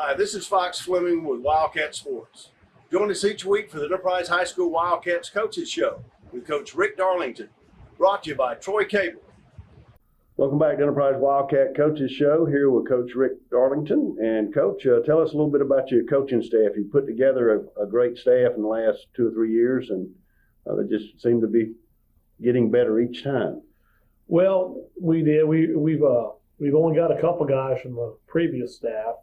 Hi, this is Fox Fleming with Wildcat Sports. Join us each week for the Enterprise High School Wildcats Coaches Show with Coach Rick Darlington, brought to you by Troy Cable. Welcome back to Enterprise Wildcat Coaches Show, here with Coach Rick Darlington. And Coach, tell us a little bit about your coaching staff. You put together a great staff in the last 2 or 3 years, and they just seem to be getting better each time. Well, we did. We've only got a couple guys from the previous staff.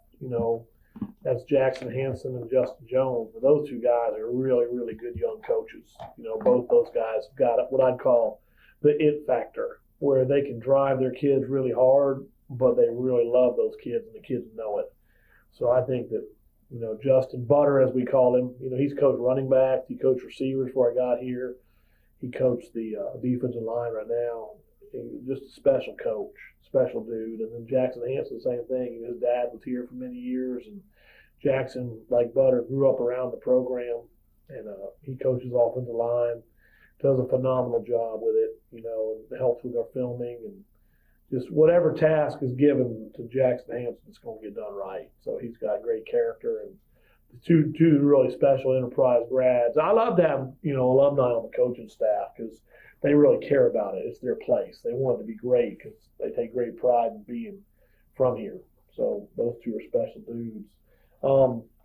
That's Jackson Hanson and Justin Jones. But those two guys are really, really good young coaches. Both those guys have got what I'd call the it factor, where they can drive their kids really hard, but they really love those kids, and the kids know it. So I think that, Justin Butter, as we call him, he's coached running backs. He coached receivers before I got here. He coached the defensive line right now. Just a special coach, special dude. And then Jackson Hanson, same thing. His dad was here for many years, and Jackson, like Butter, grew up around the program, and he coaches offensive line, does a phenomenal job with it, and helps with our filming, and just whatever task is given to Jackson Hanson, it's going to get done right. So he's got great character, and two really special Enterprise grads. I love to have, alumni on the coaching staff because they really care about it. It's their place. They want it to be great because they take great pride in being from here. So those two are special dudes.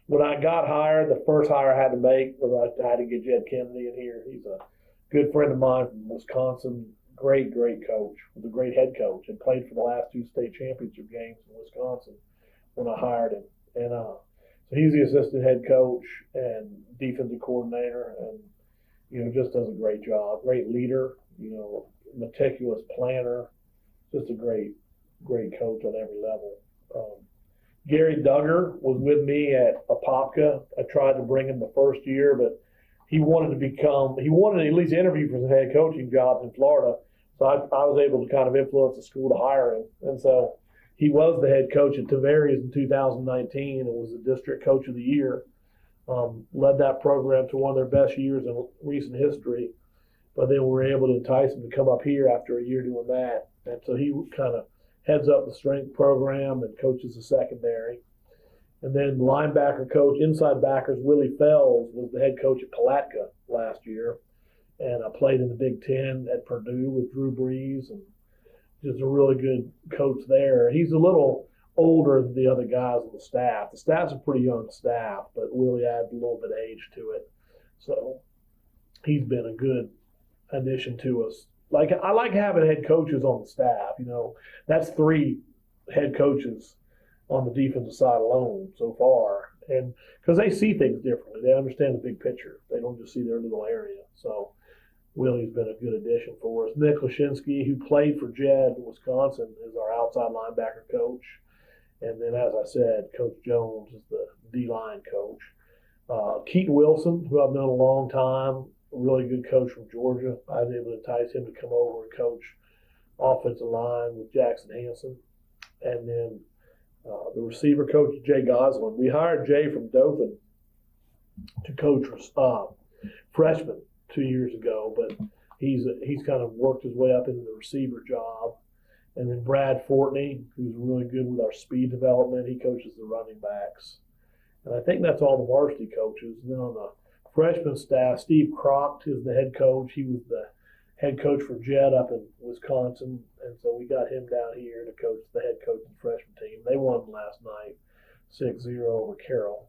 When I got hired, the first hire I had to make was I had to get Jed Kennedy in here. He's a good friend of mine from Wisconsin. Great coach. Was a great head coach and played for the last 2 state championship games in Wisconsin when I hired him. And so he's the assistant head coach and defensive coordinator, and just does a great job. Great leader, meticulous planner. Just a great coach on every level. Gary Duggar was with me at Apopka. I tried to bring him the first year, but he wanted to at least interview for some head coaching jobs in Florida. So I was able to kind of influence the school to hire him. And so he was the head coach at Tavares in 2019 and was the district coach of the year. Led that program to one of their best years in recent history. But then we were able to entice him to come up here after a year doing that. And so he kind of heads up the strength program and coaches the secondary. And then linebacker coach, inside backers, Willie Fells was the head coach at Palatka last year. And I played in the Big Ten at Purdue with Drew Brees, and just a really good coach there. He's a little older than the other guys on the staff. The staff's a pretty young staff, but Willie adds a little bit of age to it. So he's been a good addition to us. I like having head coaches on the staff. That's 3 head coaches on the defensive side alone so far, and because they see things differently, they understand the big picture. They don't just see their little area. So Willie's been a good addition for us. Nick Lashinsky, who played for Jed in Wisconsin, is our outside linebacker coach. And then, as I said, Coach Jones is the D-line coach. Keaton Wilson, who I've known a long time, a really good coach from Georgia. I was able to entice him to come over and coach offensive line with Jackson Hanson. And then the receiver coach, Jay Goslin. We hired Jay from Dothan to coach freshmen 2 years ago, but he's kind of worked his way up into the receiver job. And then Brad Fortney, who's really good with our speed development, he coaches the running backs. And I think that's all the varsity coaches. And then on the freshman staff, Steve Croft is the head coach. He was the head coach for Jed up in Wisconsin, and so we got him down here to coach the head coach of the freshman team. They won last night 6-0 over Carroll.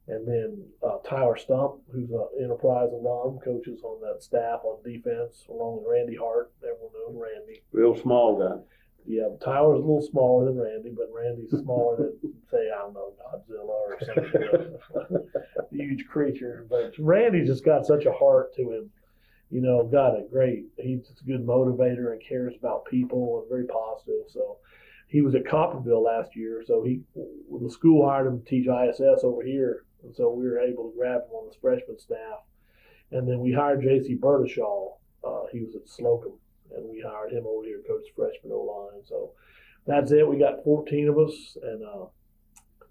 And then Tyler Stump, who's an Enterprise alum, coaches on that staff on defense, along with Randy Hart. Everyone knows Randy. Real small guy. Yeah, Tyler's a little smaller than Randy, but Randy's smaller than, say, I don't know, Godzilla or some huge creature. But Randy's just got such a heart to him. He's a good motivator and cares about people and very positive. So he was at Copperville last year, so the school hired him to teach ISS over here, and so we were able to grab him on the freshman staff. And then we hired J.C. Bertashaw. He was at Slocum, and we hired him over here to coach freshman O-line. So that's it. We got 14 of us, and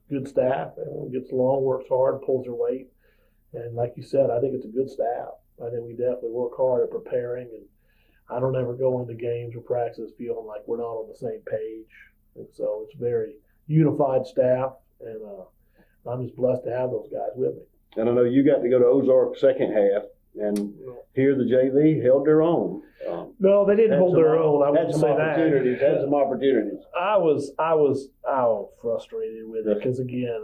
good staff. Everyone gets along, works hard, pulls their weight. And like you said, I think it's a good staff. I think we definitely work hard at preparing, and I don't ever go into games or practices feeling like we're not on the same page. And so it's a very unified staff, and I'm just blessed to have those guys with me. And I know you got to go to Ozark second half, and here the JV held their own. No, they didn't hold their own. I wouldn't say that. Had some opportunities. I was frustrated with it because, again,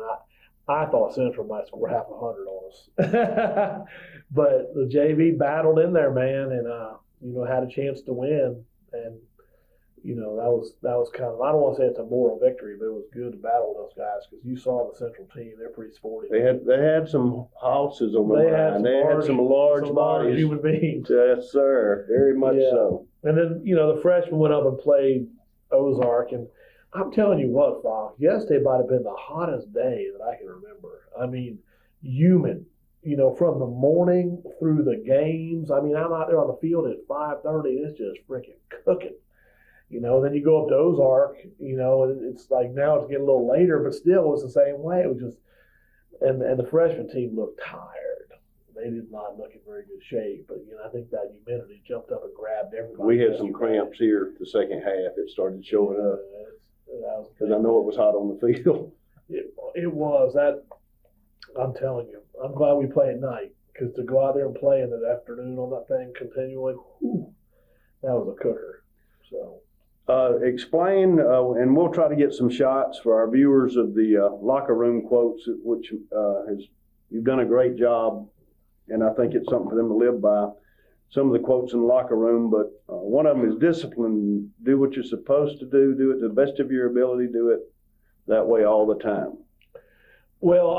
I thought Central might score half 100 on us. But the JV battled in there, man, and had a chance to win. And that was kind of, I don't want to say it's a moral victory, but it was good to battle those guys because you saw the Central team; they're pretty sporty. They had some houses on the line. They had some large bodies, human beings. Yes, sir, very much so. And then the freshmen went up and played Ozark, and I'm telling you what, Fox, yesterday might have been the hottest day that I can remember. I mean, humid. From the morning through the games. I mean, I'm out there on the field at 5:30. It's just freaking cooking. Then you go up to Ozark, and it's like now it's getting a little later, but still it was the same way. It was just, and the freshman team looked tired. They did not look in very good shape. But, I think that humidity jumped up and grabbed everybody. We had some cramps here the second half. It started showing up because I know it was hot on the field. It was. That, I'm telling you, I'm glad we play at night because to go out there and play in the afternoon on that thing continually, that was a cooker. So. Explain, and we'll try to get some shots for our viewers of the locker room quotes, which you've done a great job, and I think it's something for them to live by. Some of the quotes in the locker room, but one of them is discipline. Do what you're supposed to do it to the best of your ability, do it that way all the time. Well,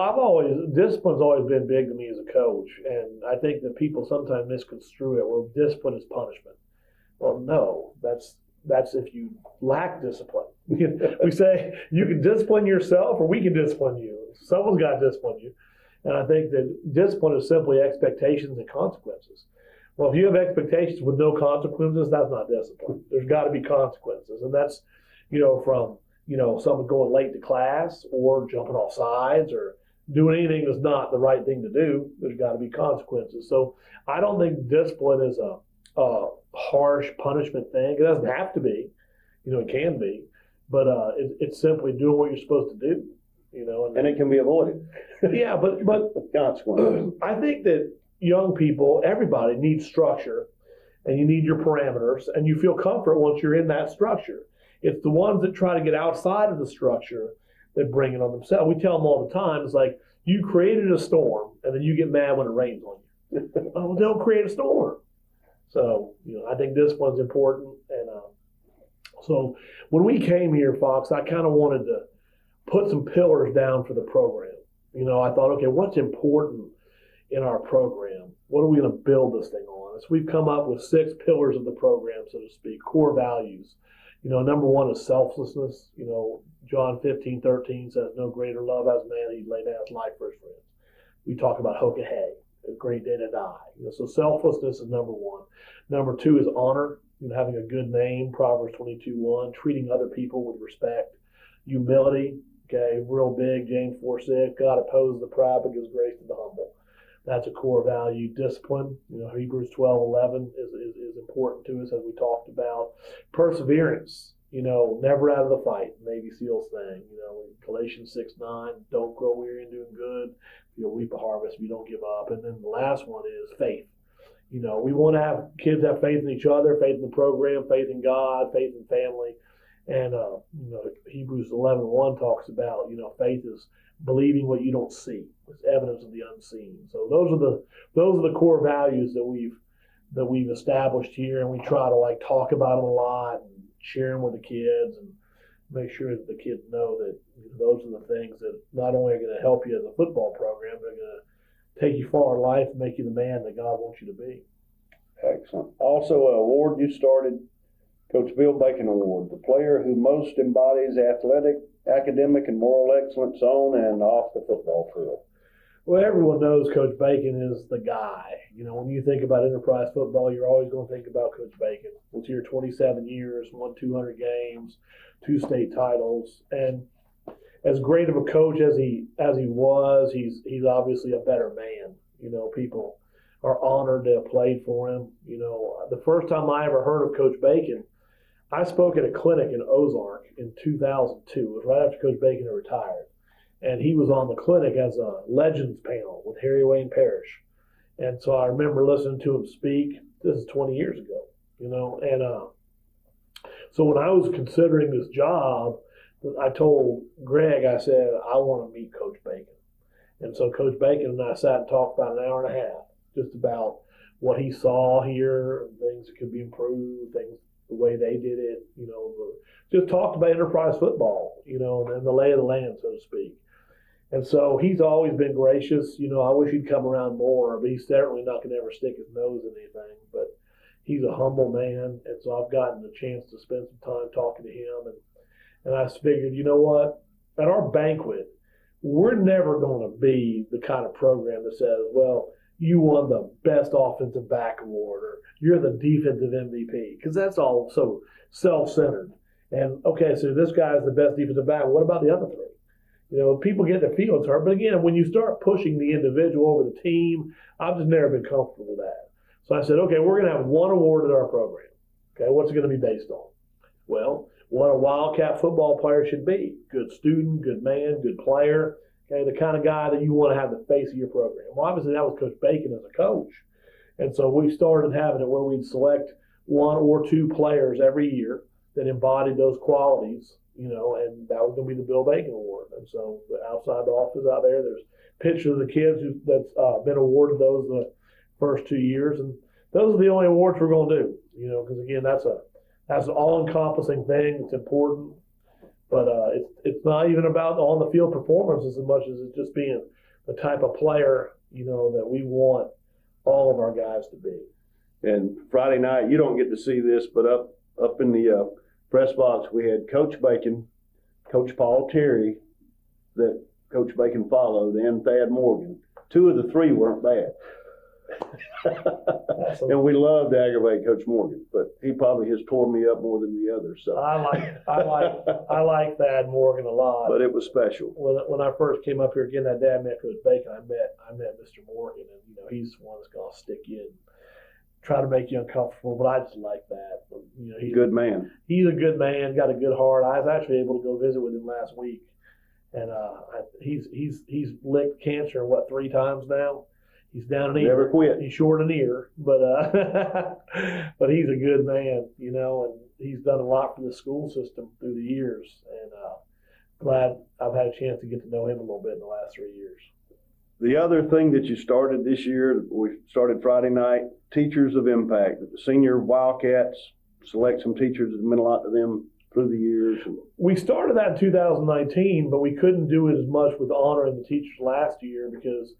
discipline's always been big to me as a coach, and I think that people sometimes misconstrue it where discipline is punishment. Well, no, that's if you lack discipline. We say you can discipline yourself or we can discipline you. Someone's got to discipline you. And I think that discipline is simply expectations and consequences. Well, if you have expectations with no consequences, that's not discipline. There's got to be consequences. And that's, from, someone going late to class or jumping off sides or doing anything that's not the right thing to do. There's got to be consequences. So I don't think discipline is a harsh punishment thing. It doesn't have to be, it can be, but it's simply doing what you're supposed to do, and it can be avoided. Yeah, but consequences. I think that young people, everybody needs structure, and you need your parameters, and you feel comfort once you're in that structure. It's the ones that try to get outside of the structure that bring it on themselves. We tell them all the time, it's like you created a storm, and then you get mad when it rains on you. Oh, don't create a storm. So, I think discipline's important. And so when we came here, Fox, I kind of wanted to put some pillars down for the program. I thought, okay, what's important in our program? What are we going to build this thing on? So we've come up with 6 pillars of the program, so to speak, core values. Number 1 is selflessness. John 15:13 says, no greater love has man, he'd lay down his life for his friends. We talk about hokahey. A great day to die. So selflessness is number 1. Number 2 is honor, having a good name, Proverbs 22:1, treating other people with respect. Humility, okay, real big, James 4:6, God opposes the proud but gives grace to the humble. That's a core value. Discipline, Hebrews 12:11 is important to us as we talked about. Perseverance, never out of the fight, Navy SEALs thing. Galatians 6:9, don't grow weary in doing good. You'll reap a harvest if you don't give up. And then the last one is faith. We want to have kids have faith in each other, faith in the program, faith in God, faith in family. And Hebrews 11:1 talks about faith is believing what you don't see. It's evidence of the unseen. So those are the core values that we've established here, and we try to talk about them a lot and share them with the kids and make sure that the kids know that those are the things that not only are going to help you as a football program, they're going to take you far in life and make you the man that God wants you to be. Excellent. Also, an award you started, Coach Bill Bacon Award, the player who most embodies athletic, academic, and moral excellence on and off the football field. Well, everyone knows Coach Bacon is the guy. When you think about Enterprise football, you're always going to think about Coach Bacon. Was here 27 years, won 200 games, 2 state titles, and as great of a coach as he was, he's obviously a better man. People are honored to have played for him. The first time I ever heard of Coach Bacon, I spoke at a clinic in Ozark in 2002. It was right after Coach Bacon had retired. and he was on the clinic as a Legends panel with Harry Wayne Parrish. And so I remember listening to him speak. This is 20 years ago, and so when I was considering this job, I told Greg, I said, I want to meet Coach Bacon. And so Coach Bacon and I sat and talked about an hour and a half just about what he saw here, things that could be improved, things the way they did it, just talked about enterprise football, and the lay of the land, so to speak. And so he's always been gracious. I wish he'd come around more, but he's certainly not going to ever stick his nose in anything. But he's a humble man, and so I've gotten the chance to spend some time talking to him. And I figured, you know what? At our banquet, we're never going to be the kind of program that says, well, you won the best offensive back award or you're the defensive MVP, because that's all so self-centered. And, okay, so this guy's the best defensive back. What about the other three? People get their feelings hurt. But, again, when you start pushing the individual over the team, I've just never been comfortable with that. So I said, okay, we're going to have one award at our program. Okay, what's it going to be based on? Well, what a Wildcat football player should be. Good student, good man, good player. Okay, the kind of guy that you want to have the face of your program. Well, obviously that was Coach Bacon as a coach. And so we started having it where we'd select one or two players every year that embodied those qualities, and that was going to be the Bill Bacon Award. And so outside the office out there, there's pictures of the kids that's been awarded those the first 2 years. And those are the only awards we're going to do, because, again, that's an all-encompassing thing. It's important. But it's not even about on the field performance as much as it's just being the type of player, that we want all of our guys to be. And Friday night, you don't get to see this, but up in the press box, we had Coach Bacon, Coach Paul Terry, that Coach Bacon followed, and Thad Morgan. 2 of the 3 weren't bad. And we love to aggravate Coach Morgan, but he probably has tore me up more than the others. So I like Thad Morgan a lot. But it was special. When I first came up here again, that day I met Coach Bacon. I met Mr. Morgan, and he's the one that's gonna stick you in, try to make you uncomfortable. But I just like that. He's good man. He's a good man, got a good heart. I was actually able to go visit with him last week, and he's licked cancer 3 times now. He's down an ear. Never quit. He's short an ear, but but he's a good man, and he's done a lot for the school system through the years. And glad I've had a chance to get to know him a little bit in the last 3 years. The other thing that you started this year, we started Friday night, Teachers of Impact. The senior Wildcats select some teachers that meant a lot to them through the years. We started that in 2019, but we couldn't do it as much with honoring the teachers last year because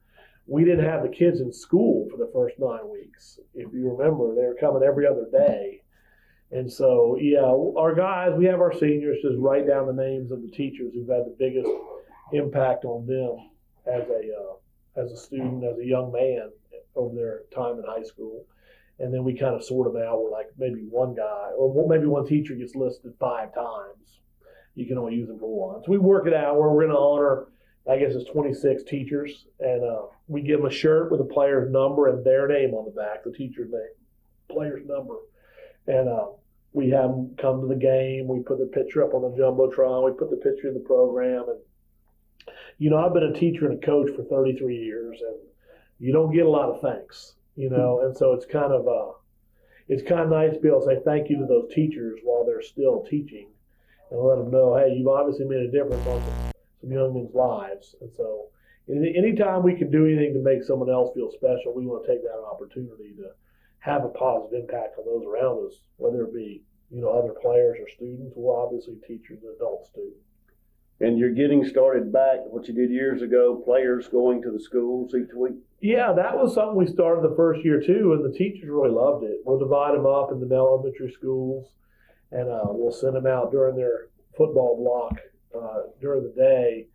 we didn't have the kids in school for the first 9 weeks. If you remember, they were coming every other day. And so, our guys, we have our seniors just write down the names of the teachers who've had the biggest impact on them as a student, as a young man over their time in high school. And then we kind of sort them out. We're like maybe one guy or maybe one teacher gets listed 5 times. You can only use them for once. We work it out where we're going to honor, I guess it's 26 teachers, and we give them a shirt with a player's number and their name on the back, the teacher's name, player's number. And we have them come to the game. We put their picture up on the Jumbotron. We put the picture in the program. And, I've been a teacher and a coach for 33 years, and you don't get a lot of thanks, and so it's kind of nice to be able to say thank you to those teachers while they're still teaching and let them know, hey, you've obviously made a difference on some young men's lives. And so anytime we can do anything to make someone else feel special, we want to take that opportunity to have a positive impact on those around us, whether it be, other players or students or obviously teachers and adults too. And you're getting started back, what you did years ago, players going to the schools each week? Yeah, that was something we started the first year too, and the teachers really loved it. We'll divide them up in the elementary schools, and we'll send them out during their football block during the day.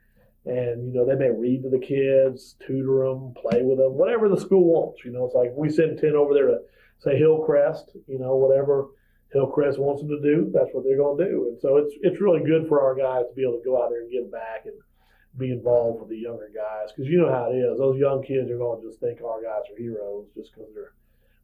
And, they may read to the kids, tutor them, play with them, whatever the school wants. It's like we send 10 over there to, say, Hillcrest, whatever Hillcrest wants them to do, that's what they're going to do. And so it's really good for our guys to be able to go out there and give back and be involved with the younger guys. Because you know how it is. Those young kids are going to just think our guys are heroes just because they're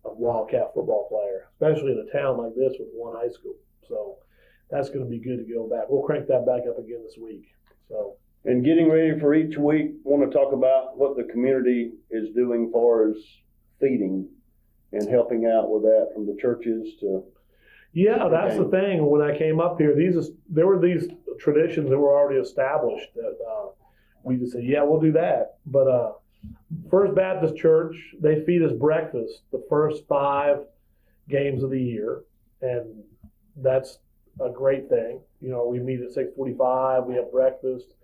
a Wildcat football player, especially in a town like this with one high school. So that's going to be good to go back. We'll crank that back up again this week. So And getting ready for each week, want to talk about what the community is doing as far as feeding and helping out with that from the churches to. Yeah, that's the thing. When I came up here, there were these traditions that were already established that we just said, yeah, we'll do that. But First Baptist Church, they feed us breakfast the first 5 games of the year, and that's a great thing. You know, we meet at 6:45. We have breakfast.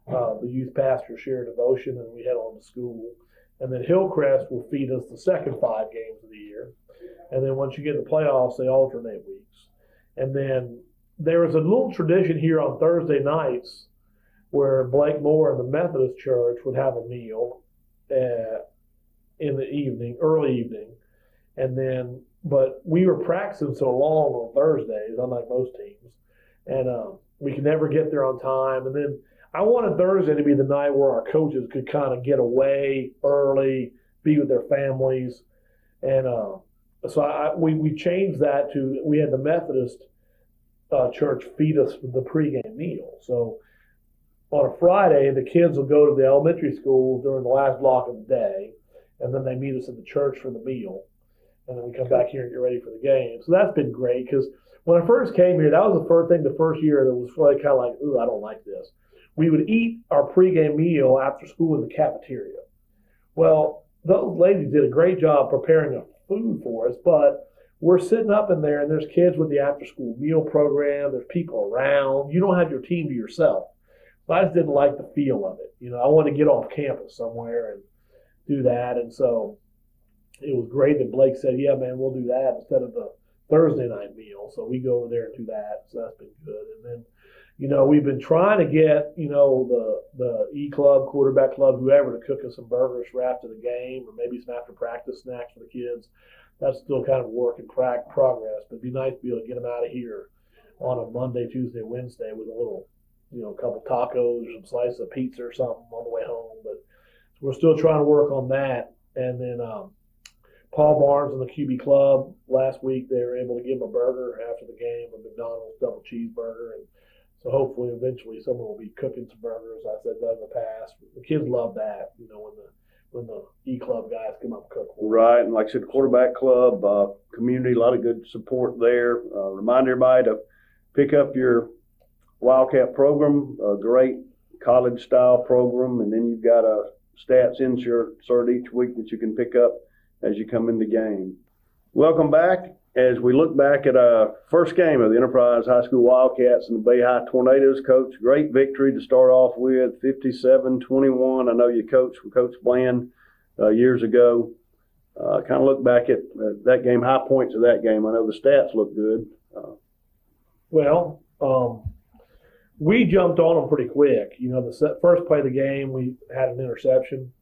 The youth pastors share devotion, and we head on to school. And then Hillcrest will feed us the second 5 games of the year. And then once you get in the playoffs, they alternate weeks. And then there is a little tradition here on Thursday nights where Blake Moore and the Methodist Church would have a meal in the evening, early evening. And then, but we were practicing so long on Thursdays, unlike most teams, and we could never get there on time. And then I wanted Thursday to be the night where our coaches could kind of get away early, be with their families. And so we changed that to, we had the Methodist church feed us the pregame meal. So on a Friday, the kids will go to the elementary schools during the last block of the day, and then they meet us in the church for the meal. And then we come back here and get ready for the game. So that's been great, because when I first came here, that was the first thing the first year that was really kind of like, ooh, I don't like this. We would eat our pregame meal after school in the cafeteria. Well, those ladies did a great job preparing the food for us, but we're sitting up in there, and there's kids with the after-school meal program. There's people around. You don't have your team to yourself. So I just didn't like the feel of it. You know, I wanted to get off campus somewhere and do that. And so it was great that Blake said, yeah, man, we'll do that instead of the Thursday night meal. So we go over there and do that. So that's been good. And then, you know, we've been trying to get, you know, the E-Club, quarterback club, whoever, to cook us some burgers for after the game, or maybe some after practice snacks for the kids. That's still kind of a work in progress. But it'd be nice to be able to get them out of here on a Monday, Tuesday, Wednesday with a little, you know, a couple tacos or some slices of pizza or something on the way home. But we're still trying to work on that. And then Paul Barnes and the QB Club, last week they were able to give him a burger after the game, a McDonald's double cheeseburger. And so hopefully eventually someone will be cooking some burgers. I said that in the past. The kids love that, you know, when the E-Club guys come up and cook. Right, and like I said, the quarterback club, community, a lot of good support there. Remind everybody to pick up your Wildcat program, a great college-style program, and then you've got a stats insert each week that you can pick up as you come in the game. Welcome back as we look back at our first game of the Enterprise High School Wildcats and the Bay High Tornadoes. Coach, great victory to start off with, 57-21. I know you coached with Coach Bland years ago. Kind of look back at that game, high points of that game. I know the stats look good. We jumped on them pretty quick. You know, the first play of the game, we had an interception,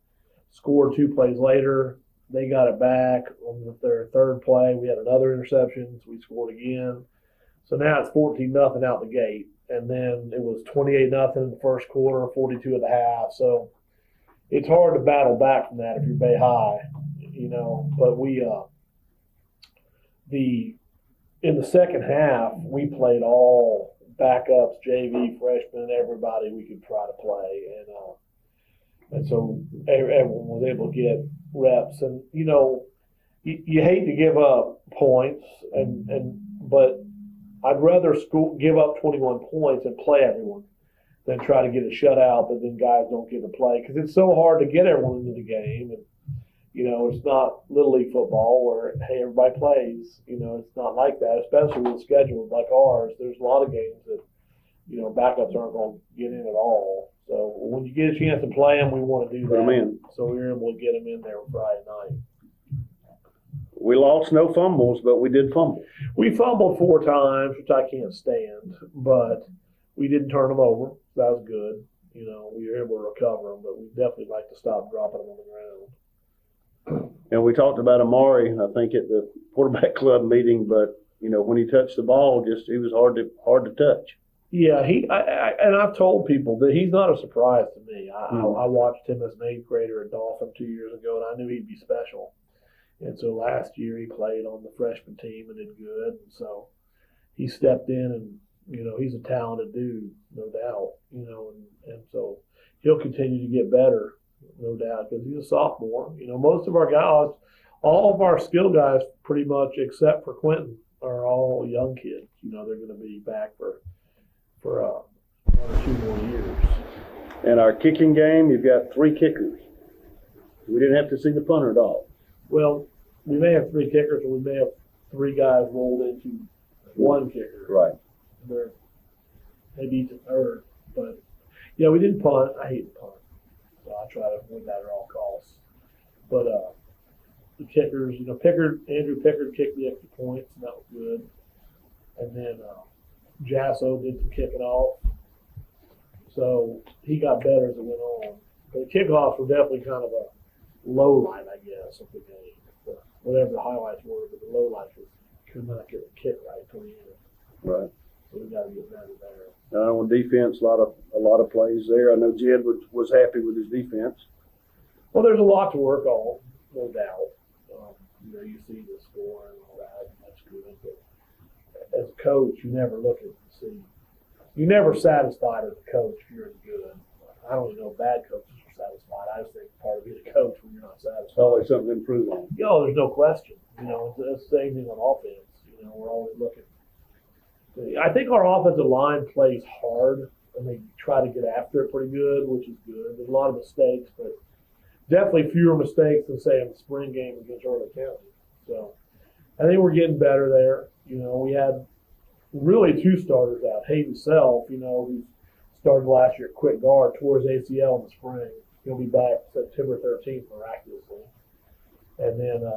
scored 2 plays later. They got it back on their third play. We had another interception, so we scored again. So now it's 14-0 out the gate. And then it was 28-0 in the first quarter, 42 at the half. So it's hard to battle back from that if you're Bay High, you know. But in the second half, we played all backups, JV, freshmen, everybody we could try to play. And so everyone was able to get reps. And, you know, you hate to give up points, but I'd rather give up 21 points and play everyone than try to get a shutout that then guys don't get to play. Because it's so hard to get everyone into the game. And, you know, it's not Little League football where, hey, everybody plays. You know, it's not like that, especially with schedules like ours. There's a lot of games that, you know, backups aren't going to get in at all. So when you get a chance to play them, we want to do that. Put them in. So we were able to get them in there on Friday night. We lost no fumbles, but we did fumble. We fumbled 4 times, which I can't stand, but we didn't turn them over. That was good. You know, we were able to recover them, but we definitely like to stop dropping them on the ground. And we talked about Amari, I think, at the quarterback club meeting, but, you know, when he touched the ball, he was hard to touch. Yeah, and I've told people that he's not a surprise to me. I watched him as an 8th grader at Dolphin 2 years ago, and I knew he'd be special. And so last year he played on the freshman team and did good. And so he stepped in, and, you know, he's a talented dude, no doubt. You know, and so he'll continue to get better, no doubt, because he's a sophomore. You know, most of our guys, all of our skill guys, pretty much except for Quentin, are all young kids. You know, they're going to be back for 1 or 2 more years. And our kicking game, you've got 3 kickers. We didn't have to see the punter at all. Well, we may have 3 kickers, or we may have 3 guys rolled into 1 kicker. Right. They're maybe each a third, but yeah, we didn't punt. I hate to punt, so I try to avoid that at all costs. But the kickers, you know, Andrew Pickard kicked the extra points, and that was good. And then Jasso did some kicking off, so he got better as it went on. But the kickoffs were definitely kind of a low light, I guess, of the game. But whatever the highlights were, but the low lights was could not get a kick right till the end. Right. So we got to get better there. On defense, a lot of plays there. I know Jed was happy with his defense. Well, there's a lot to work on, no doubt. You know, you see the score and all that, and that's good. But as a coach, you never look at and see. You're never satisfied as a coach if you're good. I don't even know if bad coaches are satisfied. I just think part of being a coach when you're not satisfied. Always something to improve on. You know, there's no question. You know, it's the same thing on offense. You know, we're always looking. I think our offensive line plays hard, and they try to get after it pretty good, which is good. There's a lot of mistakes, but definitely fewer mistakes than, say, in the spring game against Early County. So I think we're getting better there. You know, we had really 2 starters out. Hayden Self, you know, who started last year at quick guard, tore his ACL in the spring. He'll be back September 13th miraculously. And then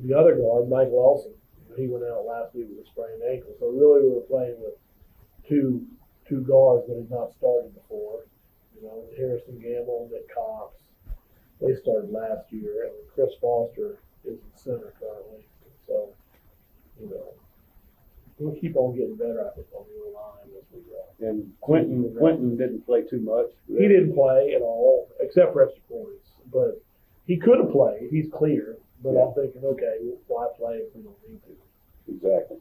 the other guard, Mike Lawson, he went out last week with a sprained ankle. So really we were playing with two guards that had not started before. You know, Harrison Gamble and Nick Cox. They started last year, and Chris Foster is in center currently. So, you know, we'll keep on getting better, I think, on the O-line as we go. And Quentin didn't play too much. He didn't play at all, except for extra points. But he could have played. He's clear. But I'm thinking, okay, why play if we don't need to? Exactly.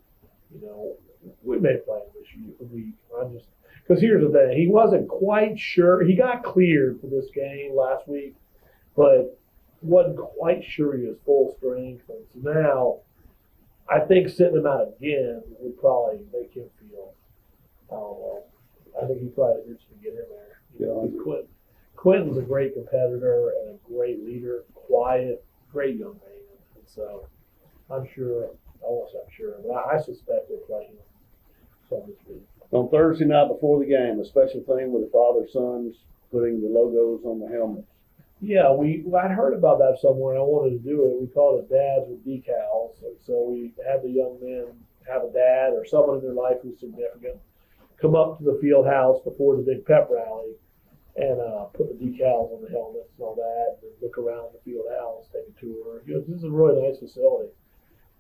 You know, we may play him this week. Because here's the thing, he wasn't quite sure. He got cleared for this game last week, but wasn't quite sure he was full strength. And so now, I think sitting him out again would probably make him feel, I don't know. I think he probably needs to get in there. You know, Quentin's a great competitor and a great leader, quiet, great young man. And so I'm sure, but I suspect they'll play him some this week. On Thursday night before the game, a special thing with the father-sons putting the logos on the helmets. Yeah, I'd heard about that somewhere, and I wanted to do it. We called it Dads with Decals. And so we had the young men have a dad or someone in their life who's significant come up to the field house before the big pep rally and put the decals on the helmets and all that, and look around the field house, take a tour. You know, this is a really nice facility.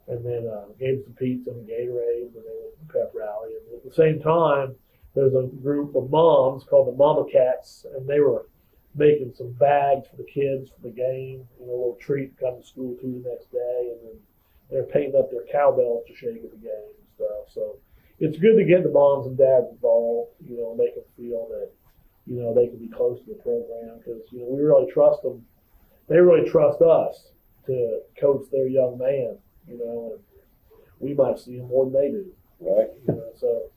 And then gave some pizza and Gatorade when they went to the pep rally. And at the same time, there's a group of moms called the Mama Cats, and they were making some bags for the kids for the game, you know, a little treat to come to school to the next day. And then they're painting up their cowbells to shake at the game and stuff. So it's good to get the moms and dads involved, you know, make them feel that, you know, they can be close to the program because, you know, we really trust them. They really trust us to coach their young man, you know, and we might see them more than they do. Right. You know, so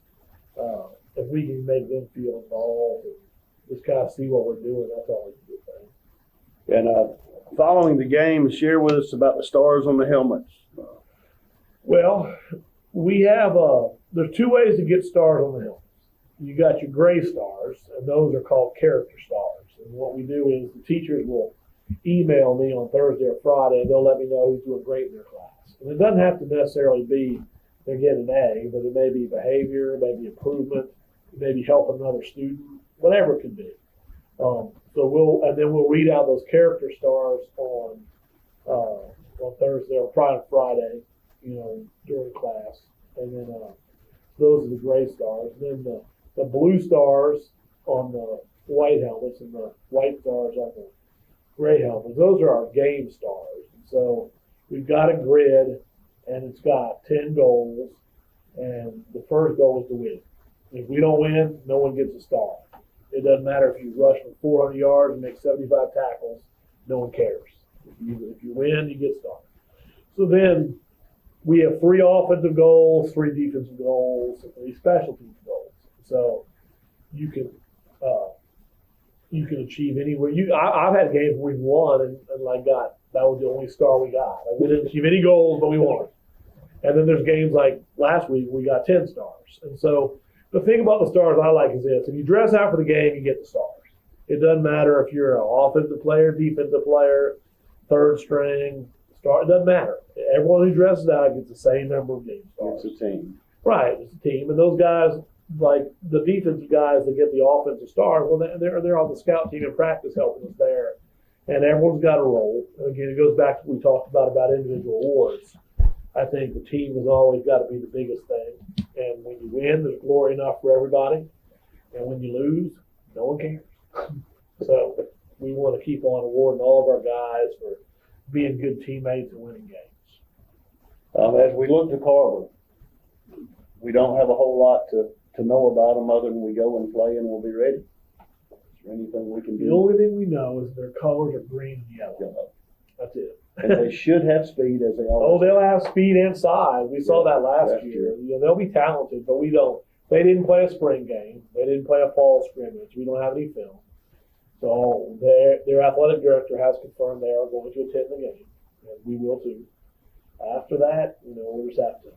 if we can make them feel involved and just kind of see what we're doing, that's always a good thing. And following the game, share with us about the stars on the helmets. Well, we have there's 2 ways to get stars on the helmets. You got your gray stars, and those are called character stars. And what we do is the teachers will email me on Thursday or Friday, and they'll let me know who's doing great in their class. And it doesn't have to necessarily be they're getting an A, but it may be behavior, it may be improvement, it may be helping another student, whatever it could be. So we'll read out those character stars on Thursday or probably Friday, you know, during class. And then those are the gray stars. And then the blue stars on the white helmets and the white stars on the gray helmets. Those are our game stars. And so we've got a grid, and it's got 10 goals, and the first goal is to win. If we don't win, no one gets a star. It doesn't matter if you rush for 400 yards and make 75 tackles. No one cares. If you win, you get started. So then we have 3 offensive goals, 3 defensive goals, and 3 special teams goals. So you can achieve anywhere. I've had games where we've won and like that was the only star we got. Like we didn't achieve any goals, but we won. And then there's games like last week we got 10 stars. And so the thing about the stars I like is this: if you dress out for the game, you get the stars. It doesn't matter if you're an offensive player, defensive player, third string, star. It doesn't matter. Everyone who dresses out gets the same number of game stars. It's a team. Right, it's a team. And those guys, like the defensive guys that get the offensive stars, well, they're on the scout team in practice helping us there. And everyone's got a role. And again, it goes back to what we talked about individual awards. I think the team has always got to be the biggest thing. And when you win, there's glory enough for everybody. And when you lose, no one cares. So we want to keep on awarding all of our guys for being good teammates and winning games. As we look to Carver, we don't have a whole lot to know about them other than we go and play and we'll be ready. Is there anything we can do? The only thing we know is their colors are green and yellow. That's it. And they should have speed as they always. Oh, they'll have speed and size. We saw that last year. You know, they'll be talented, but we don't. They didn't play a spring game. They didn't play a fall scrimmage. We don't have any film. So their athletic director has confirmed they are going to attend the game, and we will too. After that, we'll just have to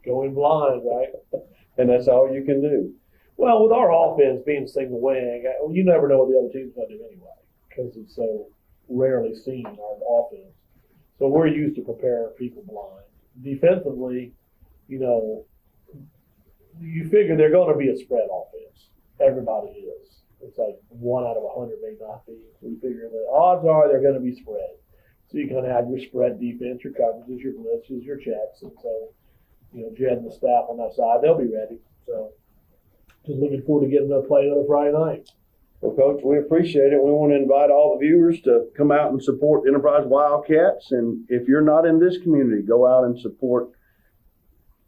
go in blind, right? And that's all you can do. Well, with our offense being single wing, you never know what the other team's going to do anyway because it's so rarely seen, our offense. So we're used to preparing people blind. Defensively, you figure they're going to be a spread offense. Everybody is. It's like 1 out of 100 may not be. So we figure the odds are they're going to be spread. So you kind of have your spread defense, your coverages, your blitzes, your checks. And so, Jed and the staff on that side, they'll be ready. So just looking forward to getting to play another Friday night. Well, Coach, we appreciate it. We want to invite all the viewers to come out and support Enterprise Wildcats. And if you're not in this community, go out and support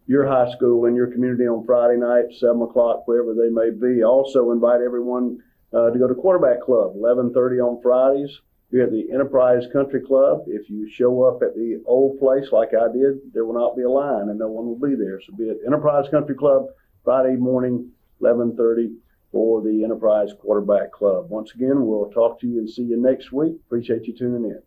your high school and your community on Friday night, 7 o'clock, wherever they may be. Also invite everyone to go to Quarterback Club, 11:30 on Fridays. You're at the Enterprise Country Club. If you show up at the old place like I did, there will not be a line and no one will be there. So be at Enterprise Country Club Friday morning, 11:30 for the Enterprise Quarterback Club. Once again, we'll talk to you and see you next week. Appreciate you tuning in.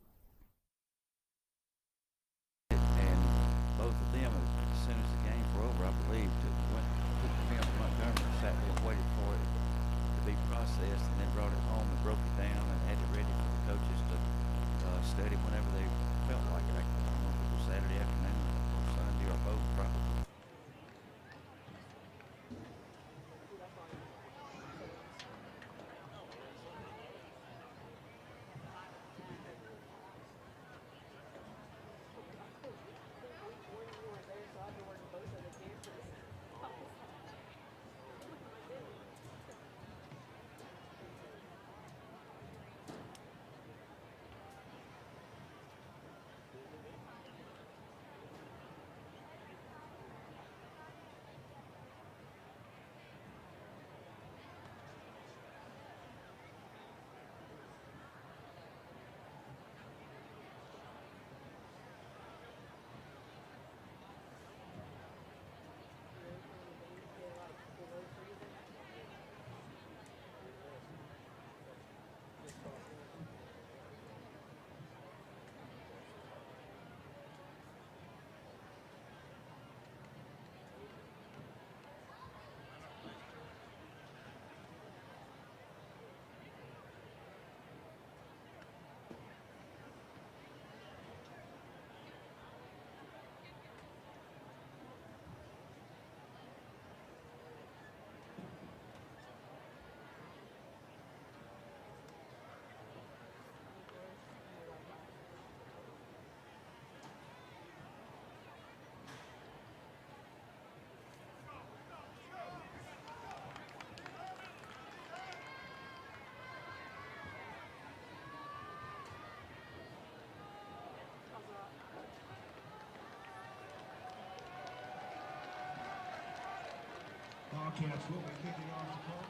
Wildcats will be kicking off the call.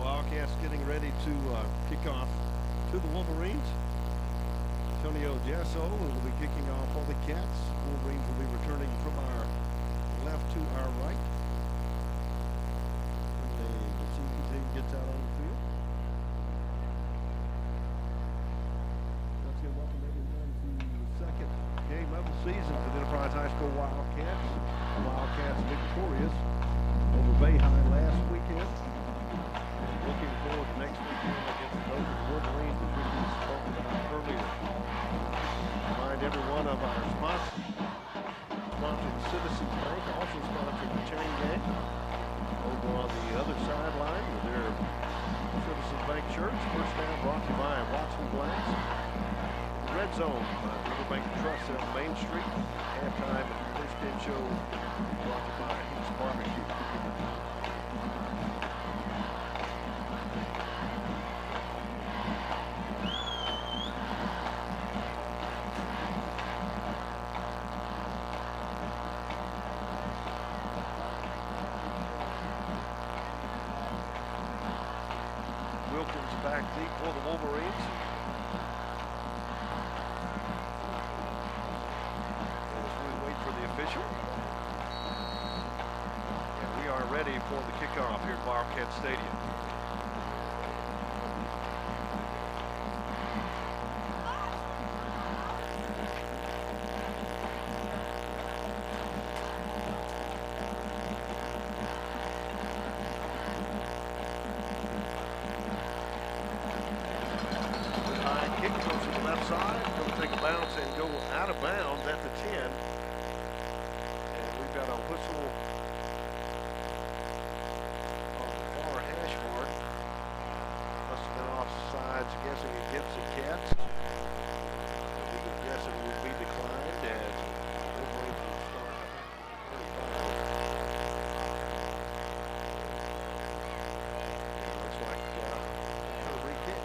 Wildcats getting ready to kick off to the Wolverines. Antonio Jasso will be kicking off for the Cats. Wolverines will be returning from our left to our right. When the senior team gets out on the field. Let's get welcome everyone to the second game of the season for the Enterprise High School Wildcats. The Wildcats victorious over Bay High last weekend. Looking forward to next weekend against those Wolverines that we spoke about earlier. Remind everyone of our sponsors. Sponsoring Citizens Bank, also sponsoring the Chain Gang. Over on the other sideline with their Citizens Bank shirts. First down brought to you by Watson Glass. Red Zone by Riverbank Trust on Main Street. Halftime at the first game show brought to you by Heaps Barbecue. Back deep for the Wolverines. As we wait for the official. And we are ready for the kickoff here at Wildcat Stadium. Bounce and go out of bounds at the 10. And we've got a whistle on the far hash mark. Must have been offsides, guessing against the Cats. We would guess it would be declined as Wolverines will start 35. Looks like a re-kick.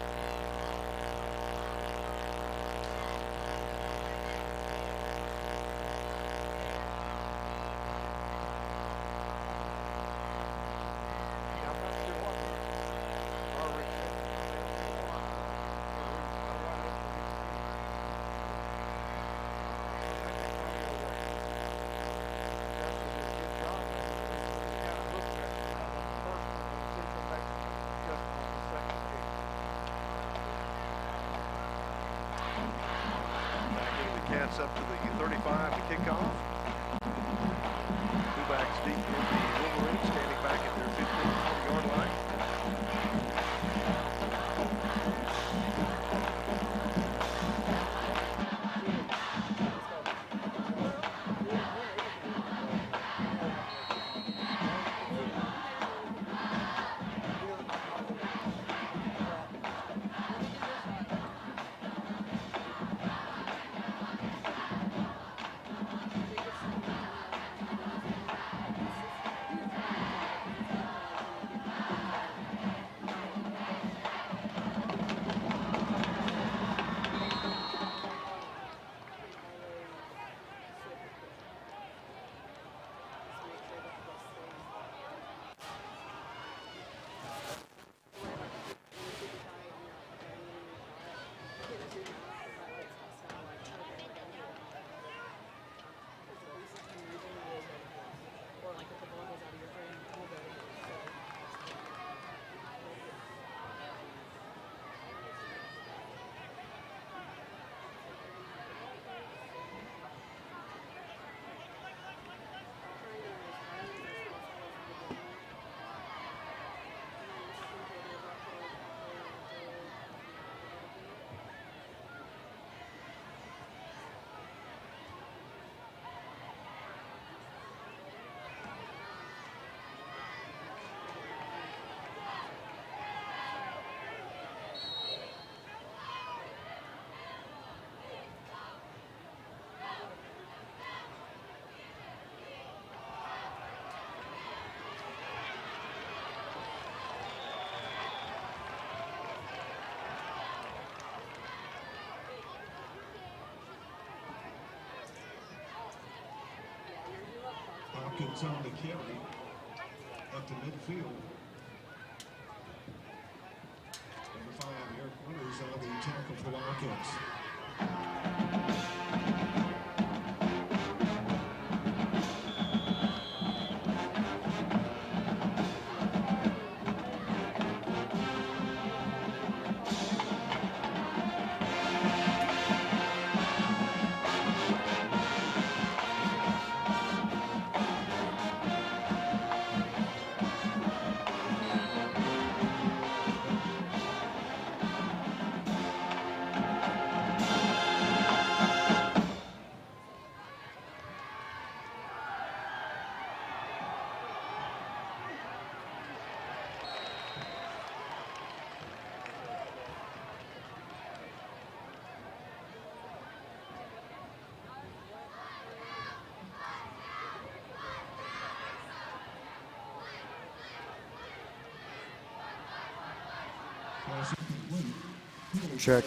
Cats up to the 35 to kick off. Two backs deep in the Wolverines, standing back at their 15-yard line. Watkins on the carry up to midfield. Number 5, Eric Winters on the tackle for the Wildcats. Check.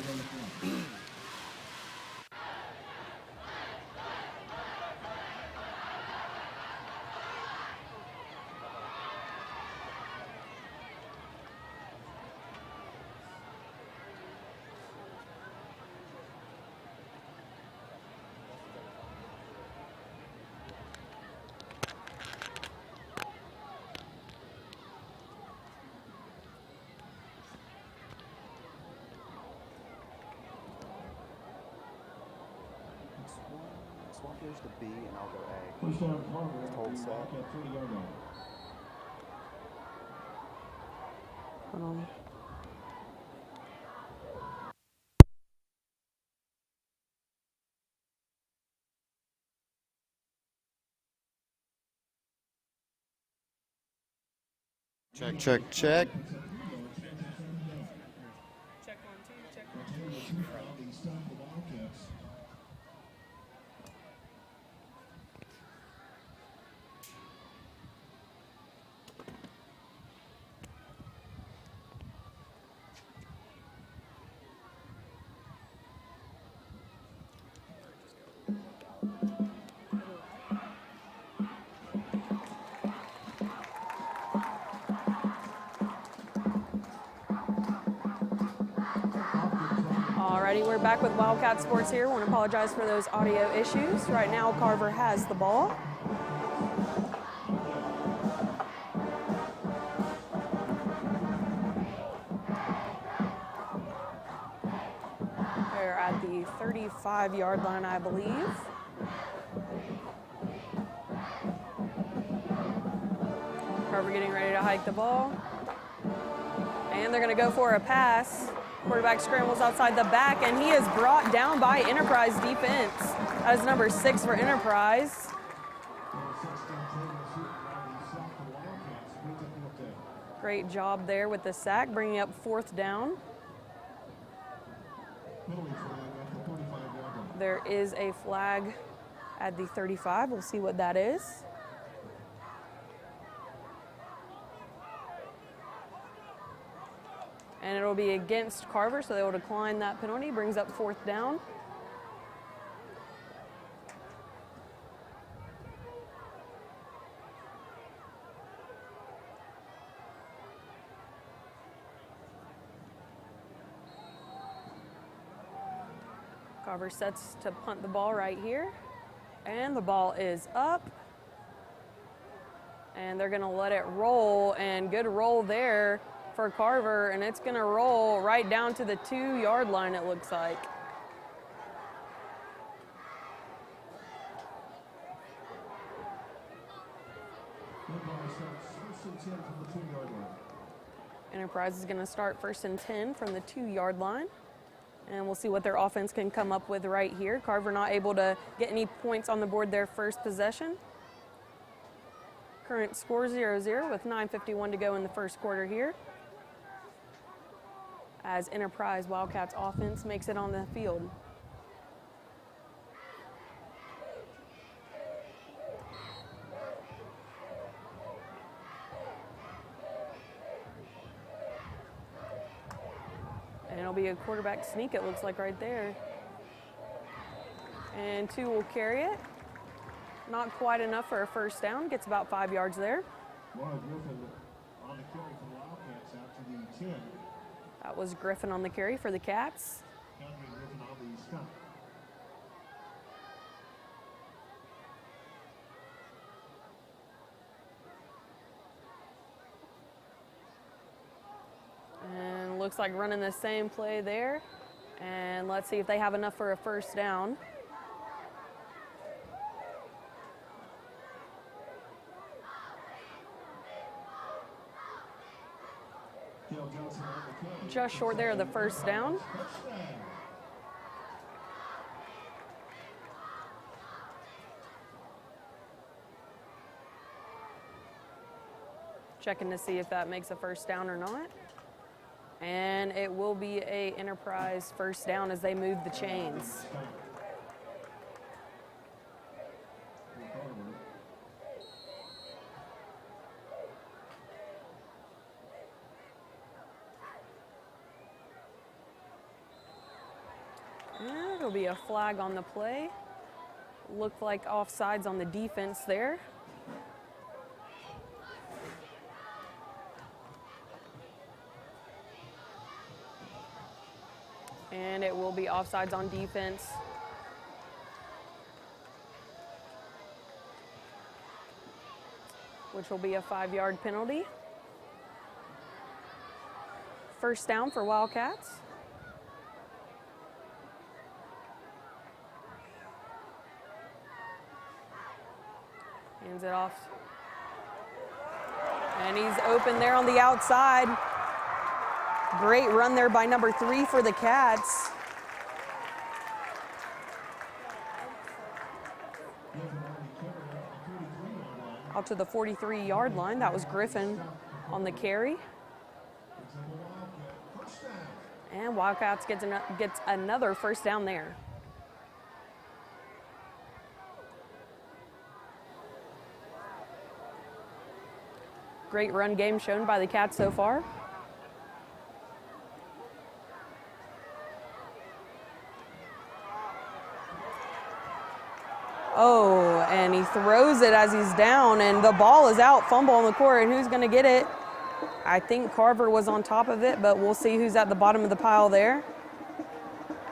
Swap yours to B and I'll go A. First down, Carver. Hold set. Wildcat 30-yard line. Hold on. Check, check, check. Check 1, 2, check 1. They stop the Wildcats. Alrighty, we're back with Wildcat Sports here. Want to apologize for those audio issues. Right now, Carver has the ball. They're at the 35-yard line, I believe. Carver getting ready to hike the ball. And they're going to go for a pass. Quarterback scrambles outside the back, and he is brought down by Enterprise defense. That is number 6 for Enterprise. Great job there with the sack, bringing up 4th down. There is a flag at the 35. We'll see what that is. And it'll be against Carver, so they will decline that penalty. Brings up 4th down. Carver sets to punt the ball right here. And the ball is up. And they're going to let it roll, and good roll there for Carver, and it's going to roll right down to the 2-yard line, it looks like. Enterprise is going to start 1st and 10 from the 2-yard line. And we'll see what their offense can come up with right here. Carver not able to get any points on the board their first possession. Current score 0-0 with 9:51 to go in the first quarter here, as Enterprise Wildcats offense makes it on the field. And it'll be a quarterback sneak, it looks like right there. And 2 will carry it. Not quite enough for a first down. Gets about 5 yards there. Laura Griffin on the carry for the Wildcats out to the 10. That was Griffin on the carry for the Cats. Catherine Griffin on the stop. And looks like running the same play there. And let's see if they have enough for a first down. Just short there of the first down. Checking to see if that makes a first down or not. And it will be a Enterprise first down as they move the chains. And it'll be a flag on the play. Looked like offsides on the defense there. And it will be offsides on defense. Which will be a 5-yard penalty. First down for Wildcats. Hands it off. And he's open there on the outside. Great run there by number 3 for the Cats. Out to the 43-yard line. That was Griffin on the carry. And Wildcats gets another first down there. Great run game shown by the Cats so far. Oh, and he throws it as he's down, and the ball is out, fumble on the court, and who's going to get it? I think Carver was on top of it, but we'll see who's at the bottom of the pile there.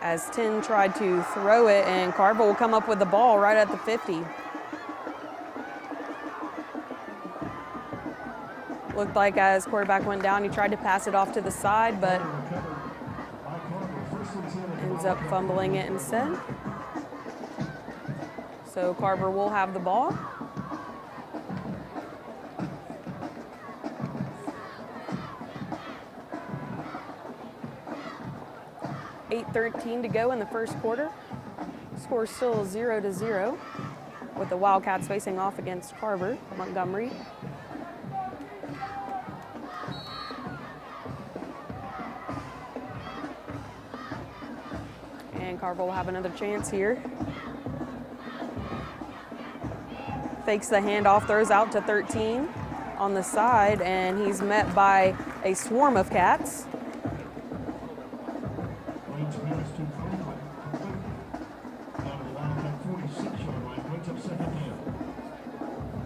As Tin tried to throw it, and Carver will come up with the ball right at the 50. Looked like as quarterback went down, he tried to pass it off to the side, but ends up fumbling it instead. So Carver will have the ball. .8:13 to go in the first quarter. Score still 0-0 with the Wildcats facing off against Carver, Montgomery. And Carver will have another chance here. Fakes the handoff, throws out to 13 on the side, and he's met by a swarm of Cats.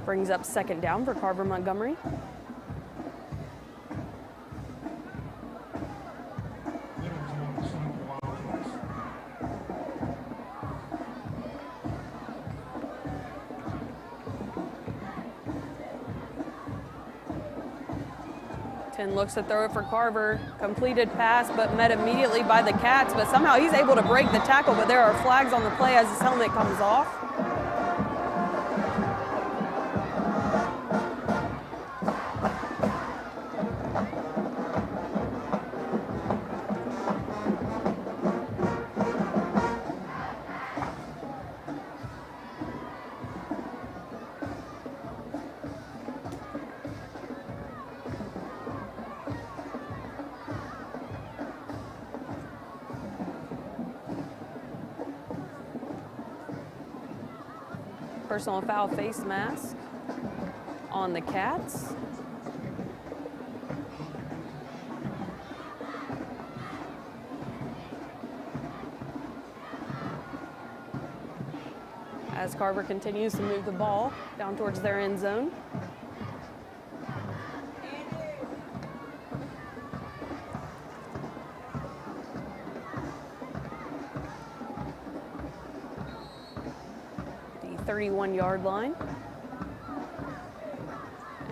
Brings up second down for Carver Montgomery. Tin looks to throw it for Carver. Completed pass, but met immediately by the Cats, but somehow he's able to break the tackle, but there are flags on the play as his helmet comes off. Personal foul face mask on the Cats. as Carver continues to move the ball down towards their end zone. The 31-yard line.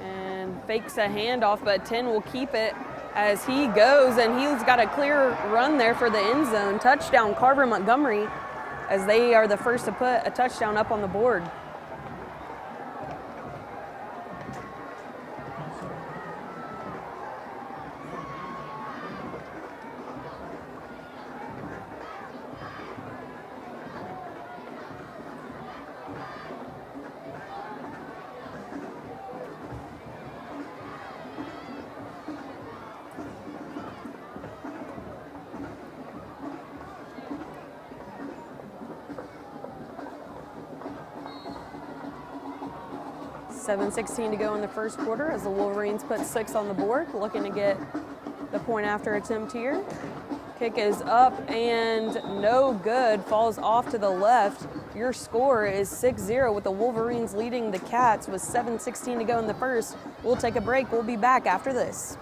And fakes a handoff, but 10 will keep it as he goes, and he's got a clear run there for the end zone. Touchdown, Carver Montgomery, as they are the first to put a touchdown up on the board. .7:16 to go in the first quarter as the Wolverines put 6 on the board, looking to get the point after attempt here. Kick is up and no good, falls off to the left. Your score is 6-0 with the Wolverines leading the Cats with 7:16 to go in the first. We'll take a break. We'll be back after this.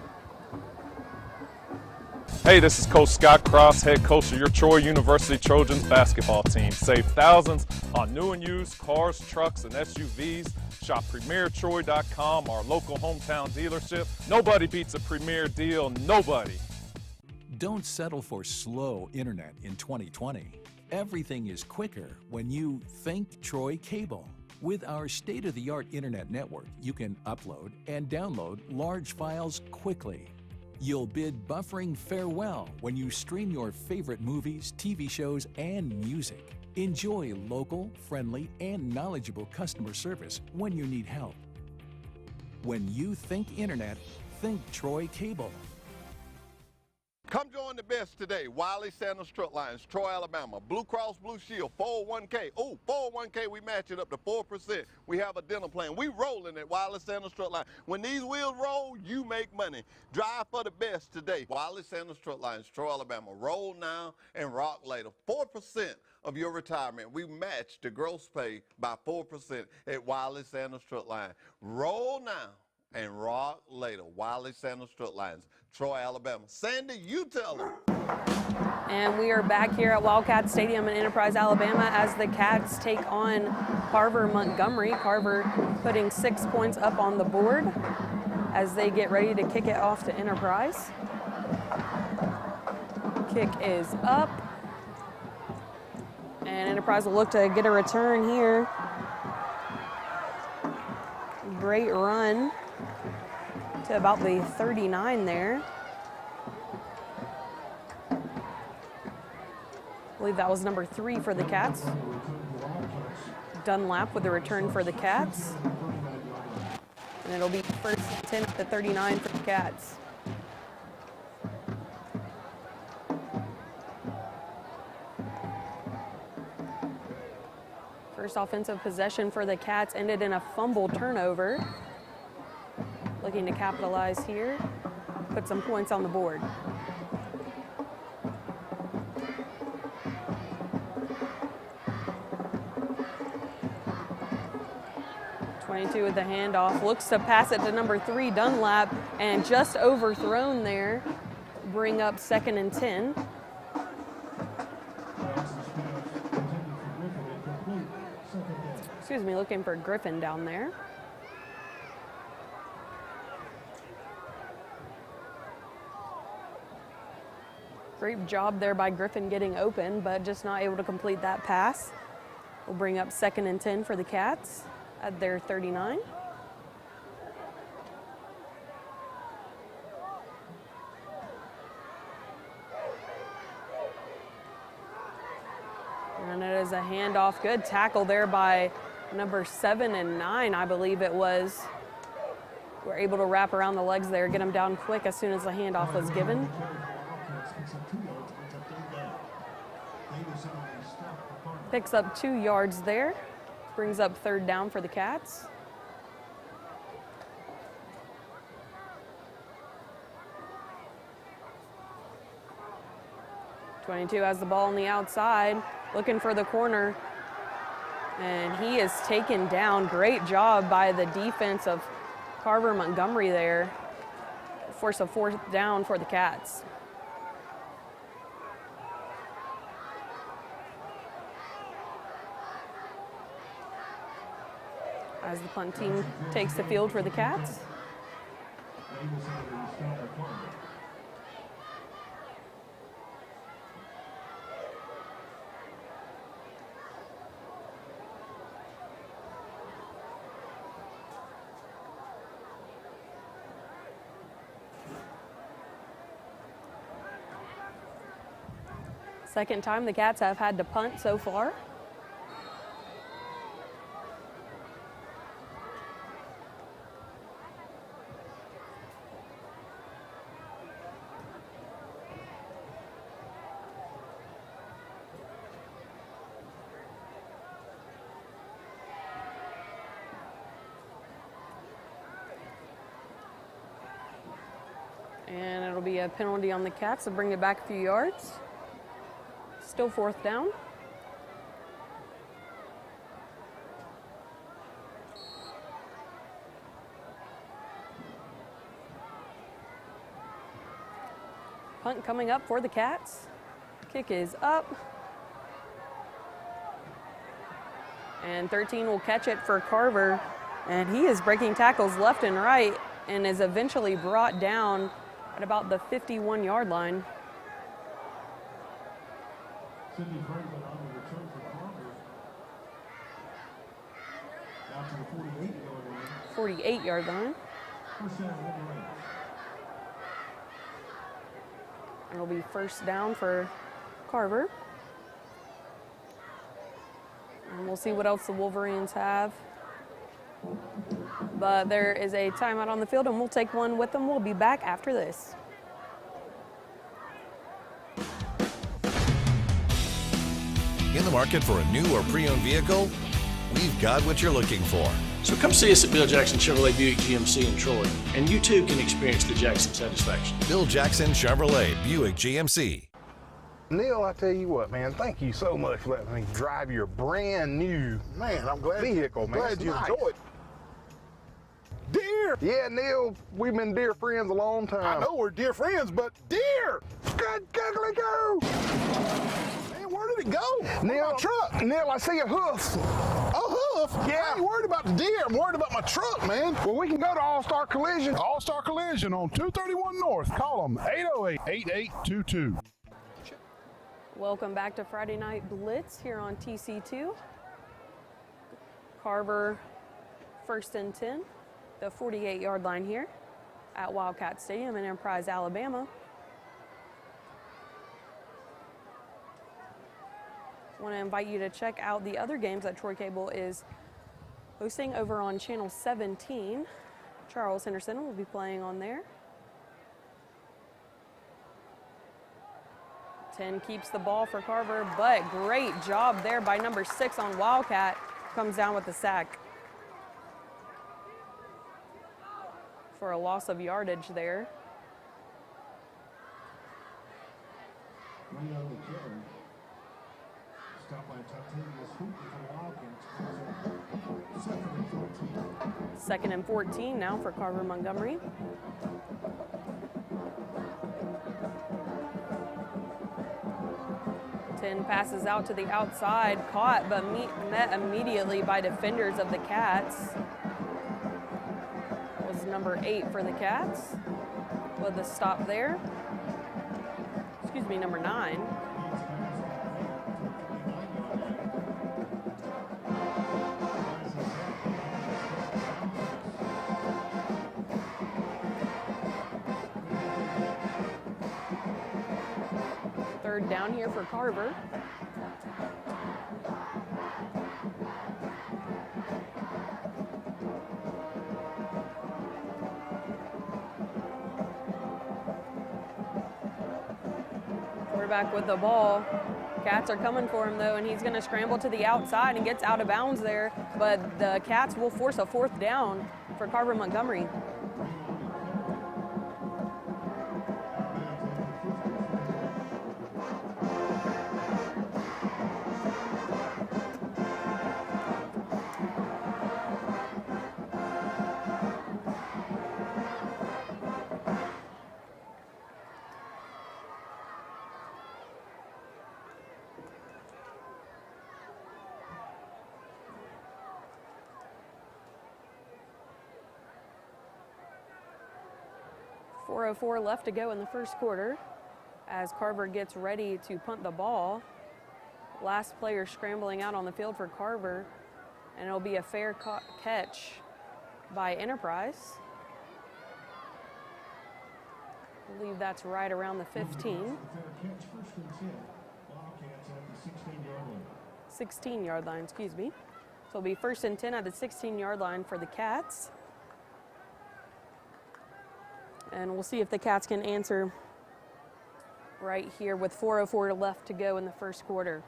Hey, this is Coach Scott Cross, head coach of your Troy University Trojans basketball team. Save thousands on new and used cars, trucks, and SUVs. Shop PremierTroy.com, our local hometown dealership. Nobody beats a Premier deal, nobody. Don't settle for slow internet in 2020. Everything is quicker when you think Troy Cable. With our state-of-the-art internet network, you can upload and download large files quickly. You'll bid buffering farewell when you stream your favorite movies, TV shows, and music. Enjoy local, friendly, and knowledgeable customer service when you need help. When you think internet, think Troy Cable. Come join the best today. Wiley Sanders Truck Lines, Troy, Alabama. Blue Cross Blue Shield, 401k. Oh, 401k, we match it up to 4%. We have a dental plan. We rolling at Wiley Sanders Truck Lines. When these wheels roll, you make money. Drive for the best today. Wiley Sanders Truck Lines, Troy, Alabama. Roll now and rock later. 4% of your retirement. We match the gross pay by 4% at Wiley Sanders Truck Line. Roll now and rock later. Wiley Sanders Truck Lines, Troy, Alabama. Sandy, you tell them. And we are back here at Wildcat Stadium in Enterprise, Alabama as the Cats take on Carver Montgomery. Carver putting 6 points up on the board as they get ready to kick it off to Enterprise. Kick is up. And Enterprise will look to get a return here. Great run to about the 39 there. I believe that was number 3 for the Cats. Dunlap with the return for the Cats. And it'll be first and 10 at the 39 for the Cats. First offensive possession for the Cats ended in a fumble turnover. Looking to capitalize here, put some points on the board. .22 with the handoff, looks to pass it to number 3, Dunlap, and just overthrown there. Bring up 2nd and 10. Excuse me, looking for Griffin down there. Great job there by Griffin getting open, but just not able to complete that pass. We'll bring up 2nd and 10 for the Cats at their 39. And it is a handoff. Good tackle there by number 7 and 9, I believe it was. We're able to wrap around the legs there, get them down quick as soon as the handoff was given. Picks up 2 yards there. Brings up 3rd down for the Cats. .22 has the ball on the outside, looking for the corner. And he is taken down. Great job by the defense of Carver Montgomery there. Force a 4th down for the Cats. As the punt team takes the field for the Cats. Second time the Cats have had to punt so far. And it'll be a penalty on the Cats to bring it back a few yards. Still 4th down. Punt coming up for the Cats. Kick is up. And 13 will catch it for Carver. And he is breaking tackles left and right and is eventually brought down at about the 51-yard line. Cindy Franklin on the return for Carver. Out to the 48-yard line. 48-yard line. First down, Wolverines. It'll be first down for Carver. And we'll see what else the Wolverines have. But there is a timeout on the field, and we'll take one with them. We'll be back after this. In the market for a new or pre-owned vehicle? We've got what you're looking for. So come see us at Bill Jackson Chevrolet Buick GMC in Troy, and you too can experience the Jackson satisfaction. Bill Jackson Chevrolet Buick GMC. Neil, I tell you what, man, thank you so much for letting me drive your brand new vehicle, man. Glad you Nice. enjoyed. Deer! Yeah, Neil, we've been deer friends a long time. I know we're dear friends, but deer! Good googly go! Man, where did it go? Neil, My truck. Neil, I see a hoof. A hoof? Yeah. I ain't worried about the deer. I'm worried about my truck, man. Well, we can go to All-Star Collision. All-Star Collision on 231 North. Call them 808-8822. Welcome back to Friday Night Blitz here on TC2. Carver, 1st and 10, the 48-yard line here at Wildcat Stadium in Enterprise, Alabama. I want to invite you to check out the other games that Troy Cable is hosting over on Channel 17. Charles Henderson will be playing on there. 10 keeps the ball for Carver, but great job there by number 6 on Wildcat. Comes down with the sack for a loss of yardage there. Stop by Titania's hoop for the Wildcats. 2nd and 14. 2nd and 14 now for Carver Montgomery. Ten passes out to the outside, caught but met immediately by defenders of the Cats. Was number 8 for the Cats with a stop there. Excuse me, number 9. Third down here for Carver. Quarterback with the ball. Cats are coming for him though, and he's going to scramble to the outside and gets out of bounds there, but the Cats will force a 4th down for Carver Montgomery. 4:04 left to go in the first quarter as Carver gets ready to punt the ball. Last player scrambling out on the field for Carver, and it'll be a fair catch by Enterprise. I believe that's right around the 15. 16-yard line, excuse me. So it'll be 1st and 10 at the 16-yard line for the Cats. And we'll see if the Cats can answer right here with 4:04 left to go in the first quarter.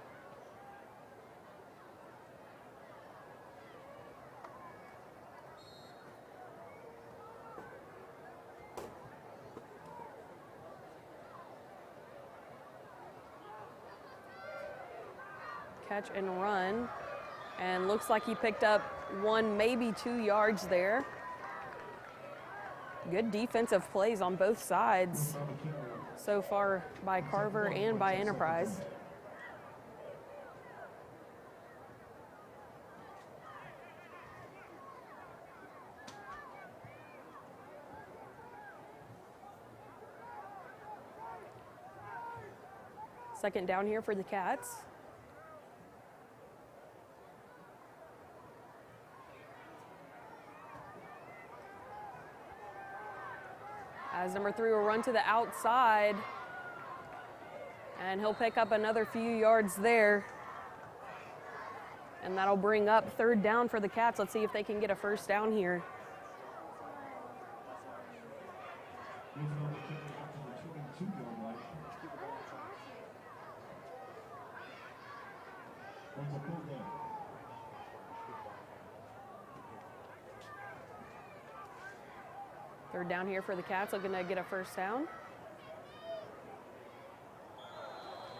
Catch and run, and looks like he picked up 1, maybe 2 yards there. Good defensive plays on both sides so far by Carver and by Enterprise. Second down here for the Cats. As number 3 will run to the outside, and he'll pick up another few yards there. And that'll bring up 3rd down for the Cats. Let's see if they can get a 1st down here. Third down here for the Cats, looking to get a 1st down.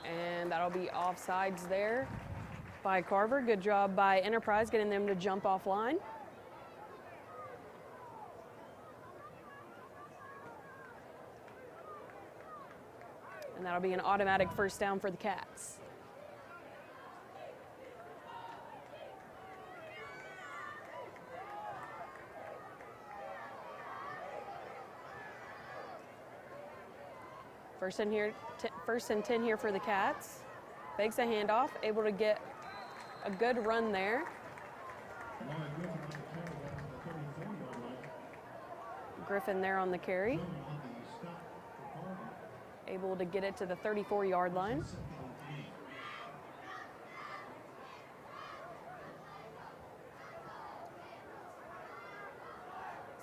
And that'll be offsides there by Carver. Good job by Enterprise getting them to jump offline. And that'll be an automatic 1st down for the Cats. First and 10 here for the Cats. Fakes a handoff, able to get a good run there. Griffin there on the carry. Able to get it to the 34-yard line.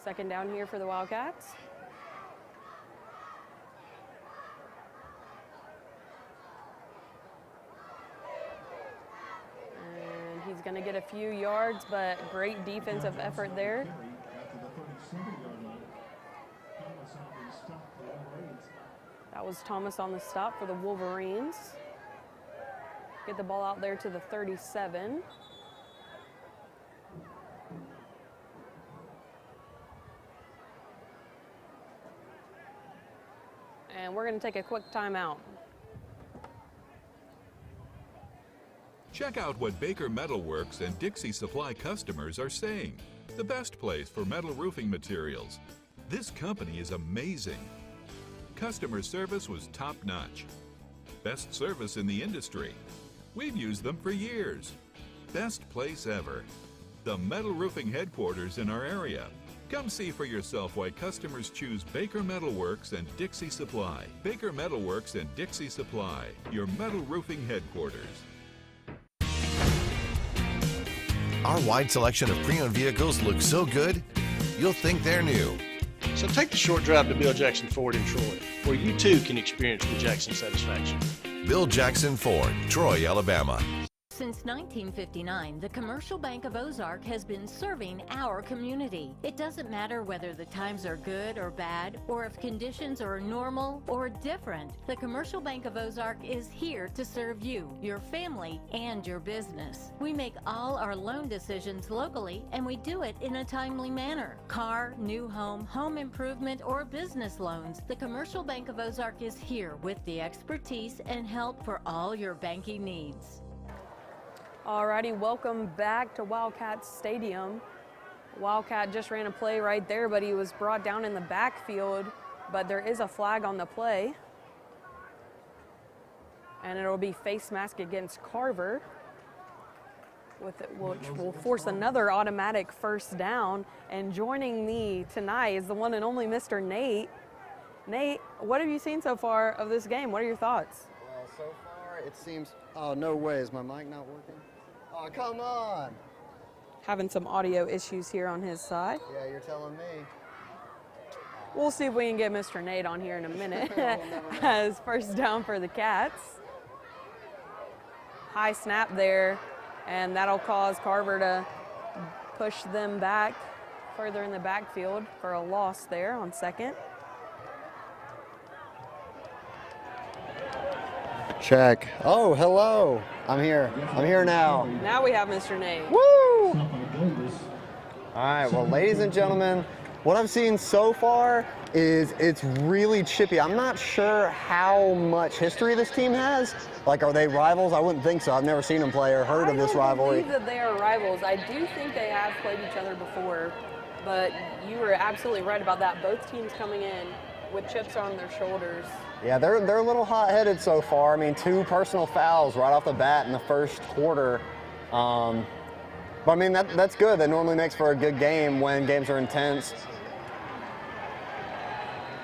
Second down here for the Wildcats. He's going to get a few yards, but great defensive effort there. That was Thomas on the stop for the Wolverines. Get the ball out there to the 37. And we're going to take a quick timeout. Check out what Baker Metalworks and Dixie Supply customers are saying. The best place for metal roofing materials. This company is amazing. Customer service was top-notch. Best service in the industry. We've used them for years. Best place ever. The metal roofing headquarters in our area. Come see for yourself why customers choose Baker Metalworks and Dixie Supply. Baker Metalworks and Dixie Supply, your metal roofing headquarters. Our wide selection of pre-owned vehicles looks so good, you'll think they're new. So take the short drive to Bill Jackson Ford in Troy, where you too can experience the Jackson satisfaction. Bill Jackson Ford, Troy, Alabama. Since 1959, the Commercial Bank of Ozark has been serving our community. It doesn't matter whether the times are good or bad, or if conditions are normal or different. The Commercial Bank of Ozark is here to serve you, your family, and your business. We make all our loan decisions locally, and we do it in a timely manner. Car, new home, home improvement, or business loans, the Commercial Bank of Ozark is here with the expertise and help for all your banking needs. Alrighty, welcome back to Wildcat Stadium. Wildcat just ran a play right there, but he was brought down in the backfield but there is a flag on the play. And it'll be face mask against Carver, with it, which will force another automatic first down. And joining me tonight is the one and only Mr. Nate. Nate, what have you seen so far of this game? What are your thoughts? Well, so far it seems, oh, no way, is my mic not working? Oh, come on. Having some audio issues here on his side. Yeah, you're telling me. We'll see if we can get Mr. Nate on here in a minute. As first down for the Cats. High snap there, and that'll cause Carver to push them back further in the backfield for a loss there on second. Check. Oh, hello. I'm here. I'm here now. Now we have Mr. Nate. Woo! All right, well, ladies and gentlemen, what I've seen so far is it's really chippy. I'm not sure how much history this team has. Like, are they rivals? I wouldn't think so. I've never seen them play or heard of this rivalry. I don't believe that they are rivals. I do think they have played each other before, but you were absolutely right about that. Both teams coming in with chips on their shoulders. Yeah, they're a little hot-headed so far. I mean, 2 personal fouls right off the bat in the first quarter. But I mean, that's good. That normally makes for a good game when games are intense.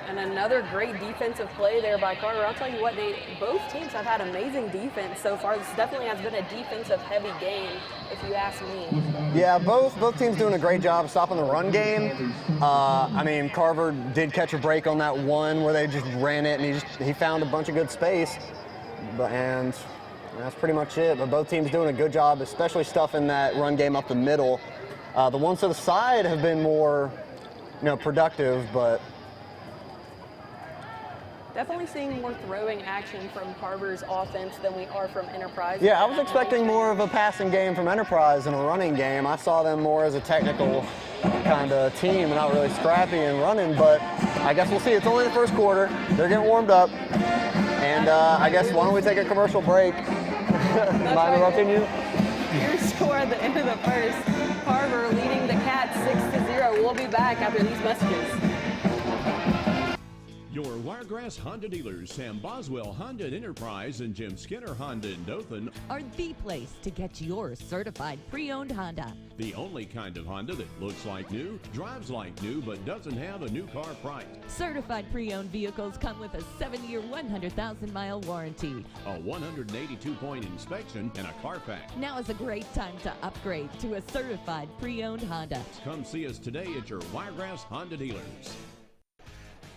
And another great defensive play there by Carver. I'll tell you what, both teams have had amazing defense so far. This definitely has been a defensive-heavy game, if you ask me. Yeah, both teams doing a great job stopping the run game. I mean, Carver did catch a break on that one where they just ran it, and he found a bunch of good space. And that's pretty much it. But both teams doing a good job, especially stuffing that run game up the middle. The ones to the side have been more, productive, but. Definitely seeing more throwing action from Carver's offense than we are from Enterprise. Yeah, I was expecting more of a passing game from Enterprise than a running game. I saw them more as a technical kind of team and not really scrappy and running, but I guess we'll see. It's only the first quarter. They're getting warmed up. And I guess why don't we take a commercial break? Mind interrupting you? Your score at the end of the first. Carver leading the Cats 6-0. We'll be back after these messages. Your Wiregrass Honda dealers, Sam Boswell Honda at Enterprise and Jim Skinner Honda in Dothan, are the place to get your certified pre-owned Honda. The only kind of Honda that looks like new, drives like new, but doesn't have a new car price. Certified pre-owned vehicles come with a 7-year, 100,000-mile warranty, a 182-point inspection, and a Carfax. Now is a great time to upgrade to a certified pre-owned Honda. Come see us today at your Wiregrass Honda dealers.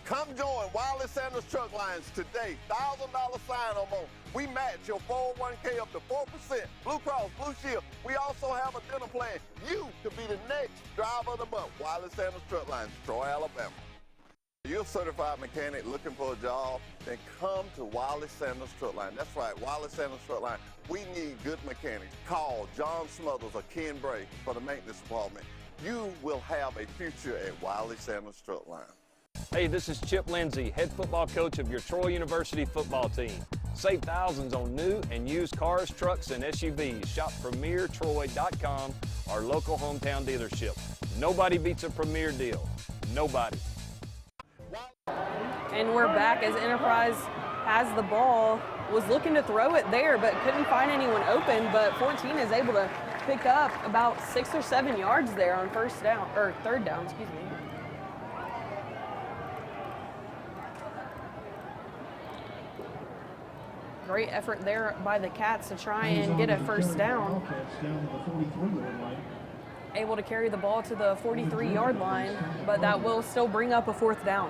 Come join Wiley Sanders Truck Lines today. $1,000 sign-on bonus. We match your 401k up to 4%. Blue Cross, Blue Shield. We also have a dental plan. You could be the next driver of the month. Wiley Sanders Truck Lines, Troy, Alabama. You're a certified mechanic looking for a job, then come to Wiley Sanders Truck Line. That's right, Wiley Sanders Truck Line. We need good mechanics. Call John Smothers or Ken Bray for the maintenance department. You will have a future at Wiley Sanders Truck Line. Hey, this is Chip Lindsey, head football coach of your Troy University football team. Save thousands on new and used cars, trucks, and SUVs. Shop PremierTroy.com, our local hometown dealership. Nobody beats a Premier deal. Nobody. And we're back as Enterprise has the ball. Was looking to throw it there, but couldn't find anyone open. But 14 is able to pick up about 6 or 7 yards there on third down, excuse me. Great effort there by the Cats to try and get a first down. Able to carry the ball to the 43-yard line, but that will still bring up a 4th down.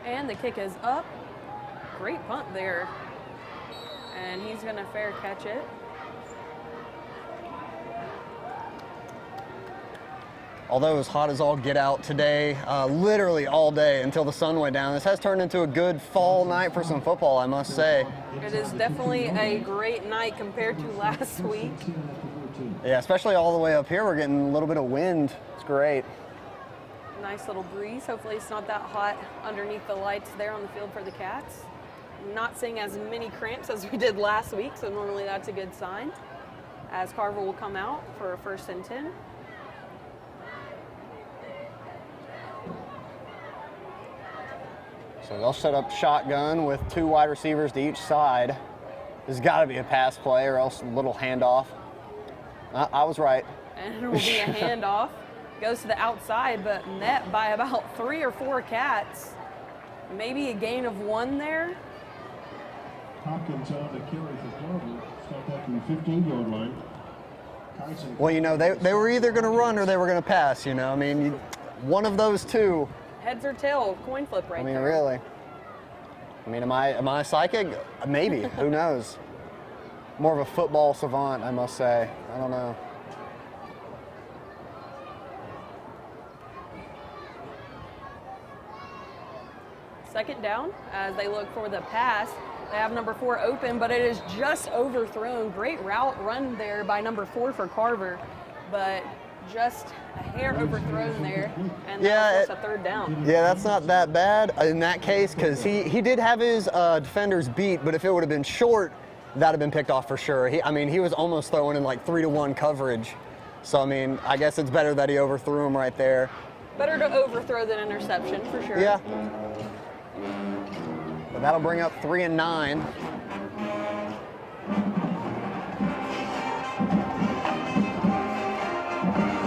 And the kick is up. Great punt there. And he's going to fair catch it. Although it was hot as all get out today, literally all day until the sun went down, this has turned into a good fall night for some football, I must say. It is definitely a great night compared to last week. Yeah, especially all the way up here, we're getting a little bit of wind. It's great. Nice little breeze. Hopefully it's not that hot underneath the lights there on the field for the Cats. I'm not seeing as many cramps as we did last week, so normally that's a good sign. As Carver will come out for a 1st and 10. So they'll set up shotgun with 2 wide receivers to each side. This has got to be a pass play or else a little handoff. I was right. And it will be a handoff. Goes to the outside, but met by about 3 or 4 Cats. Maybe a gain of 1 there. Hopkins on the carry for Carver. Stop back in the 15-yard line. Well, you know, they were either going to run or they were going to pass, you know. I mean, one of those two. Heads or tail, coin flip right there. I mean, really. I mean, am I psychic? Maybe. Who knows? More of a football savant, I must say. I don't know. Second down as they look for the pass. They have number 4 open, but it is just overthrown. Great route run there by number 4 for Carver, but just a hair overthrown there, and that's a 3rd down. Yeah, that's not that bad in that case, because he did have his defenders beat, but if it would have been short, that would have been picked off for sure. I mean, he was almost throwing in like 3-to-1 coverage. So, I mean, I guess it's better that he overthrew him right there. Better to overthrow than interception, for sure. Yeah. But that'll bring up 3 and 9.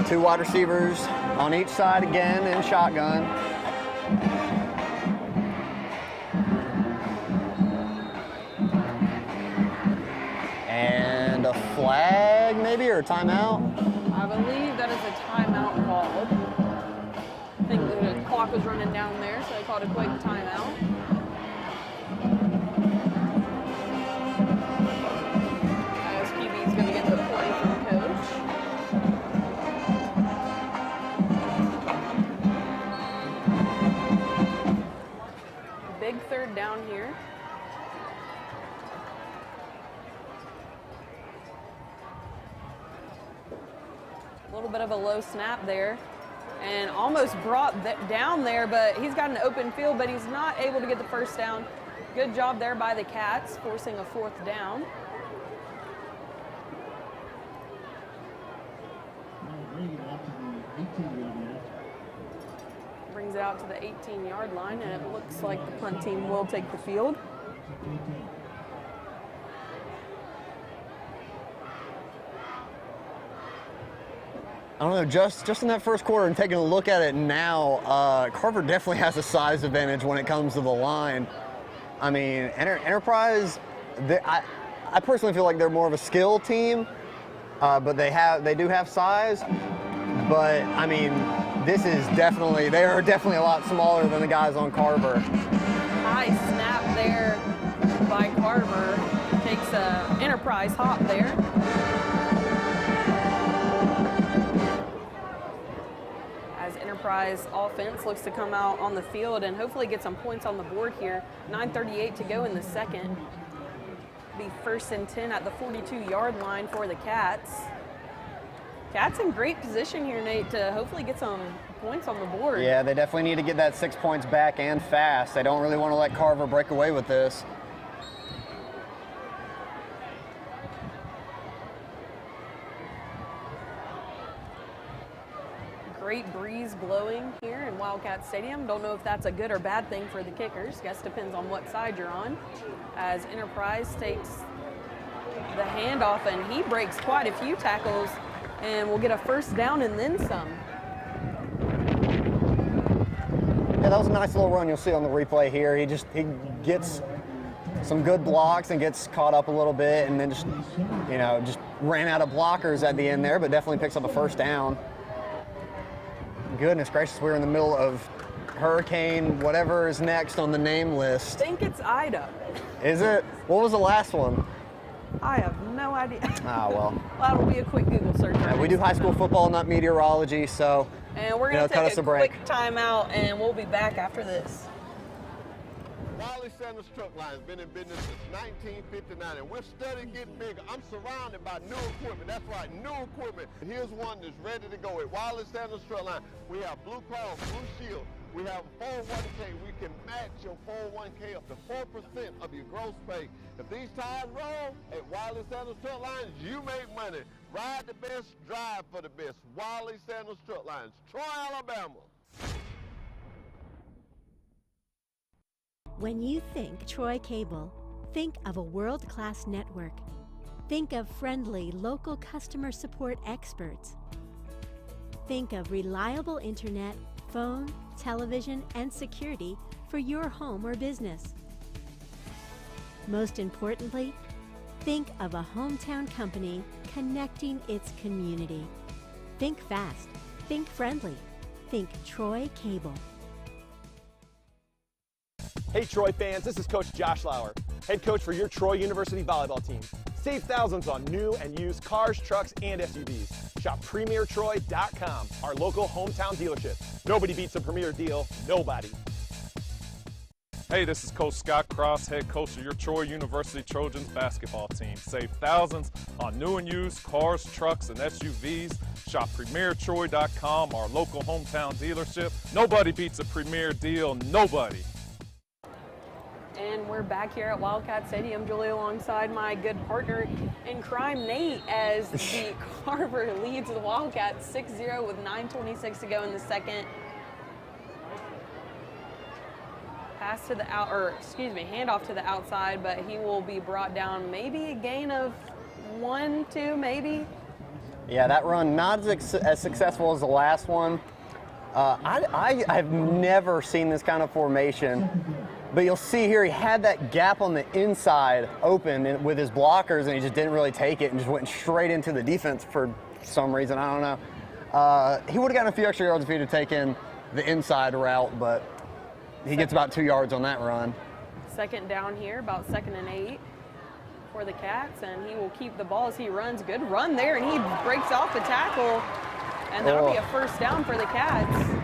Two wide receivers on each side again in shotgun. And a flag maybe, or a timeout? I believe that is a timeout called. I think the clock was running down there, so they called a quick timeout. As QB's going to get the play from coach. Big 3rd down here. A little bit of a low snap there and almost brought down there, but he's got an open field, but he's not able to get the 1st down. Good job there by the Cats, forcing a 4th down. Brings it out to the 18-yard line, and it looks like the punt team will take the field. I don't know, just in that first quarter and taking a look at it now, Carver definitely has a size advantage when it comes to the line. I mean, Enterprise, I personally feel like they're more of a skill team, but they do have size. But I mean, they are definitely a lot smaller than the guys on Carver. High snap there by Carver. Takes a Enterprise hop there. Enterprise offense looks to come out on the field and hopefully get some points on the board here. 9:38 to go in the second. Be 1st and 10 at the 42-yard line for the Cats. Cats in great position here, Nate, to hopefully get some points on the board. Yeah, they definitely need to get that 6 points back and fast. They don't really want to let Carver break away with this. Great breeze blowing here in Wildcat Stadium. Don't know if that's a good or bad thing for the kickers. Guess depends on what side you're on. As Enterprise takes the handoff and he breaks quite a few tackles and will get a 1st down and then some. Yeah, that was a nice little run you'll see on the replay here. He gets some good blocks and gets caught up a little bit and then just ran out of blockers at the end there, but definitely picks up a 1st down. Goodness gracious, we're in the middle of hurricane, whatever is next on the name list. I think it's Ida. Is it? What was the last one? I have no idea. Ah, well. That'll be a quick Google search. Yeah, we do high school football, not meteorology, so and we're going to take a quick timeout, and we'll be back after this. Wiley Sanders Truck Line has been in business since 1959, and we're steadily getting bigger. I'm surrounded by new equipment. That's right, new equipment. Here's one that's ready to go. At Wiley Sanders Truck Line, we have Blue Cross, Blue Shield. We have a 401k. We can match your 401k up to 4% of your gross pay. If these tires roll at Wiley Sanders Truck Lines, you make money. Ride the best, drive for the best. Wiley Sanders Truck Lines, Troy, Alabama. When you think Troy Cable, think of a world-class network. Think of friendly, local customer support experts. Think of reliable internet, phone, television, and security for your home or business. Most importantly, think of a hometown company connecting its community. Think fast, think friendly, think Troy Cable. Hey Troy fans, this is Coach Josh Lauer, head coach for your Troy University volleyball team. Save thousands on new and used cars, trucks, and SUVs. Shop PremierTroy.com, our local hometown dealership. Nobody beats a Premier deal, nobody. Hey, this is Coach Scott Cross, head coach of your Troy University Trojans basketball team. Save thousands on new and used cars, trucks, and SUVs. Shop PremierTroy.com, our local hometown dealership. Nobody beats a Premier deal, nobody. And we're back here at Wildcat Stadium, Julie, alongside my good partner in crime, Nate, as the Carver leads the Wildcats 6-0 with 9:26 to go in the second. Pass to the handoff to the outside, but he will be brought down. Maybe a gain of 1, 2, maybe. Yeah, that run not as successful as the last one. I've never seen this kind of formation. But you'll see here he had that gap on the inside open with his blockers, and he just didn't really take it and just went straight into the defense for some reason. I don't know. He would have gotten a few extra yards if he'd have taken the inside route, but he gets about 2 yards on that run. Second down here, about 2nd and 8 for the Cats, and he will keep the ball as he runs. Good run there, and he breaks off the tackle, and that'll be a first down for the Cats.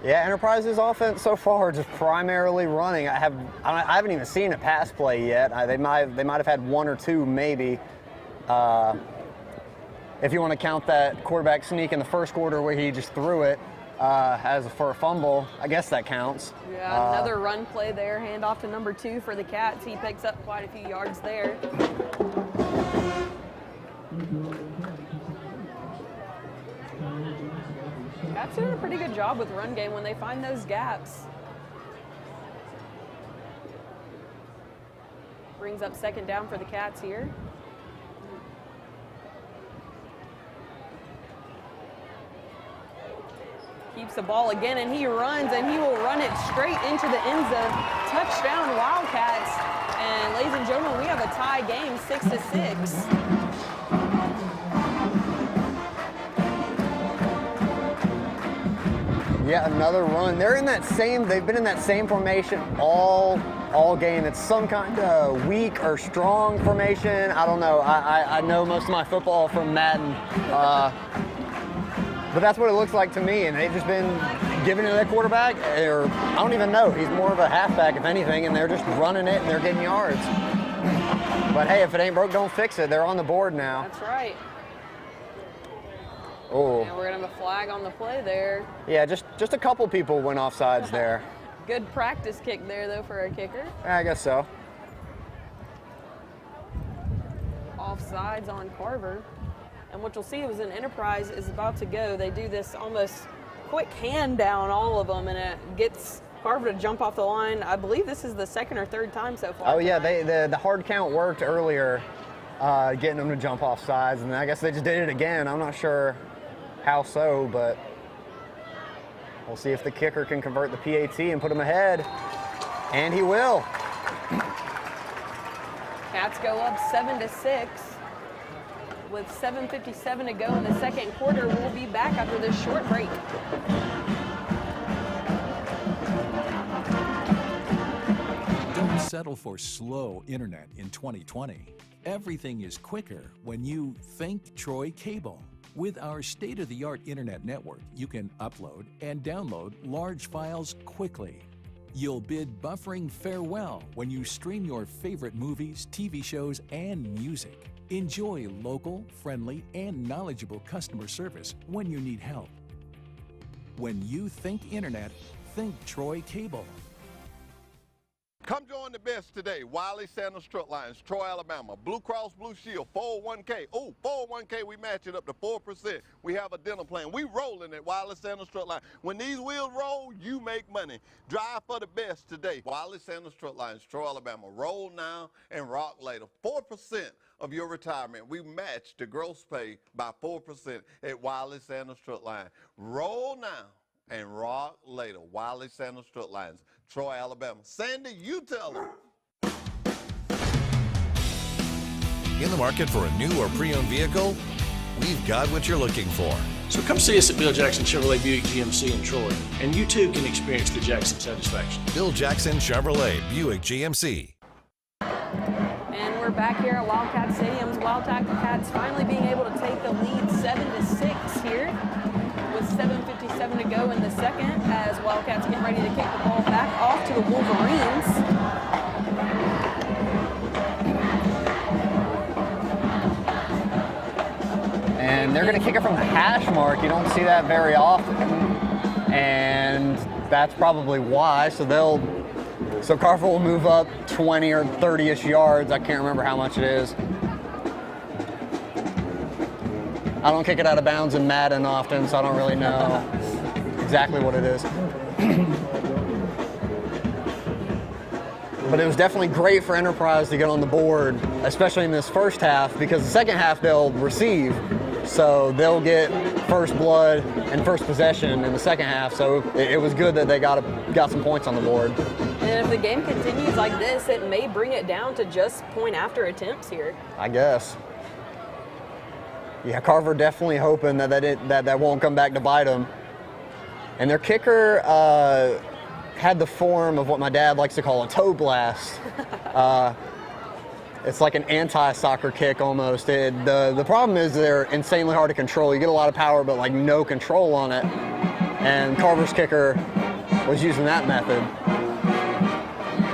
Yeah, Enterprise's offense so far just primarily running. I haven't even seen a pass play yet. They might have had 1 or 2 maybe. If you want to count that quarterback sneak in the first quarter where he just threw it for a fumble, I guess that counts. Yeah, another run play there. Handoff to number 2 for the Cats. He picks up quite a few yards there. Cats doing a pretty good job with run game when they find those gaps. Brings up 2nd down for the Cats here. Keeps the ball again, and he runs, and he will run it straight into the end zone. Touchdown, Wildcats. And ladies and gentlemen, we have a tie game, 6-6. Yeah, another run. They've been in that same formation all game. It's some kind of weak or strong formation. I don't know. I know most of my football from Madden. But that's what it looks like to me, and they've just been giving it to their quarterback, or I don't even know. He's more of a halfback, if anything, and they're just running it, and they're getting yards. But hey, if it ain't broke, don't fix it. They're on the board now. That's right. Oh. And we're going to have a flag on the play there. Yeah, just a couple people went offsides there. Good practice kick there, though, for a kicker. Yeah, I guess so. Offsides on Carver. And what you'll see is an Enterprise is about to go. They do this almost quick hand down, all of them, and it gets Carver to jump off the line. I believe this is the 2nd or 3rd time so far. Oh, yeah, the hard count worked earlier, getting them to jump off sides, and I guess they just did it again. I'm not sure how so, but we'll see if the kicker can convert the PAT and put him ahead, and he will. Cats go up 7-6. With 7:57 to go in the second quarter. We'll be back after this short break. Don't settle for slow internet in 2020. Everything is quicker when you think Troy Cable. With our state-of-the-art internet network, you can upload and download large files quickly. You'll bid buffering farewell when you stream your favorite movies, TV shows, and music. Enjoy local, friendly, and knowledgeable customer service when you need help. When you think internet, think Troy Cable. Come join the best today. Wiley Sanders Truck Lines, Troy, Alabama. Blue Cross Blue Shield, 401k. Oh, 401k, we match it up to 4%. We have a dental plan. We rolling at Wiley Sanders Truck Line. When these wheels roll, you make money. Drive for the best today. Wiley Sanders Truck Lines, Troy, Alabama. Roll now and rock later. 4% of your retirement. We match the gross pay by 4% at Wiley Sanders Truck Line. Roll now and rock later. Wiley Sanders Truck Lines, Troy, Alabama. Sandy, you tell them. In the market for a new or pre-owned vehicle? We've got what you're looking for. So come see us at Bill Jackson Chevrolet Buick GMC in Troy, and you too can experience the Jackson satisfaction. Bill Jackson Chevrolet Buick GMC. And we're back here at Wildcat Stadium's Wildcats finally being able to take the lead 7-6 here with 7:57 to go in the second as Wildcats get ready to kick the ball back off to the Wolverines. And they're going to kick it from the hash mark. You don't see that very often. And that's probably why. So Carver will move up 20 or 30-ish yards. I can't remember how much it is. I don't kick it out of bounds in Madden often, so I don't really know exactly what it is. But it was definitely great for Enterprise to get on the board, especially in this first half, because the second half they'll receive. So they'll get first blood and first possession in the second half. So it was good that they got some points on the board. And if the game continues like this, it may bring it down to just point after attempts here. I guess. Yeah, Carver definitely hoping that won't come back to bite them. And their kicker had the form of what my dad likes to call a toe blast. It's like an anti-soccer kick almost. The problem is they're insanely hard to control. You get a lot of power, but like no control on it. And Carver's kicker was using that method.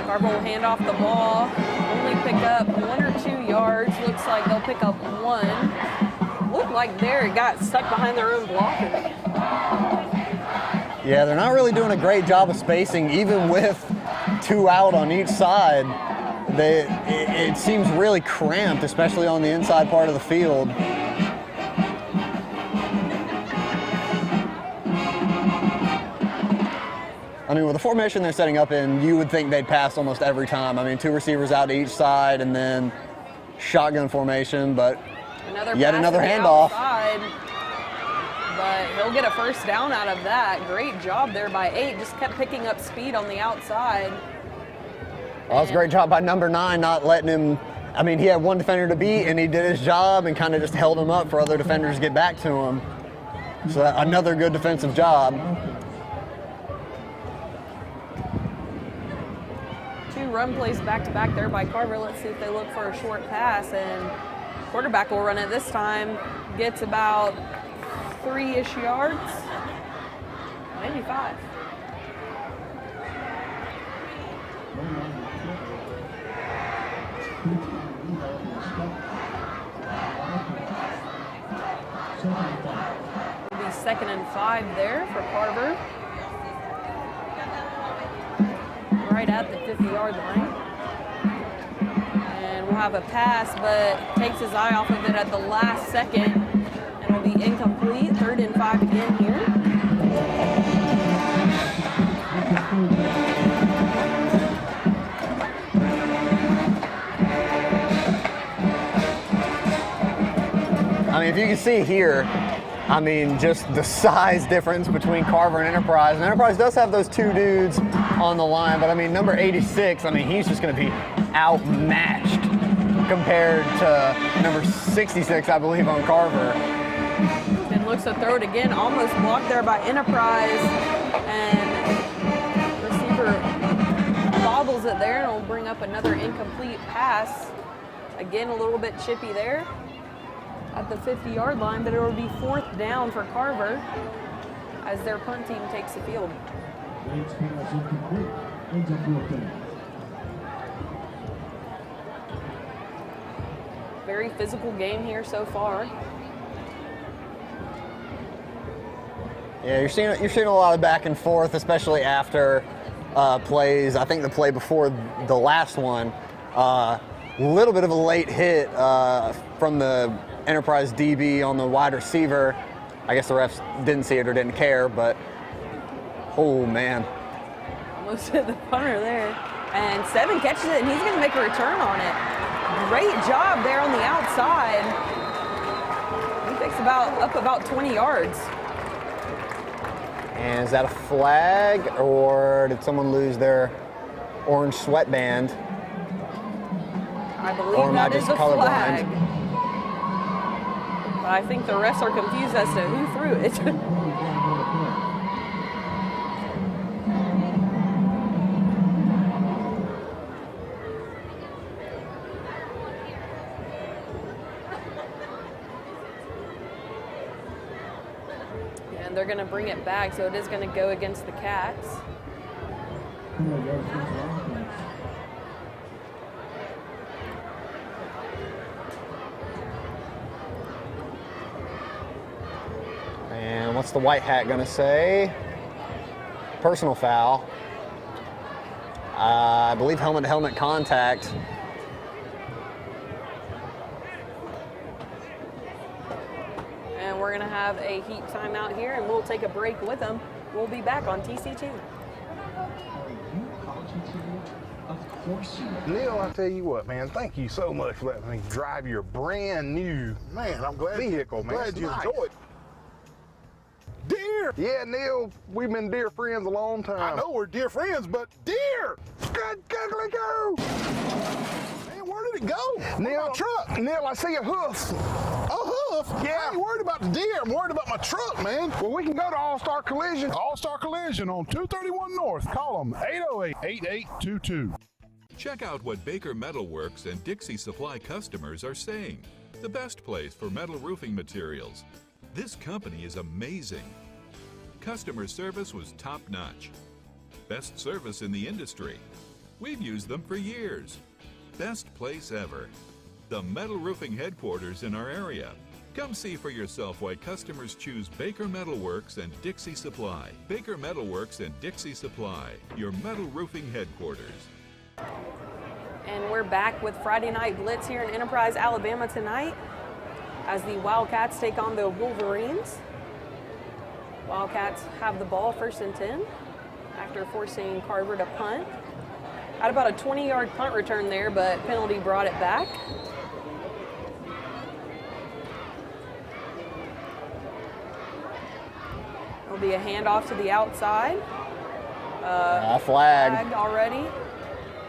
Carver will hand off the ball, only pick up 1 or 2 yards. Looks like they'll pick up 1. Looked like it got stuck behind their own blocker. Yeah, they're not really doing a great job of spacing, even with 2 out on each side. It seems really cramped, especially on the inside part of the field. I mean, with the formation they're setting up in, you would think they'd pass almost every time. I mean, 2 receivers out to each side and then shotgun formation, but yet another handoff. Outside, but he'll get a first down out of that. Great job there by 8. Just kept picking up speed on the outside. Well, it's a great job by number 9, not letting him. I mean, he had 1 defender to beat, and he did his job and kind of just held him up for other defenders to get back to him. So another good defensive job. 2 run plays back-to-back there by Carver. Let's see if they look for a short pass, and quarterback will run it this time. Gets about 3-ish yards, maybe 5. It'll be 2nd and 5 there for Carver. Right at the 50-yard line. And we'll have a pass, but takes his eye off of it at the last second. And will be incomplete. 3rd and 5 again here. I mean, if you can see here, I mean, just the size difference between Carver and Enterprise. And Enterprise does have those 2 dudes on the line, but I mean, number 86, I mean, he's just going to be outmatched compared to number 66, I believe, on Carver. And looks to throw it again, almost blocked there by Enterprise. And receiver bobbles it there, and will bring up another incomplete pass. Again, a little bit chippy there at the 50-yard line, but it will be 4th down for Carver as their punt team takes the field. Late pass incomplete. Ends up 4th down. Very physical game here so far. Yeah, you're seeing a lot of back and forth, especially after plays. I think the play before the last one, little bit of a late hit from the Enterprise DB on the wide receiver. I guess the refs didn't see it or didn't care, but oh man. Almost hit the punter there. And 7 catches it, and he's going to make a return on it. Great job there on the outside. He picks up about 20 yards. And is that a flag, or did someone lose their orange sweatband? I believe that is a flag. colorblind? But I think the refs are confused as to who threw it. And they're going to bring it back, so it is going to go against the Cats. And what's the white hat going to say? Personal foul. I believe helmet-to-helmet contact. And we're going to have a heat timeout here, and we'll take a break with them. We'll be back on TC2. Neil, I tell you what, man, thank you so much for letting me drive your brand new I'm glad vehicle, man. Glad It's you nice. enjoyed. Deer! Yeah, Neil, we've been dear friends a long time. I know we're dear friends, but deer! Good googly go! Man, where did it go? Neil, My truck! Neil, I see a hoof. A hoof? Yeah. I ain't worried about the deer. I'm worried about my truck, man. Well, we can go to All-Star Collision. All-Star Collision on 231 North. Call them 808-8822. Check out what Baker Metalworks and Dixie Supply customers are saying. The best place for metal roofing materials. This company is amazing. Customer service was top-notch. Best service in the industry. We've used them for years. Best place ever. The metal roofing headquarters in our area. Come see for yourself why customers choose Baker Metalworks and Dixie Supply. Baker Metalworks and Dixie Supply, your metal roofing headquarters. And we're back with Friday Night Blitz here in Enterprise, Alabama tonight as the Wildcats take on the Wolverines. Wildcats have the ball 1st and 10 after forcing Carver to punt. Had about a 20-yard punt return there, but penalty brought it back. It'll be a handoff to the outside. Flag. Flagged already.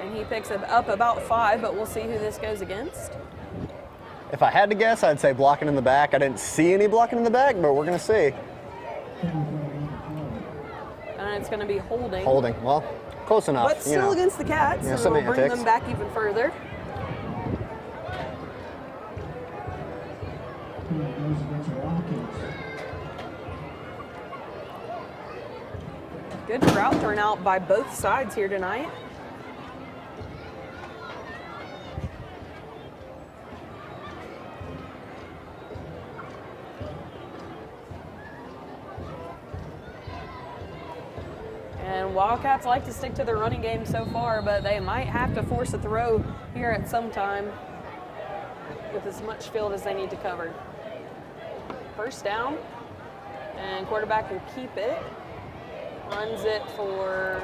And he picks it up about 5, but we'll see who this goes against. If I had to guess, I'd say blocking in the back. I didn't see any blocking in the back, but we're going to see. And it's going to be holding. Holding. Well, close enough. But still against the Cats, Yeah, so we'll bring them back even further. Good crowd turnout by both sides here tonight. And Wildcats like to stick to their running game so far, but they might have to force a throw here at some time with as much field as they need to cover. 1st down, and quarterback will keep it. Runs it for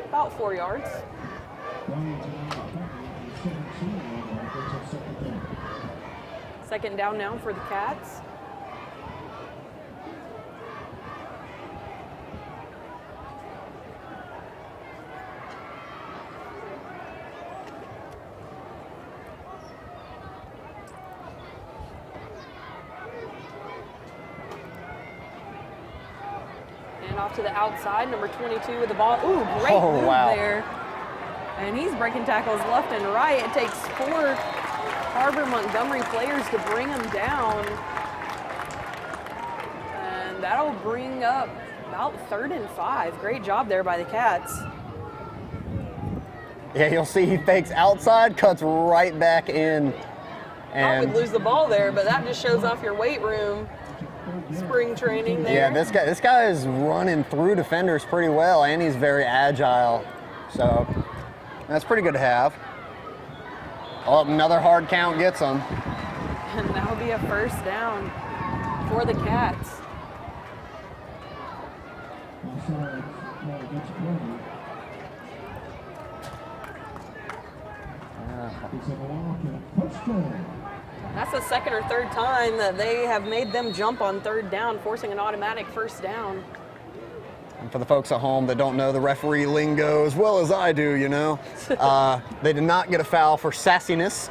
about 4 yards. Second down now for the Cats. And off to the outside, number 22 with the ball. Ooh, great move there. And he's breaking tackles left and right. It takes 4 Carver Montgomery players to bring him down. And that'll bring up about 3rd and 5. Great job there by the Cats. Yeah, you'll see he fakes outside, cuts right back in. And I would lose the ball there, but that just shows off your weight room spring training there. Yeah, this guy is running through defenders pretty well, and he's very agile. So that's pretty good to have. Oh, another hard count gets him. And that'll be a 1st down for the Cats. That's the 2nd or 3rd time that they have made them jump on 3rd down, forcing an automatic 1st down. And for the folks at home that don't know the referee lingo as well as I do, you know, they did not get a foul for sassiness.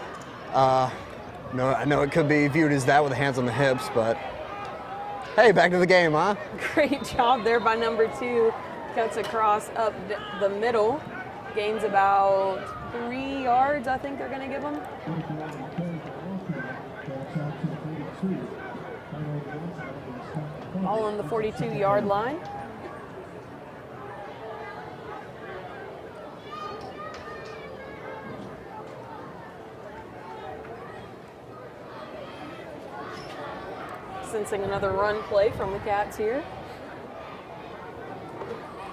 No, I know it could be viewed as that with the hands on the hips, but hey, back to the game, huh? Great job there by number 2. Cuts across up the middle. Gains about 3 yards, I think they're going to give him. All on the 42-yard line. Sensing another run play from the Cats here.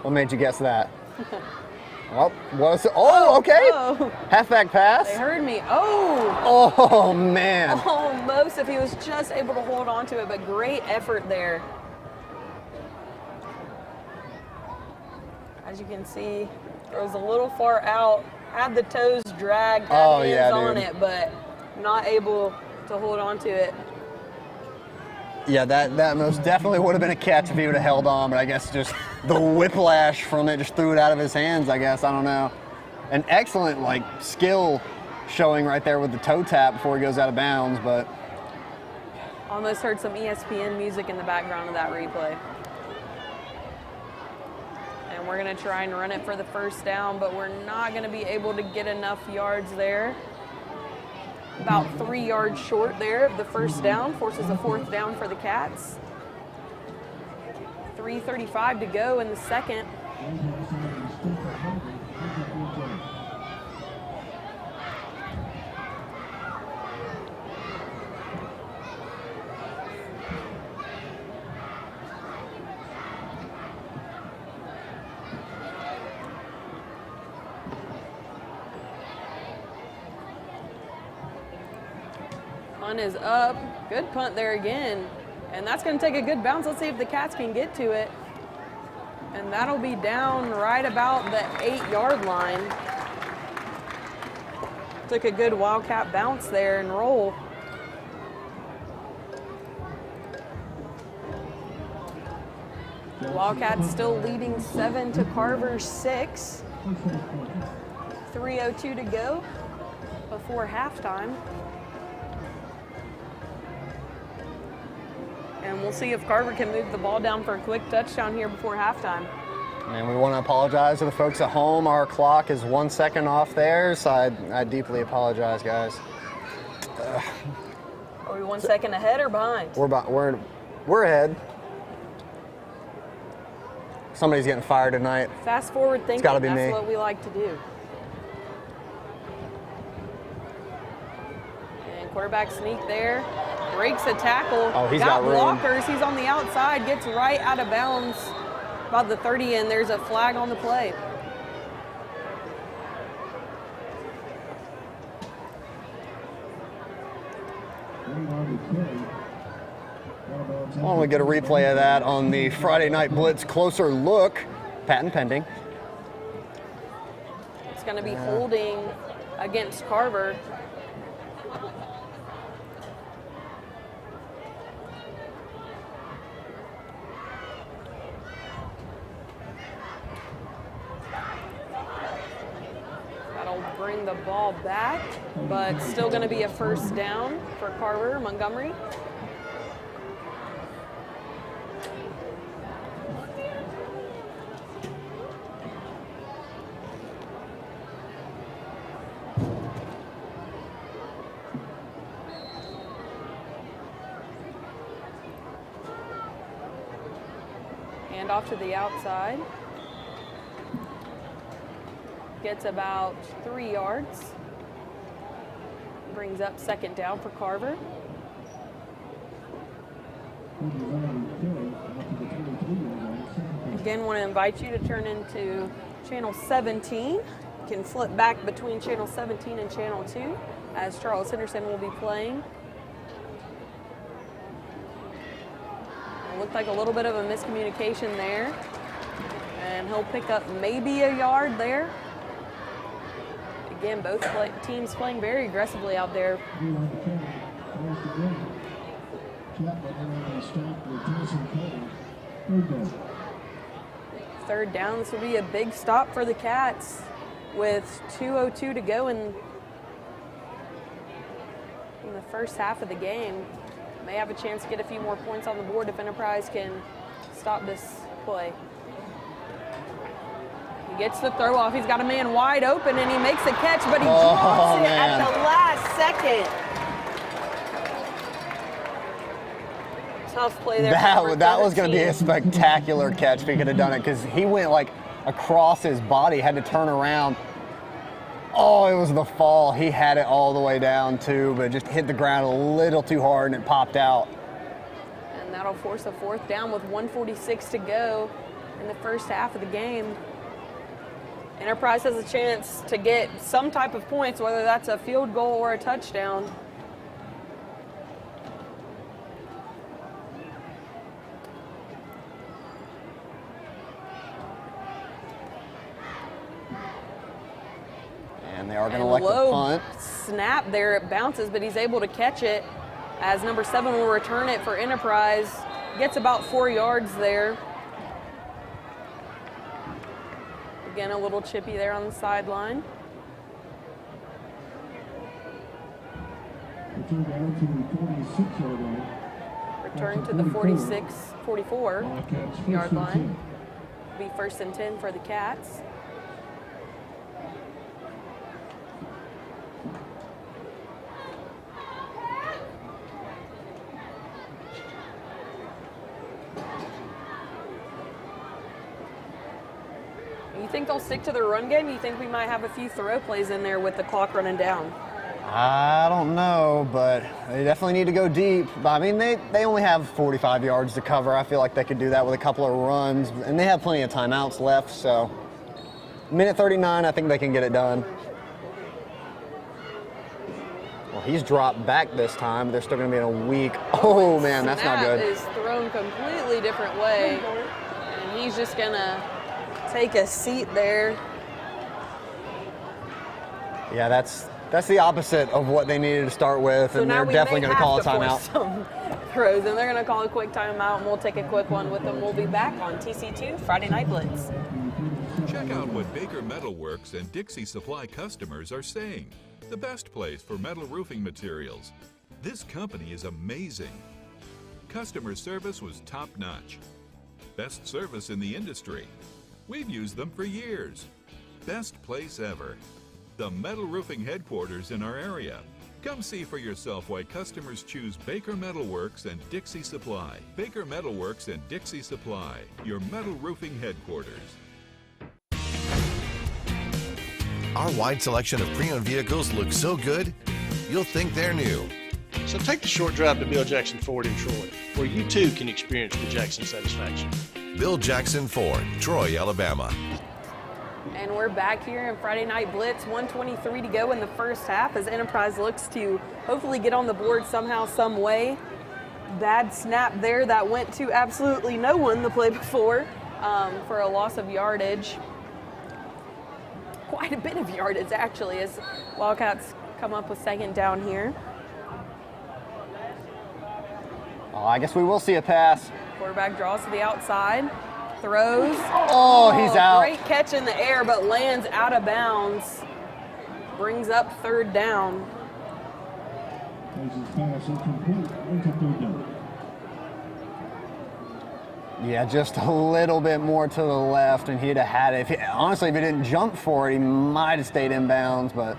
What made you guess that? Well, was it? Oh, okay. Oh. Halfback pass. They heard me. Oh. Oh, man. Almost if he was just able to hold on to it, but great effort there. As you can see, throws a little far out, had the toes dragged, had hands on it, but not able to hold on to it. Yeah, that most definitely would have been a catch if he would have held on, but I guess just the whiplash from it just threw it out of his hands, I guess. I don't know. An excellent, skill showing right there with the toe tap before he goes out of bounds, but... Almost heard some ESPN music in the background of that replay. And we're going to try and run it for the 1st down, but we're not going to be able to get enough yards there. About 3 yards short there of the 1st down, forces a 4th down for the Cats. 3:35 to go in the 2nd. Punt is up. Good punt there again. And that's going to take a good bounce. Let's see if the Cats can get to it. And that'll be down right about the 8-yard line. Took a good Wildcat bounce there and roll. The Wildcats still leading 7 to Carver 6. 3:02 to go before halftime. And we'll see if Carver can move the ball down for a quick touchdown here before halftime. And we want to apologize to the folks at home. Our clock is 1 second off theirs. I deeply apologize, guys. Are we 1 second ahead or behind? We're ahead. Somebody's getting fired tonight. Fast forward thinking, it's gotta be that's me. what we like to do. And quarterback sneak there. Breaks a tackle. Oh, he's got room. Blockers. He's on the outside. Gets right out of bounds. About the 30, and there's a flag on the play. Why don't we get a replay of that on the Friday Night Blitz closer look? Patent pending. It's going to be holding against Carver. Bring the ball back, but still going to be a 1st down for Carver Montgomery. Hand off to the outside. Gets about 3 yards. Brings up second down for Carver. Again, want to invite you to turn into channel 17. You can flip back between channel 17 and channel 2 as Charles Henderson will be playing. It looked like a little bit of a miscommunication there. And he'll pick up maybe a yard there. Again, both teams playing very aggressively out there. Third down, this will be a big stop for the Cats with 2:02 to go in the first half of the game. May have a chance to get a few more points on the board if Enterprise can stop this play. He gets the throw off. He's got a man wide open and he makes a catch, but he drops it at the last second. Tough play there. That was going to be a spectacular catch if he could have done it, because he went like across his body, had to turn around. Oh, it was the fall. He had it all the way down too, but just hit the ground a little too hard and it popped out. And that'll force a fourth down with 1:46 to go in the first half of the game. Enterprise has a chance to get some type of points, whether that's a field goal or a touchdown. And they are going to elect the punt. Snap there, it bounces, but he's able to catch it as number 7 will return it for Enterprise. Gets about 4 yards there. Again, a little chippy there on the sideline. Return to the 44 yard line. Be first and 10 for the Cats. You think they'll stick to their run game? You think we might have a few throw plays in there with the clock running down? I don't know, but they definitely need to go deep. I mean, they only have 45 yards to cover. I feel like they could do that with a couple of runs, and they have plenty of timeouts left, so minute 39, I think they can get it done. Well, he's dropped back this time. They're still going to be in a weak. Oh, man, that's not good. Snap is thrown completely different way, and he's just going to take a seat there. Yeah, that's the opposite of what they needed to start with, So and they're definitely going to call a timeout. Some throws, and they're going to call a quick timeout, and we'll take a quick one with them. We'll be back on TC2 Friday Night Blitz. Check out what Baker Metalworks and Dixie Supply customers are saying. The best place for metal roofing materials. This company is amazing. Customer service was top-notch. Best service in the industry. We've used them for years. Best place ever. The metal roofing headquarters in our area. Come see for yourself why customers choose Baker Metalworks and Dixie Supply. Baker Metalworks and Dixie Supply, your metal roofing headquarters. Our wide selection of pre-owned vehicles looks so good, you'll think they're new. So take the short drive to Bill Jackson Ford in Troy, where you too can experience the Jackson satisfaction. Bill Jackson Ford, Troy, Alabama. And we're back here in Friday Night Blitz, 1:23 to go in the first half as Enterprise looks to hopefully get on the board somehow, some way. Bad snap there that went to absolutely no one the play before for a loss of yardage. Quite a bit of yardage actually as Wildcats come up with second down here. Oh, I guess we will see a pass. Quarterback draws to the outside, throws. Oh, he's out. Great catch in the air, but lands out of bounds. Brings up third down. Yeah, just a little bit more to the left, and he'd have had it. Honestly, if he didn't jump for it, he might have stayed in bounds, but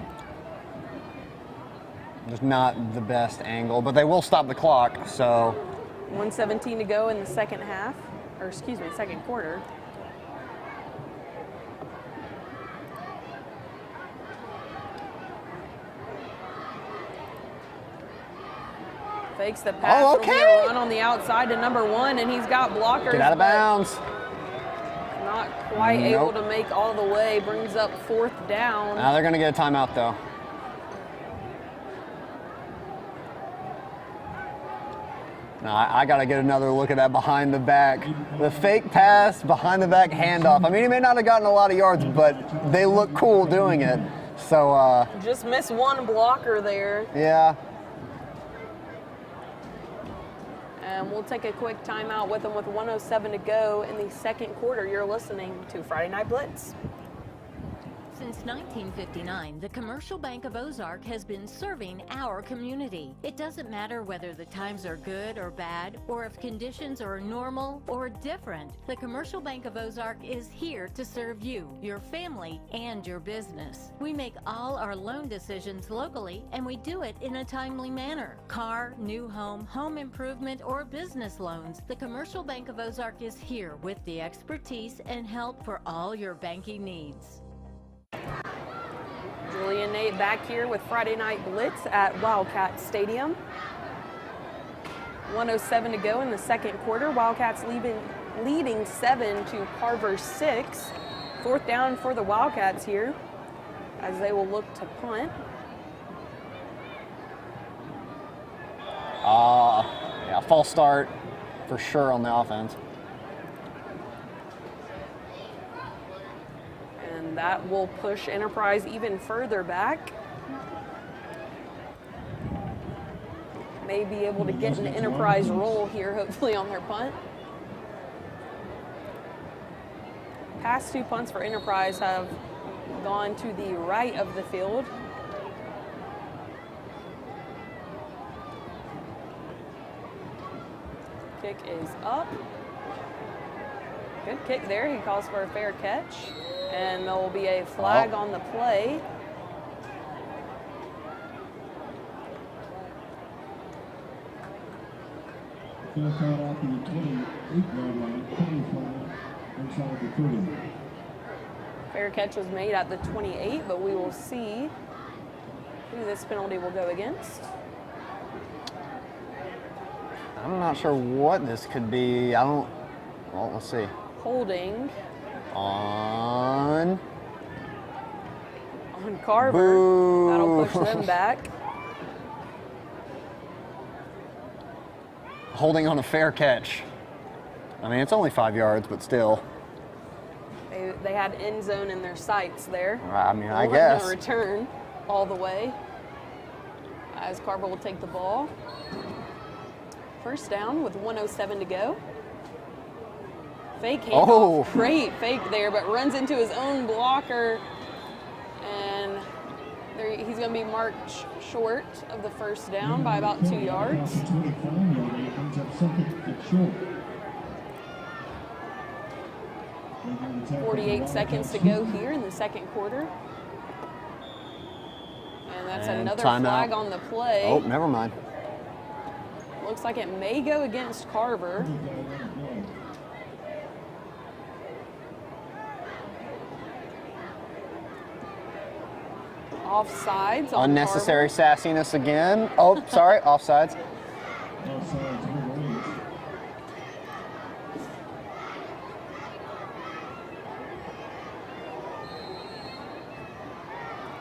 just not the best angle. But they will stop the clock, so. 1:17 to go in the second half. or excuse me, second quarter. Fakes the pass. Oh, It'll be okay. a run on the outside to number 1, and he's got blockers. Get out of but bounds. Not quite Nope. able to make all the way. Brings up 4th down. Now they're going to get a timeout, though. Now I got to get another look at that behind the back. The fake pass, behind the back handoff. I mean, he may not have gotten a lot of yards, but they look cool doing it. So, Just missed one blocker there. yeah. And we'll take a quick timeout with them with 1:07 to go in the second quarter. You're listening to Friday Night Blitz. Since 1959, the Commercial Bank of Ozark has been serving our community. It doesn't matter whether the times are good or bad, or if conditions are normal or different. The Commercial Bank of Ozark is here to serve you, your family, and your business. We make all our loan decisions locally, and we do it in a timely manner. Car, new home, home improvement, or business loans, the Commercial Bank of Ozark is here with the expertise and help for all your banking needs. Julie and Nate back here with Friday Night Blitz at Wildcat Stadium. 1:07 to go in the second quarter. Wildcats leading 7 to Carver 6. 4th down for the Wildcats here as they will look to punt. Yeah, false start for sure on the offense. And that will push Enterprise even further back. May be able to get an Enterprise roll here, hopefully, on their punt. Past 2 punts for Enterprise have gone to the right of the field. Kick is up. Good kick there. He calls for a fair catch. And there will be a flag on the play. Fair caught out to the 28-yard line, 25 inside the 30. Fair catch was made at the 28, but we will see who this penalty will go against. I'm not sure what this could be. Well, let's see. Holding on Carver. Boo. That'll push them back. Holding on a fair catch. I mean, it's only 5 yards, but still. They had end zone in their sights there. I mean, I We'll guess. let them return all the way as Carver will take the ball. First down with 1:07 to go. Fake handoff. Oh. Great fake there, but runs into his own blocker. And he's going to be marked short of the first down by about 2 yards. 48 seconds to go here in the second quarter. And that's another flag on the play. Oh, never mind. Looks like it may go against Carver. Offsides on Unnecessary sassiness again. Oh, sorry, offsides.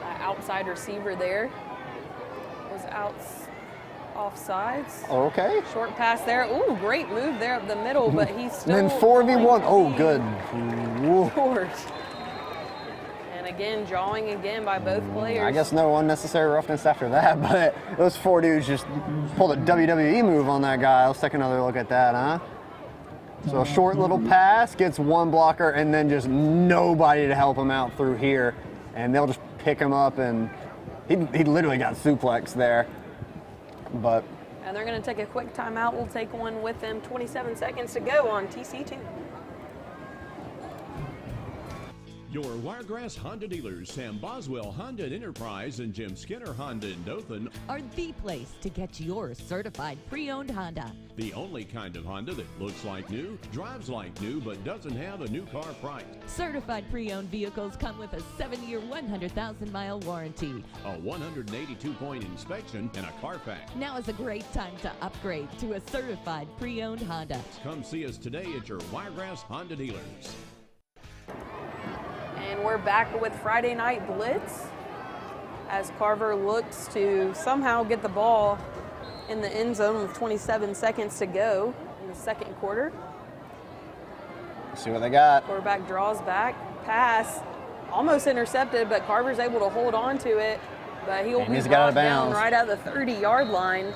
That outside receiver there was offsides. Okay. Short pass there. Ooh, great move there up the middle, but he's still. And then 4v1. Oh, good. Short. And again, jawing again by both players. I guess no unnecessary roughness after that, but those 4 dudes just pulled a WWE move on that guy. Let's take another look at that, huh? So a short little pass, gets one blocker, and then just nobody to help him out through here. And they'll just pick him up, and he literally got suplexed there. But and they're going to take a quick timeout. We'll take one with them. 27 seconds to go on TC2. Your Wiregrass Honda dealers, Sam Boswell Honda and Enterprise and Jim Skinner Honda in Dothan, are the place to get your certified pre-owned Honda. the only kind of Honda that looks like new, drives like new, but doesn't have a new car price. Certified pre-owned vehicles come with a 7-year, 100,000-mile warranty. A 182-point inspection and a Carfax. Now is a great time to upgrade to a certified pre-owned Honda. Come see us today at your Wiregrass Honda dealers. And we're back with Friday Night Blitz as Carver looks to somehow get the ball in the end zone with 27 seconds to go in the second quarter. See what they got. Quarterback draws back, pass, almost intercepted, but Carver's able to hold on to it. But he'll be brought down right at the 30-yard line,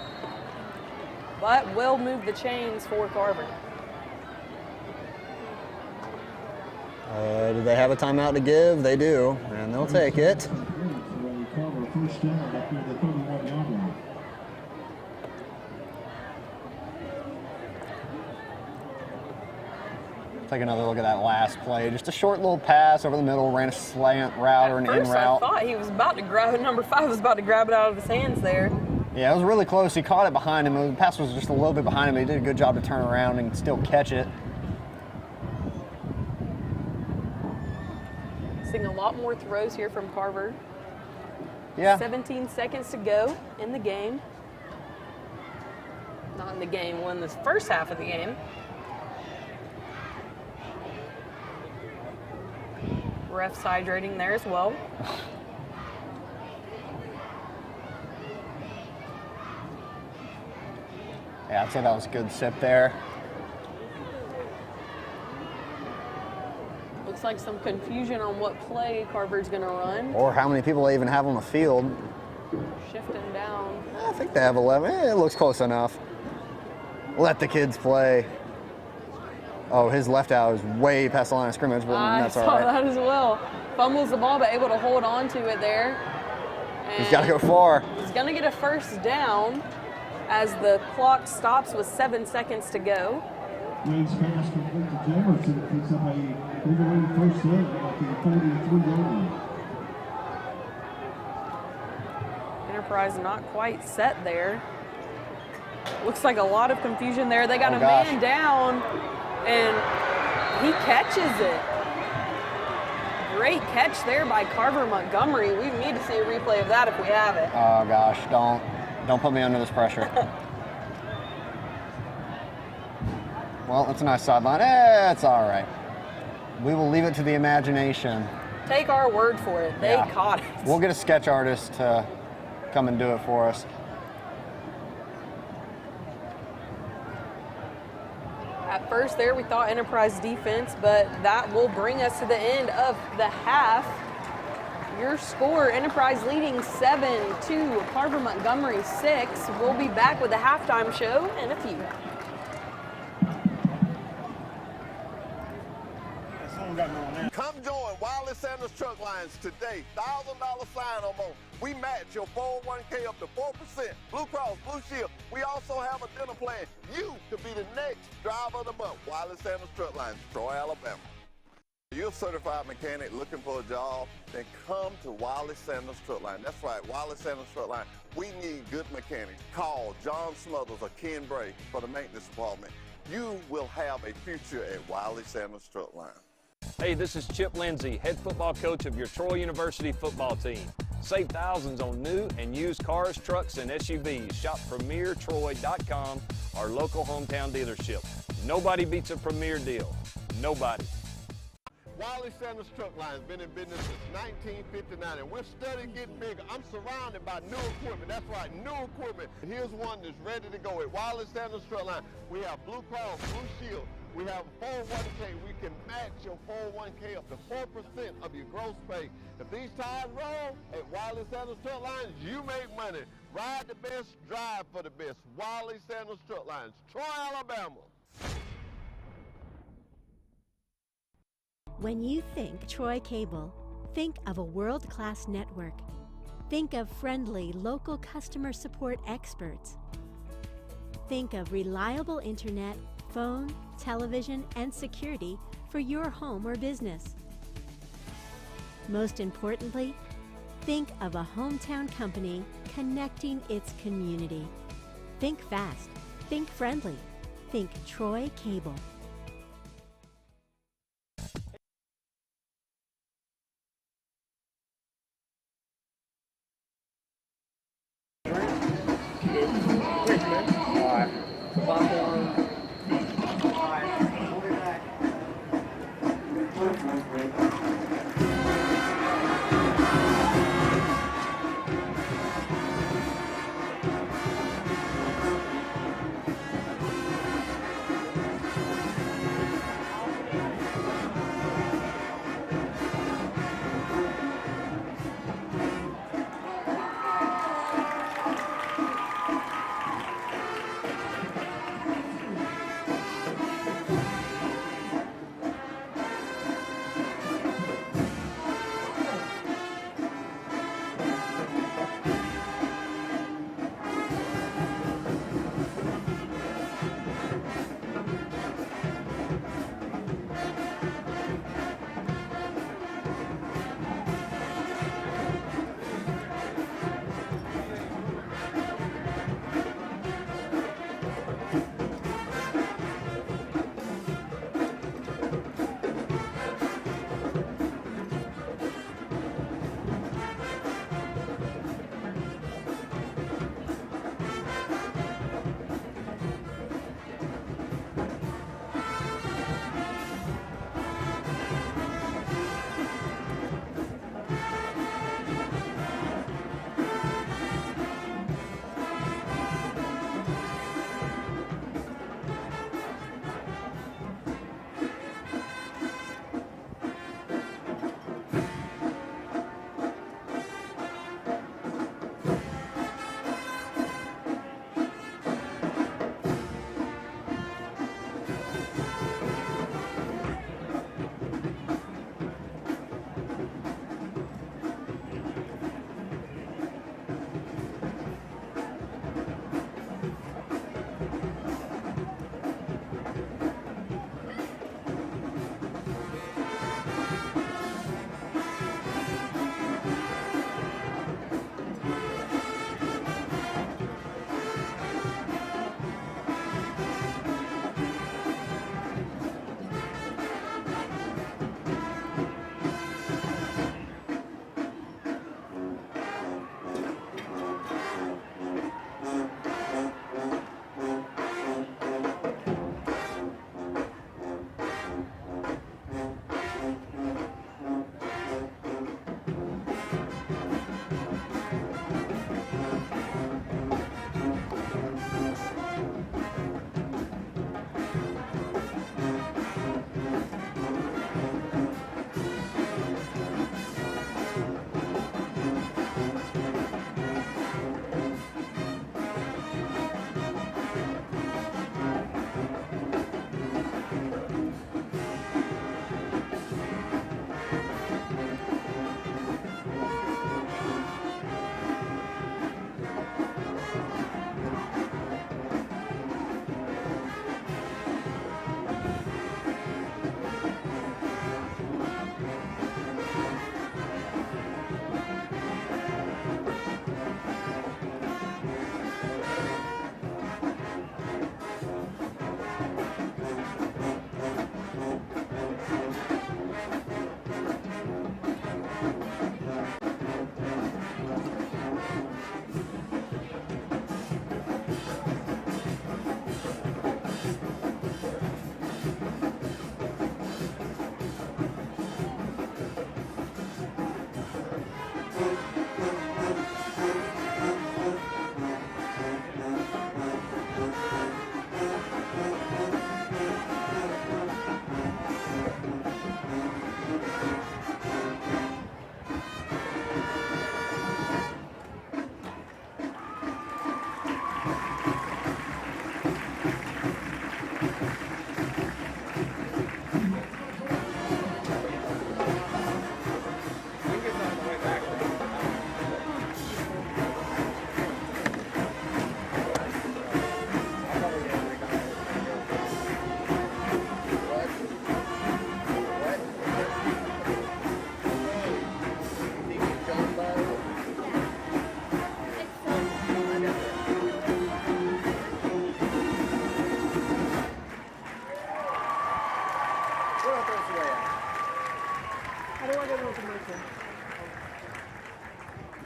but will move the chains for Carver. Do they have a timeout to give? They do, and they'll take it. Take another look at that last play. Just a short little pass over the middle, ran a slant route or an in route. I thought he was about to grab it. Number 5 was about to grab it out of his hands there. Yeah, it was really close. He caught it behind him. The pass was just a little bit behind him. He did a good job to turn around and still catch it. Seeing a lot more throws here from Carver. Yeah. 17 seconds to go in the game. Not in the game, won this first half of the game. Ref's hydrating there as well. Yeah, I'd say that was a good sip there. Looks like some confusion on what play Carver's going to run. Or how many people they even have on the field. Shifting down. I think they have 11. It looks close enough. Let the kids play. Oh, his left out is way past the line of scrimmage, but that's all right. I saw that as well. Fumbles the ball, but able to hold on to it there. He's got to go far. He's going to get a first down as the clock stops with 7 seconds to go. James pass complete to Jefferson, picks up a overrated first down at the 43-yard line. Enterprise not quite set there. Looks like a lot of confusion there. They got a man down, and he catches it. Great catch there by Carver Montgomery. We need to see a replay of that if we have it. Oh gosh, don't put me under this pressure. Well, it's a nice sideline. It's all right. We will leave it to the imagination. Take our word for it. They caught it. We'll get a sketch artist to come and do it for us. At first there, we thought Enterprise defense, but that will bring us to the end of the half. Your score, Enterprise leading 7-2, Carver Montgomery 6. We'll be back with the halftime show in a few. Come join Wiley Sanders Truck Lines today. $1,000 sign-on bonus. We match your 401k up to 4%. Blue Cross, Blue Shield. We also have a dinner plan. You could be the next driver of the month. Wiley Sanders Truck Lines, Troy, Alabama. You're a certified mechanic looking for a job, then come to Wiley Sanders Truck Line. That's right, Wiley Sanders Truck Line. We need good mechanics. Call John Smothers or Ken Bray for the maintenance department. You will have a future at Wiley Sanders Truck Line. Hey, this is Chip Lindsey, head football coach of your Troy University football team. Save thousands on new and used cars, trucks, and SUVs. Shop PremierTroy.com, our local hometown dealership. Nobody beats a Premier deal. Nobody. Wiley Sanders Truck Line has been in business since 1959, and we're steadily getting bigger. I'm surrounded by new equipment. That's right, new equipment. Here's one that's ready to go. At Wiley Sanders Truck Line, we have Blue Cross, Blue Shield. We have 401k. We can match your 401k up to 4% of your gross pay. If these tires roll at Wiley Sanders Truck Lines, you make money. Ride the best, drive for the best. Wiley Sanders Truck Lines, Troy, Alabama. When you think Troy Cable, think of a world-class network. Think of friendly, local customer support experts. Think of reliable internet, phone, television, and security for your home or business. Most importantly, think of a hometown company connecting its community. Think fast. Think friendly. Think Troy Cable.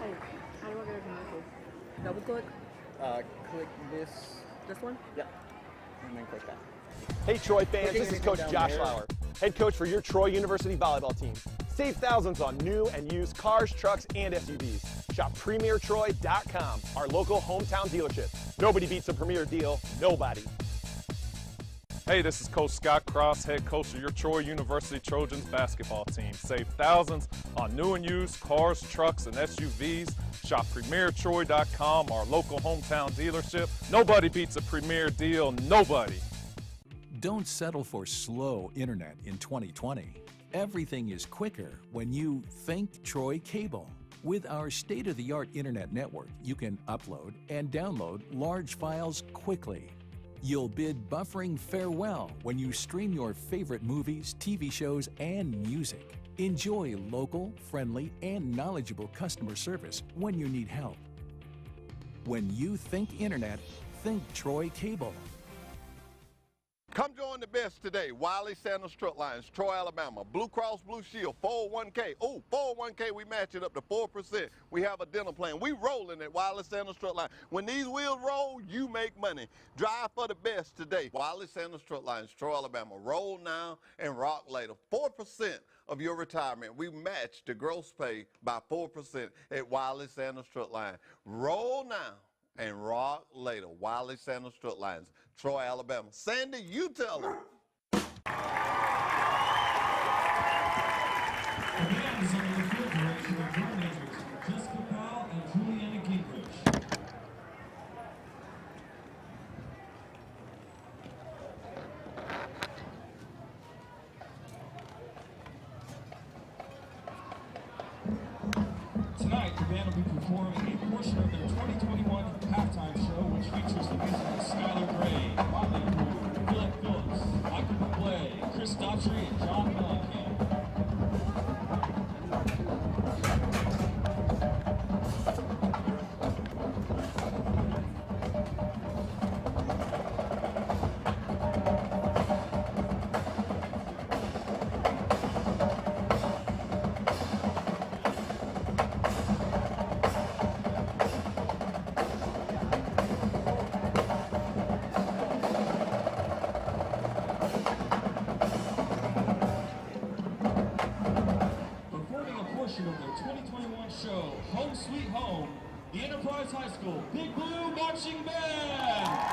Hey, how do I go to commercials? Double click? Click this. This one? Yep. And then click that. Hey Troy fans, this is Coach Josh Lauer, head coach for your Troy University volleyball team. Save thousands on new and used cars, trucks, and SUVs. Shop PremierTroy.com, our local hometown dealership. Nobody beats a Premier deal, nobody. Hey, this is Coach Scott Cross, head coach of your Troy University Trojans basketball team. Save thousands on new and used cars, trucks, and SUVs. Shop PremierTroy.com, our local hometown dealership. Nobody beats a Premier deal, nobody. Don't settle for slow internet in 2020. Everything is quicker when you think Troy Cable. With our state-of-the-art internet network, you can upload and download large files quickly. You'll bid buffering farewell when you stream your favorite movies, TV shows, and music. Enjoy local, friendly, and knowledgeable customer service when you need help. When you think internet, think Troy Cable. Come join the best today. Wiley Sandals Truck Lines, Troy, Alabama. Blue Cross Blue Shield, 401k. Oh, 401k, we match it up to 4%. We have a dental plan. We rolling at Wiley Sandals Truck Lines. When these wheels roll, you make money. Drive for the best today. Wiley Sandals Truck Lines, Troy, Alabama. Roll now and rock later. 4% of your retirement. We match the gross pay by 4% at Wiley Sandals Truck Line. Roll now and rock later. Wiley Sandals Truck Lines, Troy, Alabama. Sandy, you tell them. Tonight, the band will be performing a portion of their 2021 halftime show, which features the music of Skylar Gray, Motley Crue, Philip Phillips, Michael Bublé, Chris Daughtry, and John Mellencamp. Of their 2021 show, Home Sweet Home, the Enterprise High School Big Blue Marching Band.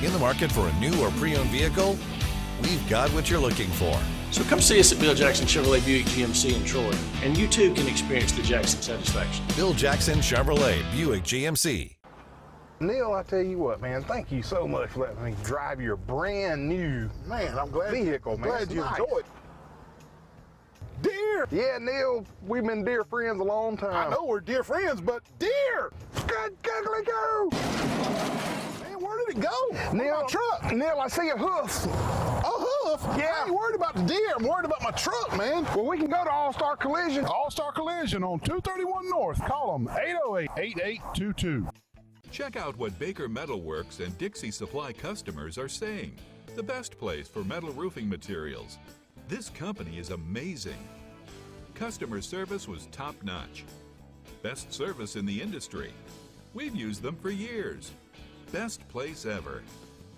In the market for a new or pre-owned vehicle? We've got what you're looking for. So come see us at Bill Jackson Chevrolet Buick GMC in Troy, and you too can experience the Jackson satisfaction. Bill Jackson Chevrolet Buick GMC. Neil, I tell you what, man, thank you so much for letting me drive your brand new vehicle, man. Glad It's you nice. enjoyed. Deer! Yeah, Neil, we've been dear friends a long time. I know we're dear friends, but deer! Good googly go! Man, where did it go? Neil, My truck. Neil, I see a hoof. A hoof? Yeah. I ain't worried about the deer. I'm worried about my truck, man. Well, we can go to All-Star Collision. All-Star Collision on 231 North. Call them 808-8822. Check out what Baker Metalworks and Dixie Supply customers are saying. The best place for metal roofing materials. This company is amazing. Customer service was top-notch. Best service in the industry. We've used them for years. Best place ever.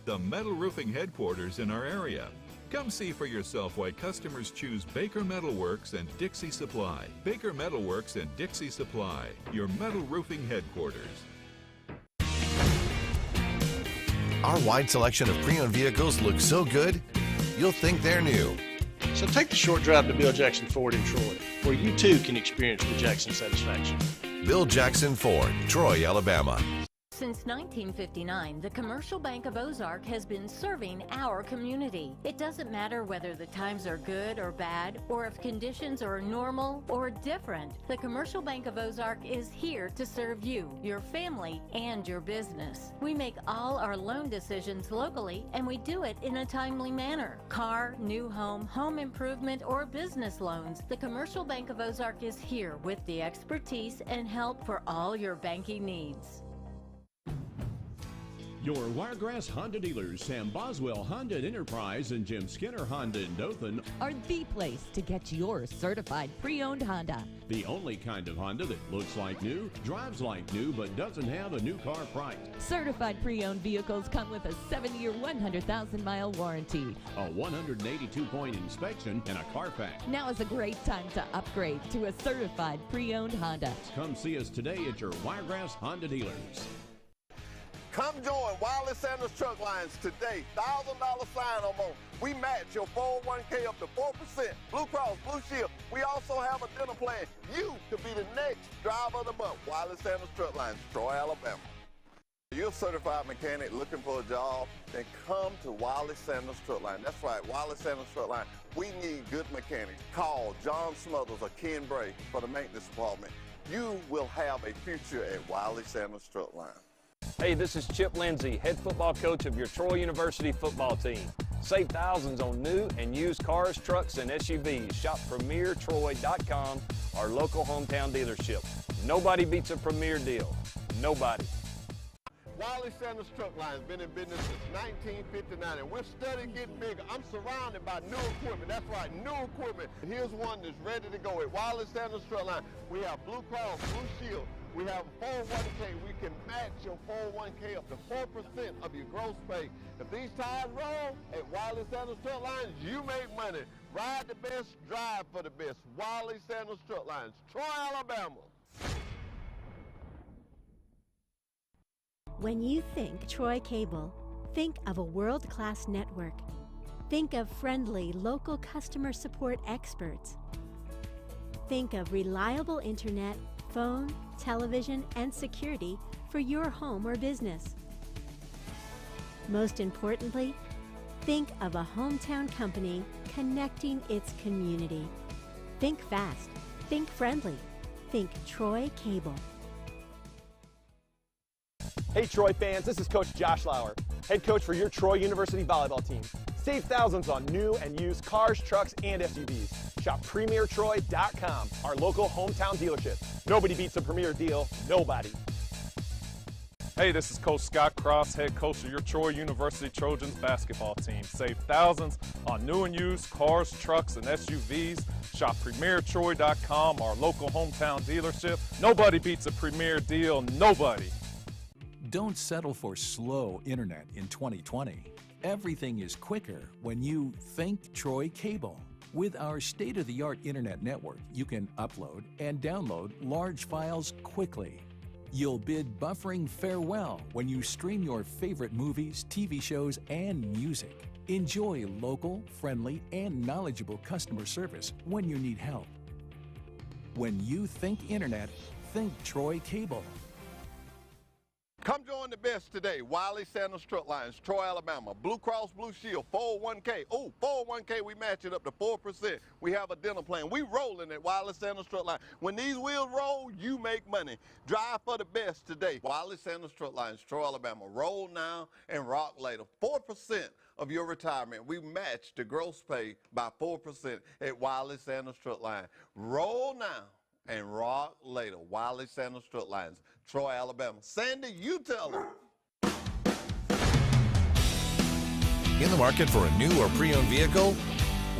The metal roofing headquarters in our area. Come see for yourself why customers choose Baker Metalworks and Dixie Supply. Baker Metalworks and Dixie Supply, your metal roofing headquarters. Our wide selection of pre-owned vehicles looks so good, you'll think they're new. So take the short drive to Bill Jackson Ford in Troy, where you too can experience the Jackson satisfaction. Bill Jackson Ford, Troy, Alabama. Since 1959, the Commercial Bank of Ozark has been serving our community. It doesn't matter whether the times are good or bad, or if conditions are normal or different. The Commercial Bank of Ozark is here to serve you, your family, and your business. We make all our loan decisions locally, and we do it in a timely manner. Car, new home, home improvement, or business loans, the Commercial Bank of Ozark is here with the expertise and help for all your banking needs. Your Wiregrass Honda dealers, Sam Boswell Honda and Enterprise and Jim Skinner Honda in Dothan, are the place to get your certified pre-owned Honda. The only kind of Honda that looks like new, drives like new, but doesn't have a new car price. Certified pre-owned vehicles come with a 7-year, 100,000-mile warranty, a 182-point inspection, and a Carfax. Now is a great time to upgrade to a certified pre-owned Honda. Come see us today at your Wiregrass Honda dealers. Come join Wiley Sanders Truck Lines today. $1,000 sign-on bonus. We match your 401k up to 4%. Blue Cross, Blue Shield. We also have a dental plan. You could be the next driver of the month. Wiley Sanders Truck Lines, Troy, Alabama. You're a certified mechanic looking for a job, then come to Wiley Sanders Truck Line. That's right, Wiley Sanders Truck Line. We need good mechanics. Call John Smothers or Ken Bray for the maintenance department. You will have a future at Wiley Sanders Truck Line. Hey, this is Chip Lindsey, head football coach of your Troy University football team. Save thousands on new and used cars, trucks, and SUVs. Shop PremierTroy.com, our local hometown dealership. Nobody beats a Premier deal. Nobody. Wiley Sanders Truck Line has been in business since 1959, and we're steadily getting bigger. I'm surrounded by new equipment. That's right, new equipment. And here's one that's ready to go. At Wiley Sanders Truck Line, we have Blue Cross, Blue Shield. We have 401k. We can match your 401k up to 4% of your gross pay. If these tires roll at Wiley Sanders Truck Lines, you make money. Ride the best, drive for the best. Wiley Sanders Truck Lines, Troy, Alabama. When you think Troy Cable, think of a world-class network. Think of friendly local customer support experts. Think of reliable internet, phone, television, and security for your home or business. Most importantly, think of a hometown company connecting its community. Think fast, think friendly, think Troy Cable. Hey Troy fans, this is Coach Josh Lauer, head coach for your Troy University volleyball team. Save thousands on new and used cars, trucks, and SUVs. Shop PremierTroy.com, our local hometown dealership. Nobody beats a Premier deal, nobody. Hey, this is Coach Scott Cross, head coach of your Troy University Trojans basketball team. Save thousands on new and used cars, trucks, and SUVs. Shop PremierTroy.com, our local hometown dealership. Nobody beats a Premier deal, nobody. Don't settle for slow internet in 2020. Everything is quicker when you think Troy Cable. With our state-of-the-art internet network, you can upload and download large files quickly. You'll bid buffering farewell when you stream your favorite movies, TV shows, and music. Enjoy local, friendly, and knowledgeable customer service when you need help. When you think internet, think Troy Cable. Come join the best today. Wiley Sanders Truck Lines, Troy, Alabama. Blue Cross, Blue Shield, 401k. Oh, 401k, we match it up to 4%. We have a dental plan. We rolling at Wiley Sanders Truck Line. When these wheels roll, you make money. Drive for the best today. Wiley Sanders Truck Lines, Troy, Alabama. Roll now and rock later. 4% of your retirement. We match the gross pay by 4% at Wiley Sanders Truck Line. Roll now and rock later. Wiley Sanders Truck Lines, Troy, Alabama. Sandy, you tell them. In the market for a new or pre-owned vehicle?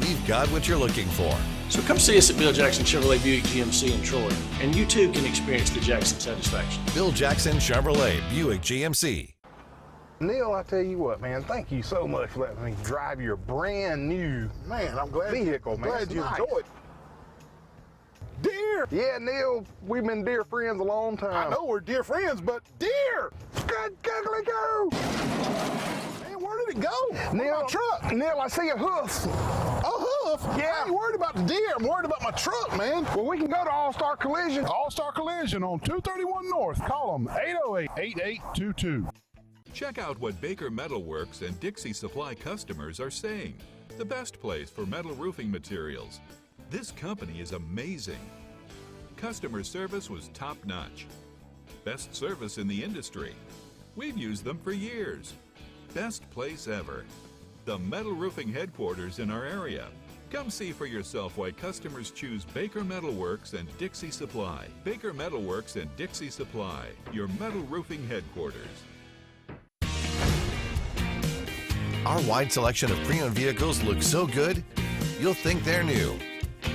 We've got what you're looking for. So come see us at Bill Jackson Chevrolet Buick GMC in Troy, and you too can experience the Jackson satisfaction. Bill Jackson Chevrolet Buick GMC. Neil, I tell you what, man, thank you so much for letting me drive your brand new vehicle, man. Glad you Nice. enjoyed. Deer! Yeah, Neil, we've been dear friends a long time. I know we're dear friends, but deer! Good googly go! Man, where did it go? Neil, My truck! Neil, I see a hoof. A hoof? stuff. Yeah. I ain't worried about the deer. I'm worried about my truck, man. Well, we can go to All-Star Collision. All-Star Collision on 231 North. Call them 808-8822. Check out what Baker Metalworks and Dixie Supply customers are saying. The best place for metal roofing materials. This company is amazing. Customer service was top-notch. Best service in the industry. We've used them for years. Best place ever. The metal roofing headquarters in our area. Come see for yourself why customers choose Baker Metalworks and Dixie Supply. Baker Metalworks and Dixie Supply, your metal roofing headquarters. Our wide selection of pre-owned vehicles looks so good, you'll think they're new.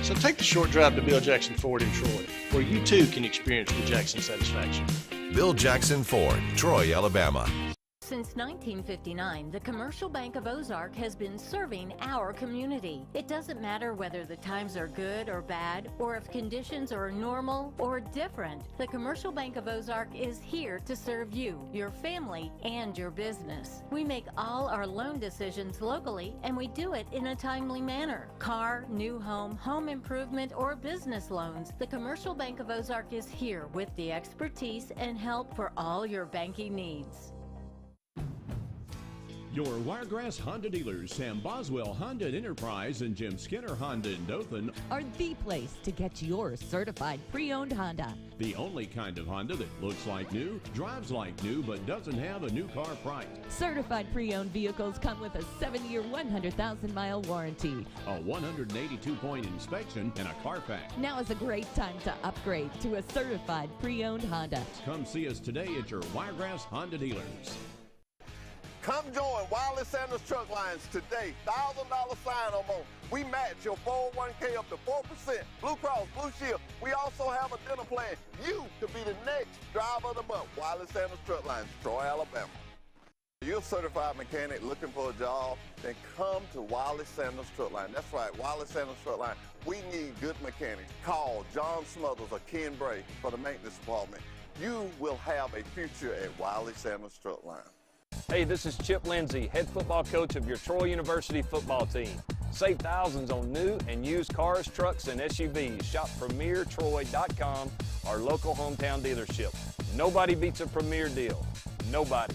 So take the short drive to Bill Jackson Ford in Troy, where you too can experience the Jackson satisfaction. Bill Jackson Ford, Troy, Alabama. Since 1959, the Commercial Bank of Ozark has been serving our community. It doesn't matter whether the times are good or bad, or if conditions are normal or different. The Commercial Bank of Ozark is here to serve you, your family, and your business. We make all our loan decisions locally, and we do it in a timely manner. Car, new home, home improvement, or business loans, the Commercial Bank of Ozark is here with the expertise and help for all your banking needs. Your Wiregrass Honda dealers, Sam Boswell Honda and Enterprise and Jim Skinner Honda in Dothan, are the place to get your certified pre-owned Honda. the only kind of Honda that looks like new, drives like new, but doesn't have a new car price. Certified pre-owned vehicles come with a 7-year, 100,000-mile warranty, a 182-point inspection, and a Carfax. Now is a great time to upgrade to a certified pre-owned Honda. Come see us today at your Wiregrass Honda dealers. Come join Wiley Sanders Truck Lines today. $1,000 sign-on bonus. We match your 401k up to 4%. Blue Cross, Blue Shield. We also have a dinner plan. You could be the next driver of the month. Wiley Sanders Truck Lines, Troy, Alabama. You're a certified mechanic looking for a job, then come to Wiley Sanders Truck Line. That's right, Wiley Sanders Truck Line. We need good mechanics. Call John Smothers or Ken Bray for the maintenance department. You will have a future at Wiley Sanders Truck Line. Hey, this is Chip Lindsey, head football coach of your Troy University football team. Save thousands on new and used cars, trucks, and SUVs. Shop PremierTroy.com, our local hometown dealership. Nobody beats a Premier deal. Nobody.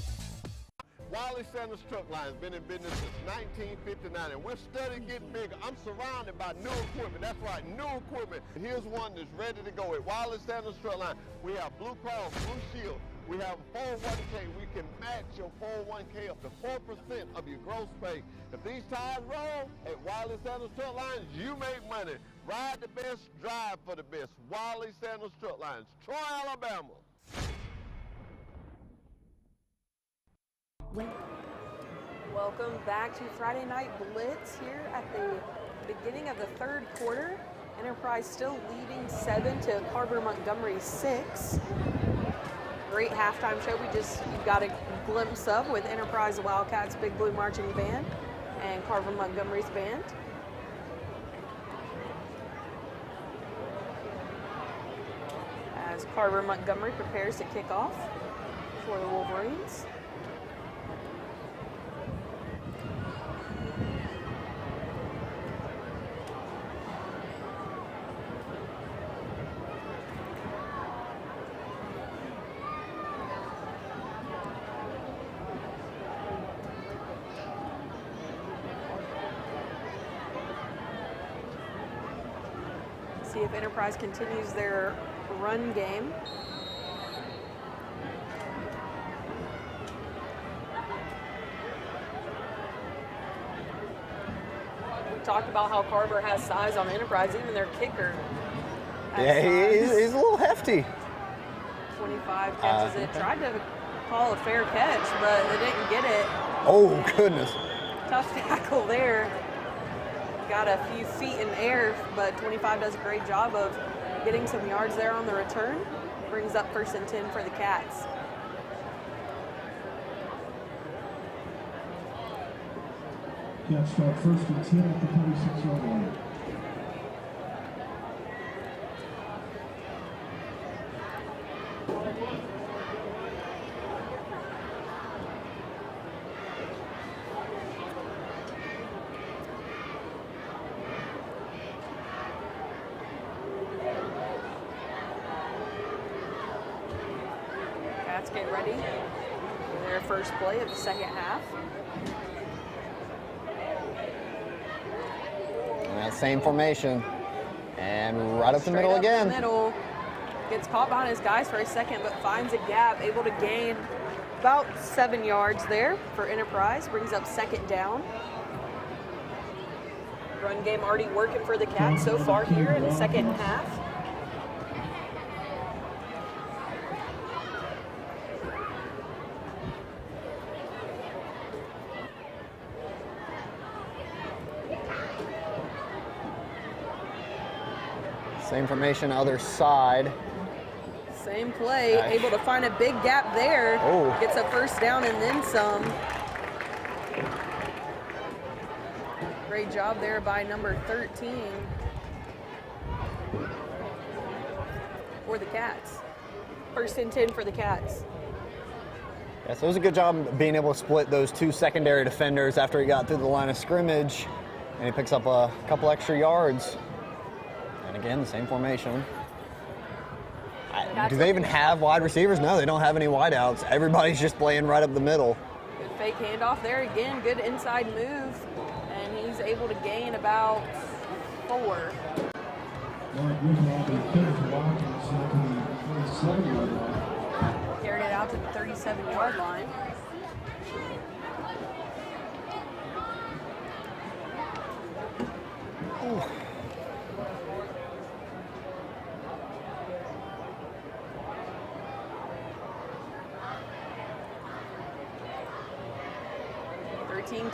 Wiley Sanders Truck Line has been in business since 1959, and we're steadily getting bigger. I'm surrounded by new equipment. That's right, new equipment. Here's one that's ready to go. At Wiley Sanders Truck Line, we have Blue Cross, Blue Shield. We have 401k. We can match your 401k up to 4% of your gross pay. If these tires roll at Wiley Sanders Truck Lines, you make money. Ride the best, drive for the best. Wiley Sanders Truck Lines, Troy, Alabama. Welcome back to Friday Night Blitz here at the beginning of the third quarter. Enterprise still leading 7 to Carver Montgomery 6. Great halftime show we just got a glimpse of with Enterprise Wildcats Big Blue Marching Band and Carver Montgomery's band. As Carver Montgomery prepares to kick off for the Wolverines. See if Enterprise continues their run game. We talked about how Carver has size on Enterprise, even their kicker. Yeah, he's a little hefty. 25 catches it. Tried to call a fair catch, but they didn't get it. Oh, goodness. Tough tackle there. Got a few feet in air, but 25 does a great job of getting some yards there on the return. Brings up 1st and 10 for the Cats. Cats start 1st and 10 at the 26-yard line. Cats get ready for their first play of the second half. And that same formation. And right up the middle again. Middle. Gets caught behind his guys for a second, but finds a gap, able to gain about 7 yards there for Enterprise. Brings up second down. Run game already working for the Cats so far here in the second half. Same formation, other side. Same play, able to find a big gap there. Oh. Gets a first down and then some. Great job there by number 13 for the Cats. First and 10 for the Cats. Yeah, so it was a good job being able to split those two secondary defenders after he got through the line of scrimmage, and he picks up a couple extra yards. And again, the same formation. Do they even have wide receivers? No, they don't have any wideouts. Everybody's just playing right up the middle. Good fake handoff there again. Good inside move. And he's able to gain about 4. Carried it out to the 37-yard line. Ooh.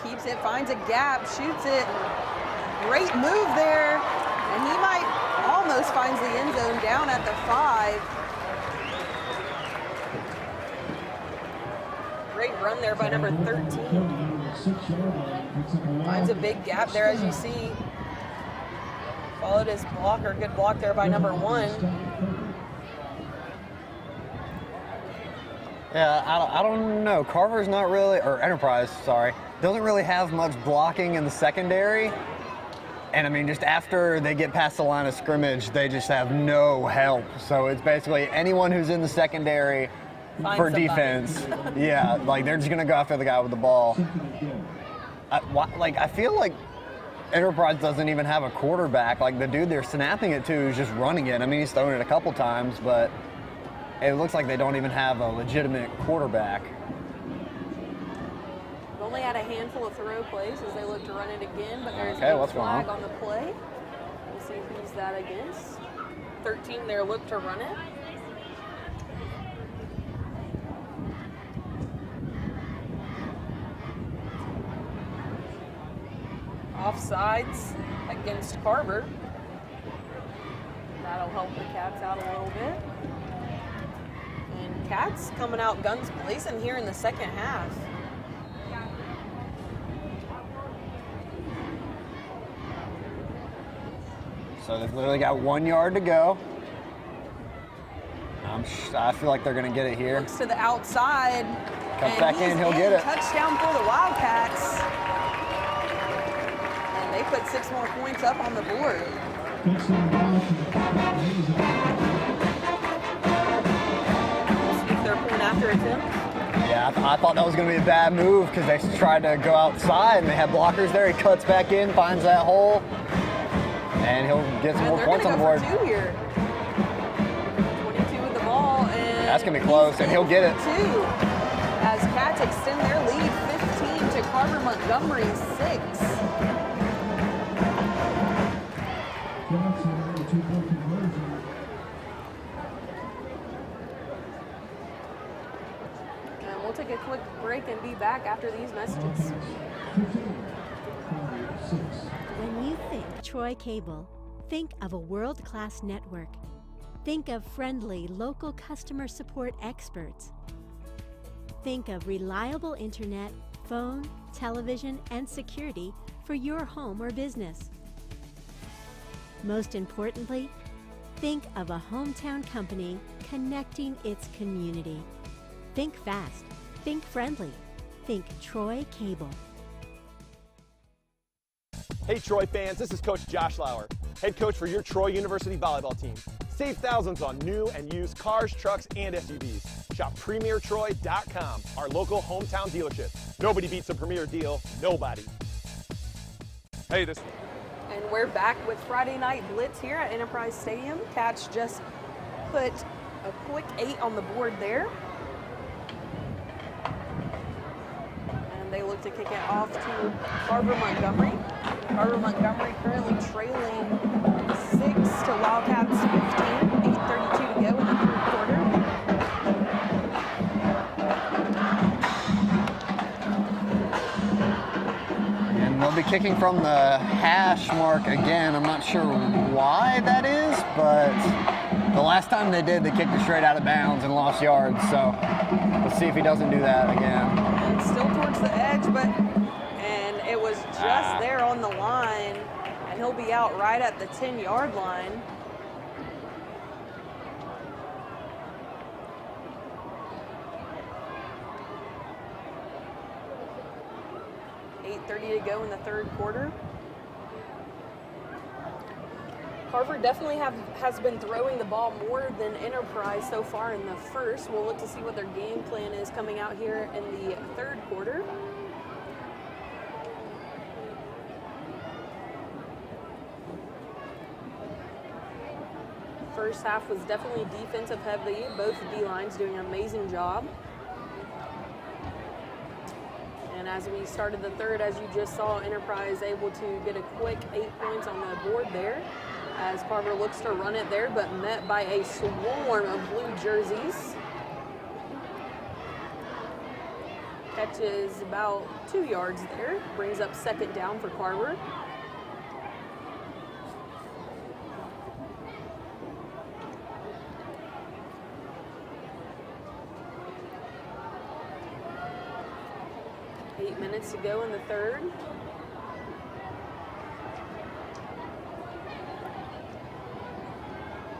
Keeps it, finds a gap, shoots it. Great move there. And he might almost finds the end zone down at the 5. Great run there by number 13. Finds a big gap there, as you see. Followed his blocker, good block there by number 1. Yeah, I don't know. Carver's not really, or Enterprise, sorry, doesn't really have much blocking in the secondary. And I mean, just after they get past the line of scrimmage, they just have no help. So it's basically anyone who's in the secondary for defense. Yeah, like they're just gonna go after the guy with the ball. I feel like Enterprise doesn't even have a quarterback. Like the dude they're snapping it to is just running it. I mean, he's thrown it a couple times, but it looks like they don't even have a legitimate quarterback. They've only had a handful of throw plays as they look to run it again, but there's no flag on the play. We'll see who's that against. 13 there look to run it. Offsides against Carver. That'll help the Cats out a little bit. And Cats coming out guns blazing here in the second half. So they've literally got 1 yard to go. I feel like they're going to get it here. Looks to the outside. Comes back in, he'll get it. Touchdown for the Wildcats. And they put 6 more points up on the board. Their point after attempt. Yeah, I thought that was going to be a bad move because they tried to go outside and they have blockers there. He cuts back in, finds that hole, and he'll get some more points on the board. They're going to go for 2 here. 22 with the ball, and that's going to be close, and he'll get it. 2 as Cats extend their lead 15 to Carver Montgomery 6. We'll take a quick break and be back after these messages. When you think Troy Cable, think of a world-class network. Think of friendly local customer support experts. Think of reliable internet, phone, television, and security for your home or business. Most importantly, think of a hometown company connecting its community. Think fast. Think friendly. Think Troy Cable. Hey Troy fans, this is Coach Josh Lauer, head coach for your Troy University volleyball team. Save thousands on new and used cars, trucks, and SUVs. Shop PremierTroy.com, our local hometown dealership. Nobody beats a Premier deal, nobody. Hey, this. And we're back with Friday Night Blitz here at Enterprise Stadium. Cats just put a quick 8 on the board there. And they look to kick it off to Carver Montgomery. Carver Montgomery currently trailing 6 to Wildcats 15, 8:32 to go in the third quarter. And they'll be kicking from the hash mark again. I'm not sure why that is, but the last time they did, they kicked it straight out of bounds and lost yards. So let's see if he doesn't do that again. And still towards the edge, and it was just there on the line, and he'll be out right at the 10-yard line. .30 to go in the third quarter. Carver definitely has been throwing the ball more than Enterprise so far in the first. We'll look to see what their game plan is coming out here in the third quarter. First half was definitely defensive heavy. Both D-lines doing an amazing job. And as we started the third, as you just saw, Enterprise able to get a quick 8 points on the board there, as Carver looks to run it there, but met by a swarm of blue jerseys. Catches about 2 yards there, brings up second down for Carver. To go in the third.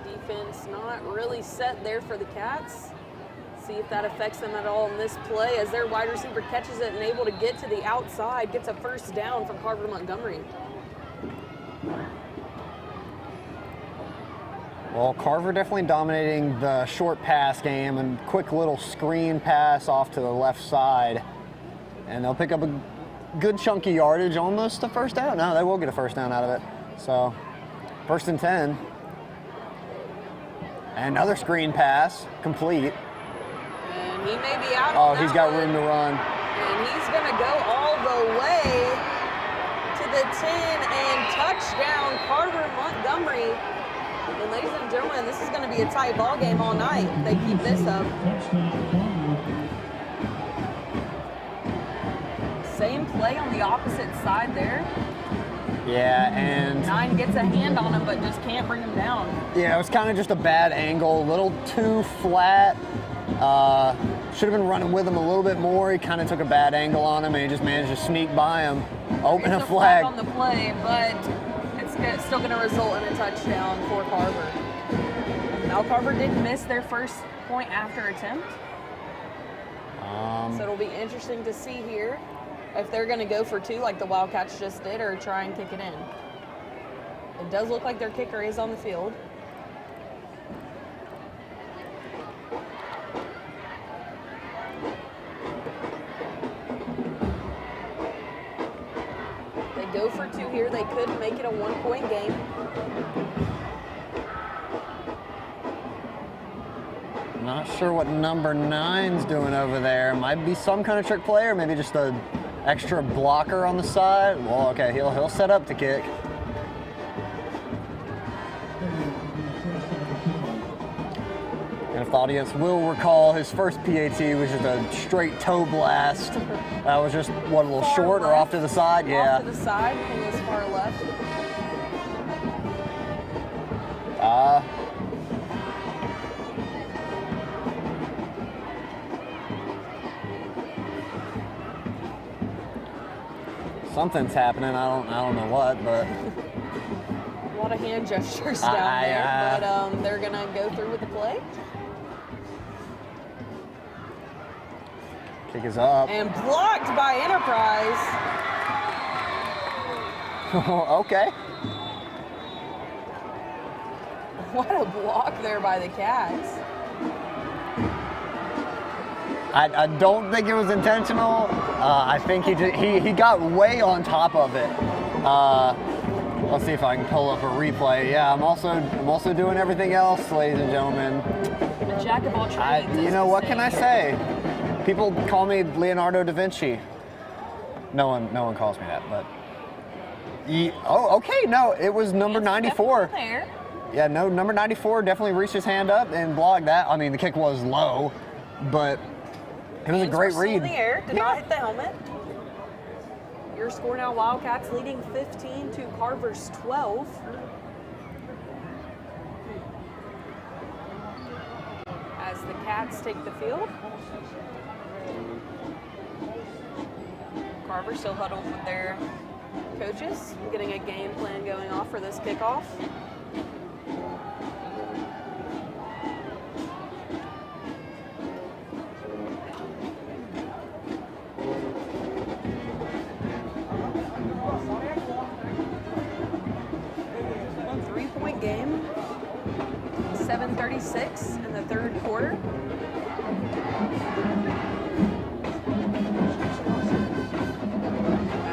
Defense not really set there for the Cats. See if that affects them at all in this play, as their wide receiver catches it and able to get to the outside, gets a first down for Carver Montgomery. Well, Carver definitely dominating the short pass game, and quick little screen pass off to the left side. And they'll pick up a good chunky yardage, almost a first down. No, they will get a first down out of it. So, 1st and 10. Another screen pass, complete. And he may be out. Oh, he's got room to run. And he's going to go all the way to the 10 and touchdown, Carver Montgomery. And ladies and gentlemen, this is going to be a tight ball game all night if they keep this up. Same play on the opposite side there. Yeah, and 9 gets a hand on him, but just can't bring him down. Yeah, it was kind of just a bad angle, a little too flat. Should have been running with him a little bit more. He kind of took a bad angle on him, and he just managed to sneak by him. Open a flag on the play, but it's still going to result in a touchdown for Carver. Now Carver did miss their first point after attempt. So it'll be interesting to see here if they're going to go for 2 like the Wildcats just did, or try and kick it in. It does look like their kicker is on the field. They go for 2 here. They could make it a 1-point game. Not sure what number 9's doing over there. Might be some kind of trick play, or maybe just a extra blocker on the side. Well, okay, he'll set up to kick. And if the audience will recall, his first PAT was just a straight toe blast. That was just, what, a little Far short left. or off to the side? Yeah. Off to the side, and this far left. Something's happening. I don't know what, but A lot of hand gestures down there, but they're gonna go through with the play. kick is up. And blocked by Enterprise. Okay. What a block there by the Cats. I don't think it was intentional. I think he got way on top of it. Let's see if I can pull up a replay. Yeah, I'm also doing everything else, ladies and gentlemen. A jack of all trades. You know, what can I say? People call me Leonardo da Vinci. No one calls me that, but. Oh, okay. No, it was number 94. There. Yeah, no, number 94 definitely reached his hand up and blocked that. I mean, the kick was low, but it was a great read. In the air, did not hit the helmet. Your score now, Wildcats leading 15 to Carver's 12. As the Cats take the field. Carver still huddled with their coaches, getting a game plan going off for this kickoff. Three-point game, 7:36 in the third quarter.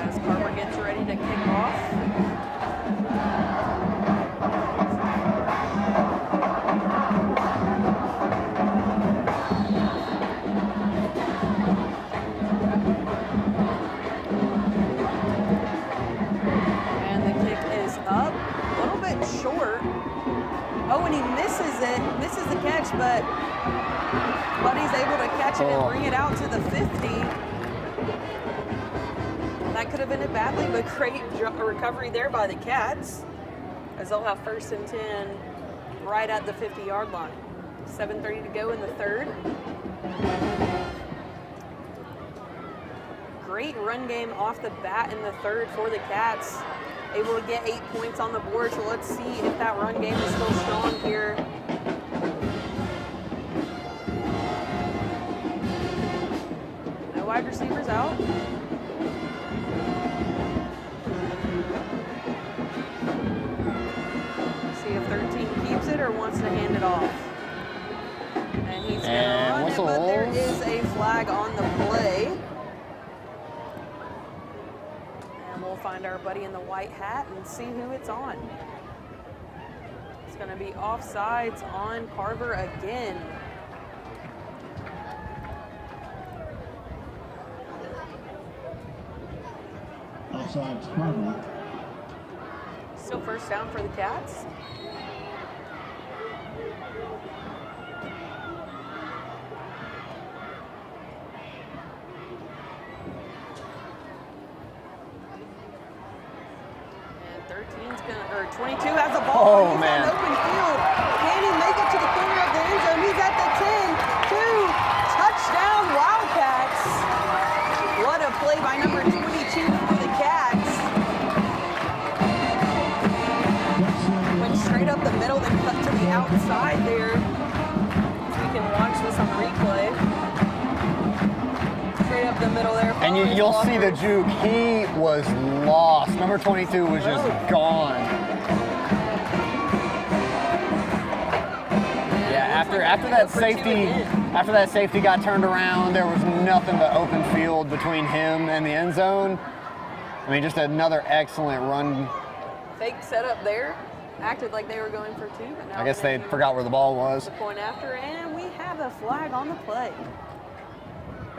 As Carver gets ready to kick off. And the kick is up, a little bit short. Oh, and he misses the catch, but Buddy's able to catch it and bring it out to the 50. That could have ended badly, but great recovery there by the Cats, as they'll have 1st and 10 right at the 50-yard line. 7:30 to go in the third. Great run game off the bat in the third for the Cats. Able to get 8 points on the board, so let's see if that run game is still strong here. No wide receivers out. See if 13 keeps it or wants to hand it off. And he's going to run it, but there is a flag on the play. We'll find our buddy in the white hat and see who it's on. It's going to be offsides on Carver again. Offsides Carver. Still 1st down for the Cats. And 22 has a ball. He's on open field. Can he make it to the corner of the end zone? He's at the 10, 2, touchdown Wildcats. What a play by number 22 for the Cats. Went straight up the middle, then cut to the outside there. So we can watch this on replay. Straight up the middle there. And you'll see the juke. He was lost. Number 22 was just gone. Yeah, after that safety got turned around, there was nothing but open field between him and the end zone. I mean, just another excellent run. Fake setup there. Acted like they were going for 2, but now I guess they forgot where the ball was. The point after, and we have a flag on the play.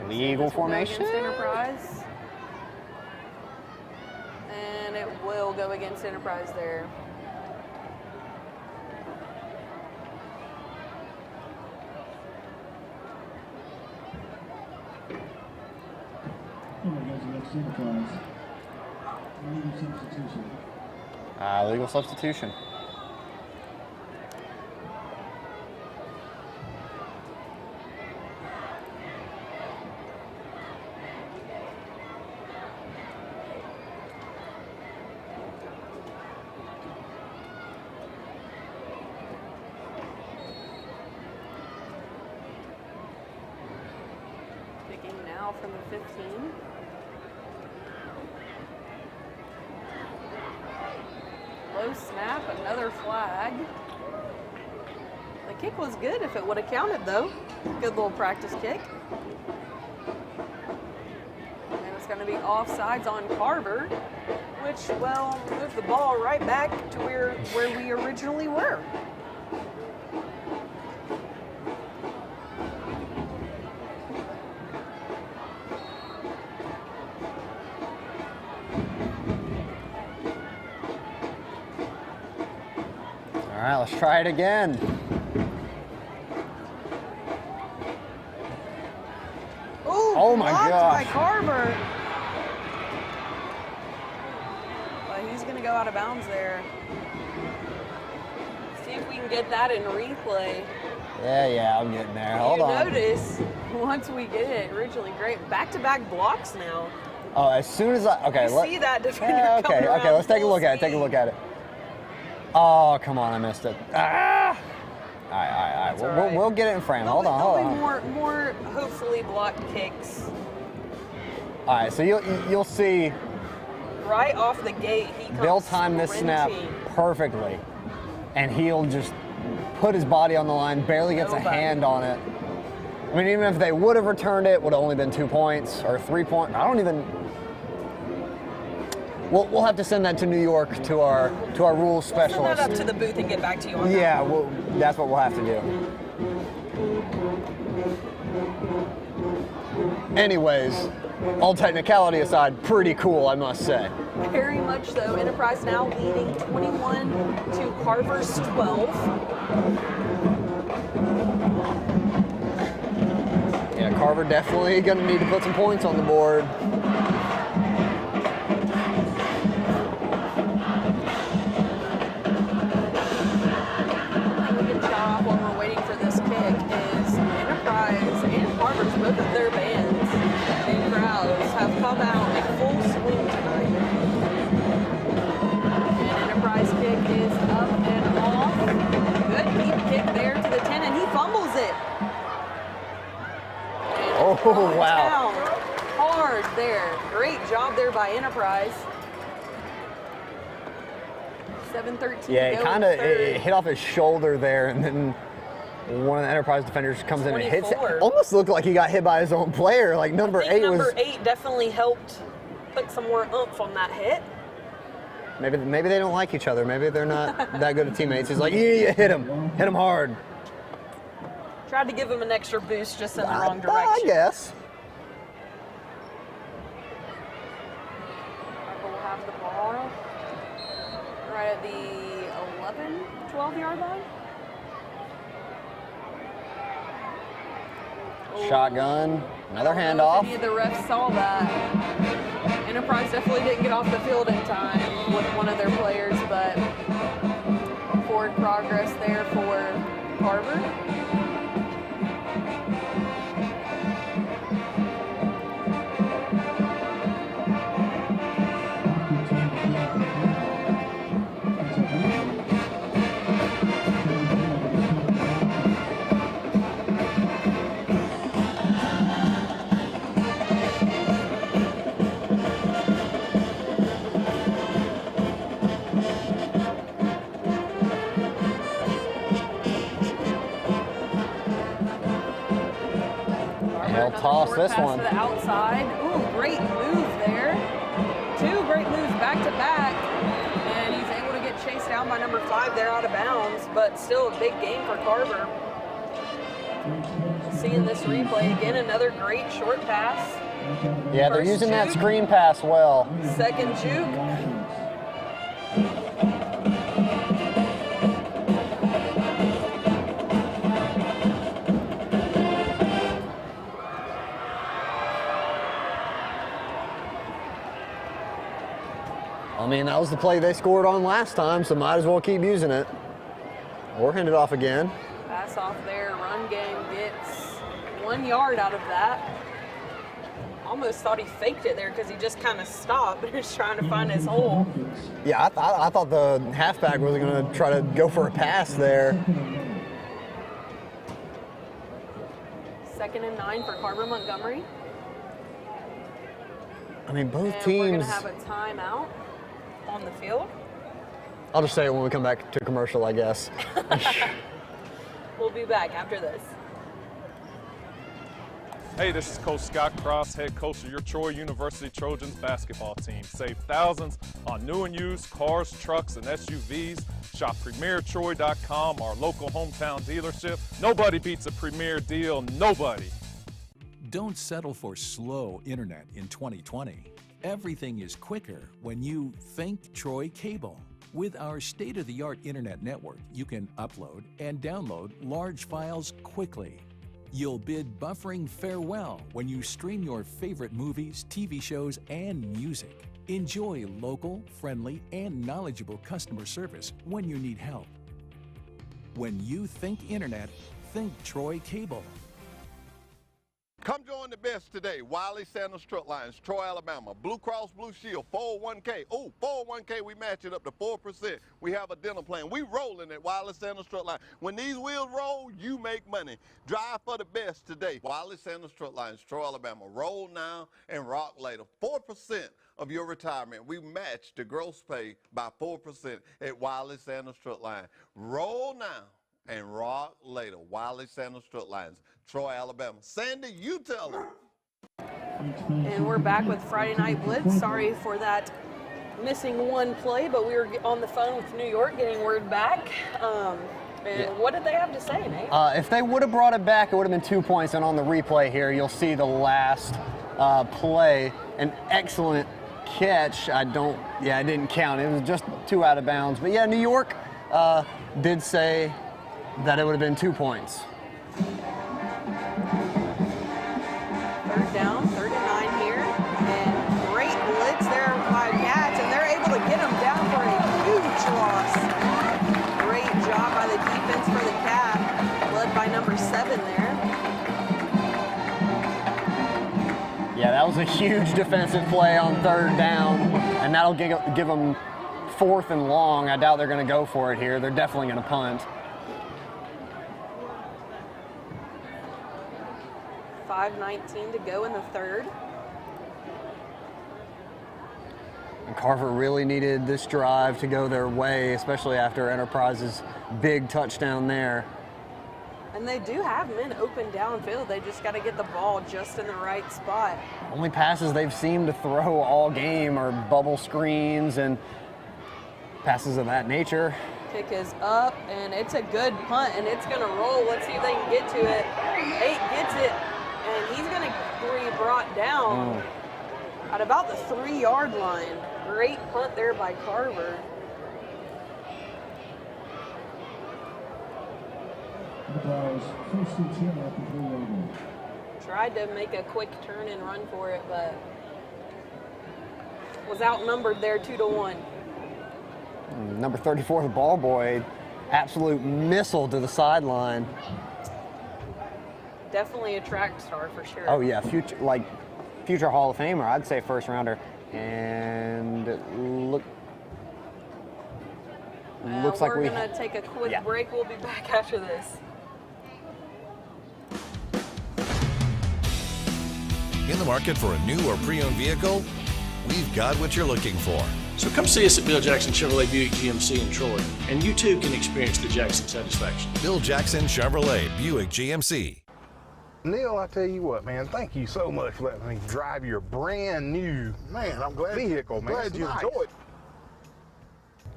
The Eagle formation. Against Enterprise. And it will go against Enterprise there. Legal substitution. Kicking now from the 15. Low snap, another flag. The kick was good if it would have counted though. Good little practice kick. going to be offsides on Carver, which, well, moved the ball right back to where we originally were. All right, let's try it again. Ooh, oh my blocked gosh. by Carver. But he's going to go out of bounds there. See if we can get that in replay. Yeah, I'm getting there. Hold on. Notice once we get it, originally great. Back-to-back blocks now. Oh, as soon as I See that defender okay, coming around let's take a full look at it. Take a look at it. Oh, come on, I missed it. Ah! All right. We'll get it in frame. Hold on. More hopefully blocked kicks. All right, so you'll see. Right off the gate, he comes They'll time this snap perfectly, and he'll just put his body on the line, barely gets a hand on it. I mean, even if they would have returned it, would have only been 2 points or 3 points. I don't even. We'll have to send that to New York to our rules specialist. Send that up to the booth and get back to you on that. Yeah, that's what we'll have to do. Anyways, all technicality aside, pretty cool, I must say. Very much so. Enterprise now leading 21 to Carver's 12. Yeah, Carver definitely going to need to put some points on the board. Both of their bands and crowds have come out in full swing tonight. And Enterprise kick is up and off. Good deep kick there to the 10, and he fumbles it. Oh, wow. Down hard there. Great job there by Enterprise. 7:13. Yeah, it kind of hit off his shoulder there, and then one of the Enterprise defenders comes in and hits it. Almost looked like he got hit by his own player. Like number 8 was. Number 8 definitely helped put some more oomph on that hit. Maybe they don't like each other. Maybe they're not that good of teammates. He's like, yeah, hit him hard. Tried to give him an extra boost just in the wrong direction. I guess. We'll have the ball right at the 12-yard line. Shotgun, another handoff. Any of the refs saw that. Enterprise definitely didn't get off the field in time with one of their players, but forward progress there for Carver. They'll toss this one. To the outside. Ooh, great move there. 2 great moves back to back. And he's able to get chased down by number 5 there out of bounds, but still a big game for Carver. Seeing this replay again, another great short pass. Yeah, they're using that screen pass well. Second juke. I mean, that was the play they scored on last time, so might as well keep using it. Or hand it off again. Pass off there. Run game gets 1 yard out of that. Almost thought he faked it there because he just kind of stopped. He was trying to find his hole. Yeah, I thought the halfback was going to try to go for a pass there. 2nd and 9 for Carver Montgomery. I mean, both and teams. We're going to have a timeout on the field. I'll just say it when we come back to commercial, I guess. We'll be back after this. Hey, this is Coach Scott Cross, head coach of your Troy University Trojans basketball team. Save thousands on new and used cars, trucks, and SUVs. Shop PremierTroy.com, our local hometown dealership. Nobody beats a Premier deal, nobody. Don't settle for slow internet in 2020. Everything is quicker when you think Troy Cable. With our state-of-the-art internet network, you can upload and download large files quickly. You'll bid buffering farewell when you stream your favorite movies, TV shows, and music. Enjoy local, friendly, and knowledgeable customer service when you need help. When you think internet, think Troy Cable. Come join the best today. Wiley Sanders Truck Lines, Troy, Alabama. Blue Cross Blue Shield, 401k. Oh, 401k, we match it up to 4%. We have a dental plan. We rolling at Wiley Sanders Truck Line. When these wheels roll, you make money. Drive for the best today. Wiley Sanders Truck Lines, Troy, Alabama. Roll now and rock later. 4% of your retirement. We match the gross pay by 4% at Wiley Sanders Truck Line. Roll now and rock later. Wiley Sanders Truck Lines, Troy, Alabama. Sandy, you tell them. And we're back with Friday Night Blitz. Sorry for that missing one play, but we were on the phone with New York getting word back. What did they have to say, Nate? If they would have brought it back, it would have been 2 points. And on the replay here, you'll see the last play. An excellent catch. I didn't count. It was just 2 out of bounds. But yeah, New York did say that it would have been 2 points. Third down, 39 here, and great blitz there by Cats, and they're able to get them down for a huge loss. Great job by the defense for the Cats, led by number 7 there. Yeah, that was a huge defensive play on 3rd down, and that'll give them 4th and long. I doubt they're going to go for it here. They're definitely going to punt. 5:19 to go in the 3rd. And Carver really needed this drive to go their way, especially after Enterprise's big touchdown there. And they do have men open downfield. They just got to get the ball just in the right spot. Only passes they've seemed to throw all game are bubble screens and passes of that nature. Kick is up, and it's a good punt, and it's going to roll. Let's see if they can get to it. 8 gets it, and he's going to be brought down at about the 3-yard line. Great punt there by Carver. Tried to make a quick turn and run for it, but was outnumbered there 2-1. Number 34, the ball boy, absolute missile to the sideline. Definitely a track star for sure. Oh yeah, future Hall of Famer, I'd say 1st rounder. And looks like we're gonna take a quick break. We'll be back after this. In the market for a new or pre-owned vehicle? We've got what you're looking for. So come see us at Bill Jackson Chevrolet Buick GMC in Troy, and you too can experience the Jackson satisfaction. Bill Jackson Chevrolet Buick GMC. Neil, I tell you what, man, thank you so much for letting me drive your brand new vehicle, man. Glad you enjoyed.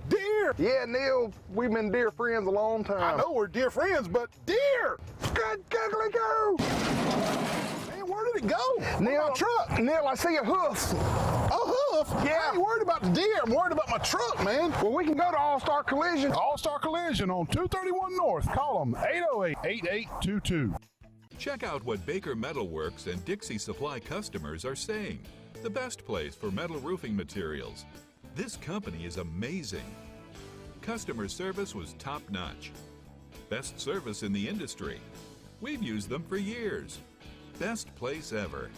Deer! Yeah, Neil, we've been deer friends a long time. I know we're dear friends, but deer! Good googly go! Man, where did it go? Neil, my truck. Neil, I see a hoof. A hoof? Yeah. I ain't worried about the deer. I'm worried about my truck, man. Well, we can go to All-Star Collision. All-Star Collision on 231 North. Call them 808-8822. Check out what Baker Metalworks and Dixie Supply customers are saying. The best place for metal roofing materials. This company is amazing. Customer service was top-notch. Best service in the industry. We've used them for years. Best place ever.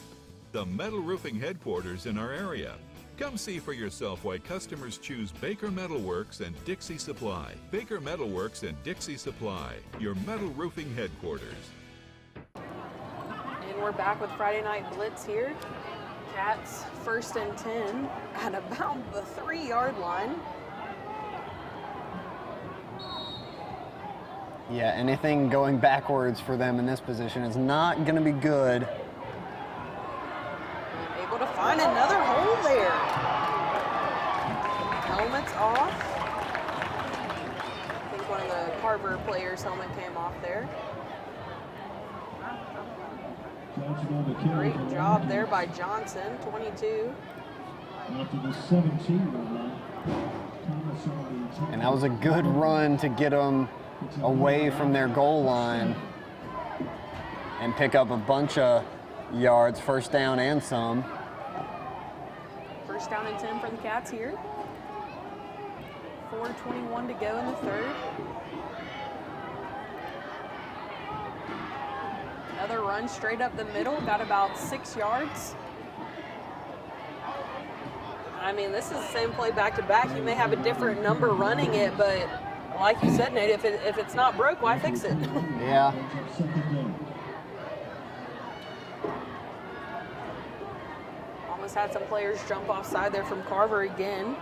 The metal roofing headquarters in our area. Come see for yourself why customers choose Baker Metalworks and Dixie Supply. Baker Metalworks and Dixie Supply, your metal roofing headquarters. And we're back with Friday Night Blitz here. Cats 1st and 10 at about the 3-yard line. Yeah, anything going backwards for them in this position is not going to be good. able to find another hole there. Helmet's off. I think one of the Carver players' helmet came off there. Great job there by Johnson, 22. After the 17 And that was a good run to get them away from their goal line and pick up a bunch of yards, first down and some. First down and 10 for the Cats here. 4:21 to go in the third. Another run straight up the middle, got about 6 yards. I mean, this is the same play back to back. You may have a different number running it, but like you said, Nate, if it's not broke, why fix it? Yeah. Almost had some players jump offside there from Carver again.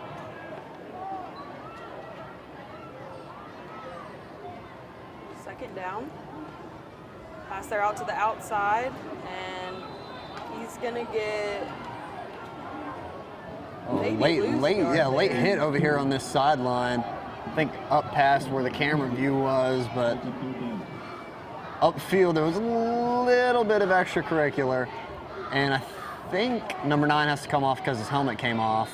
Second down. Pass there out to the outside, and he's gonna get late hit over here on this sideline. I think up past where the camera view was, but upfield there was a little bit of extracurricular, and I think number 9 has to come off because his helmet came off.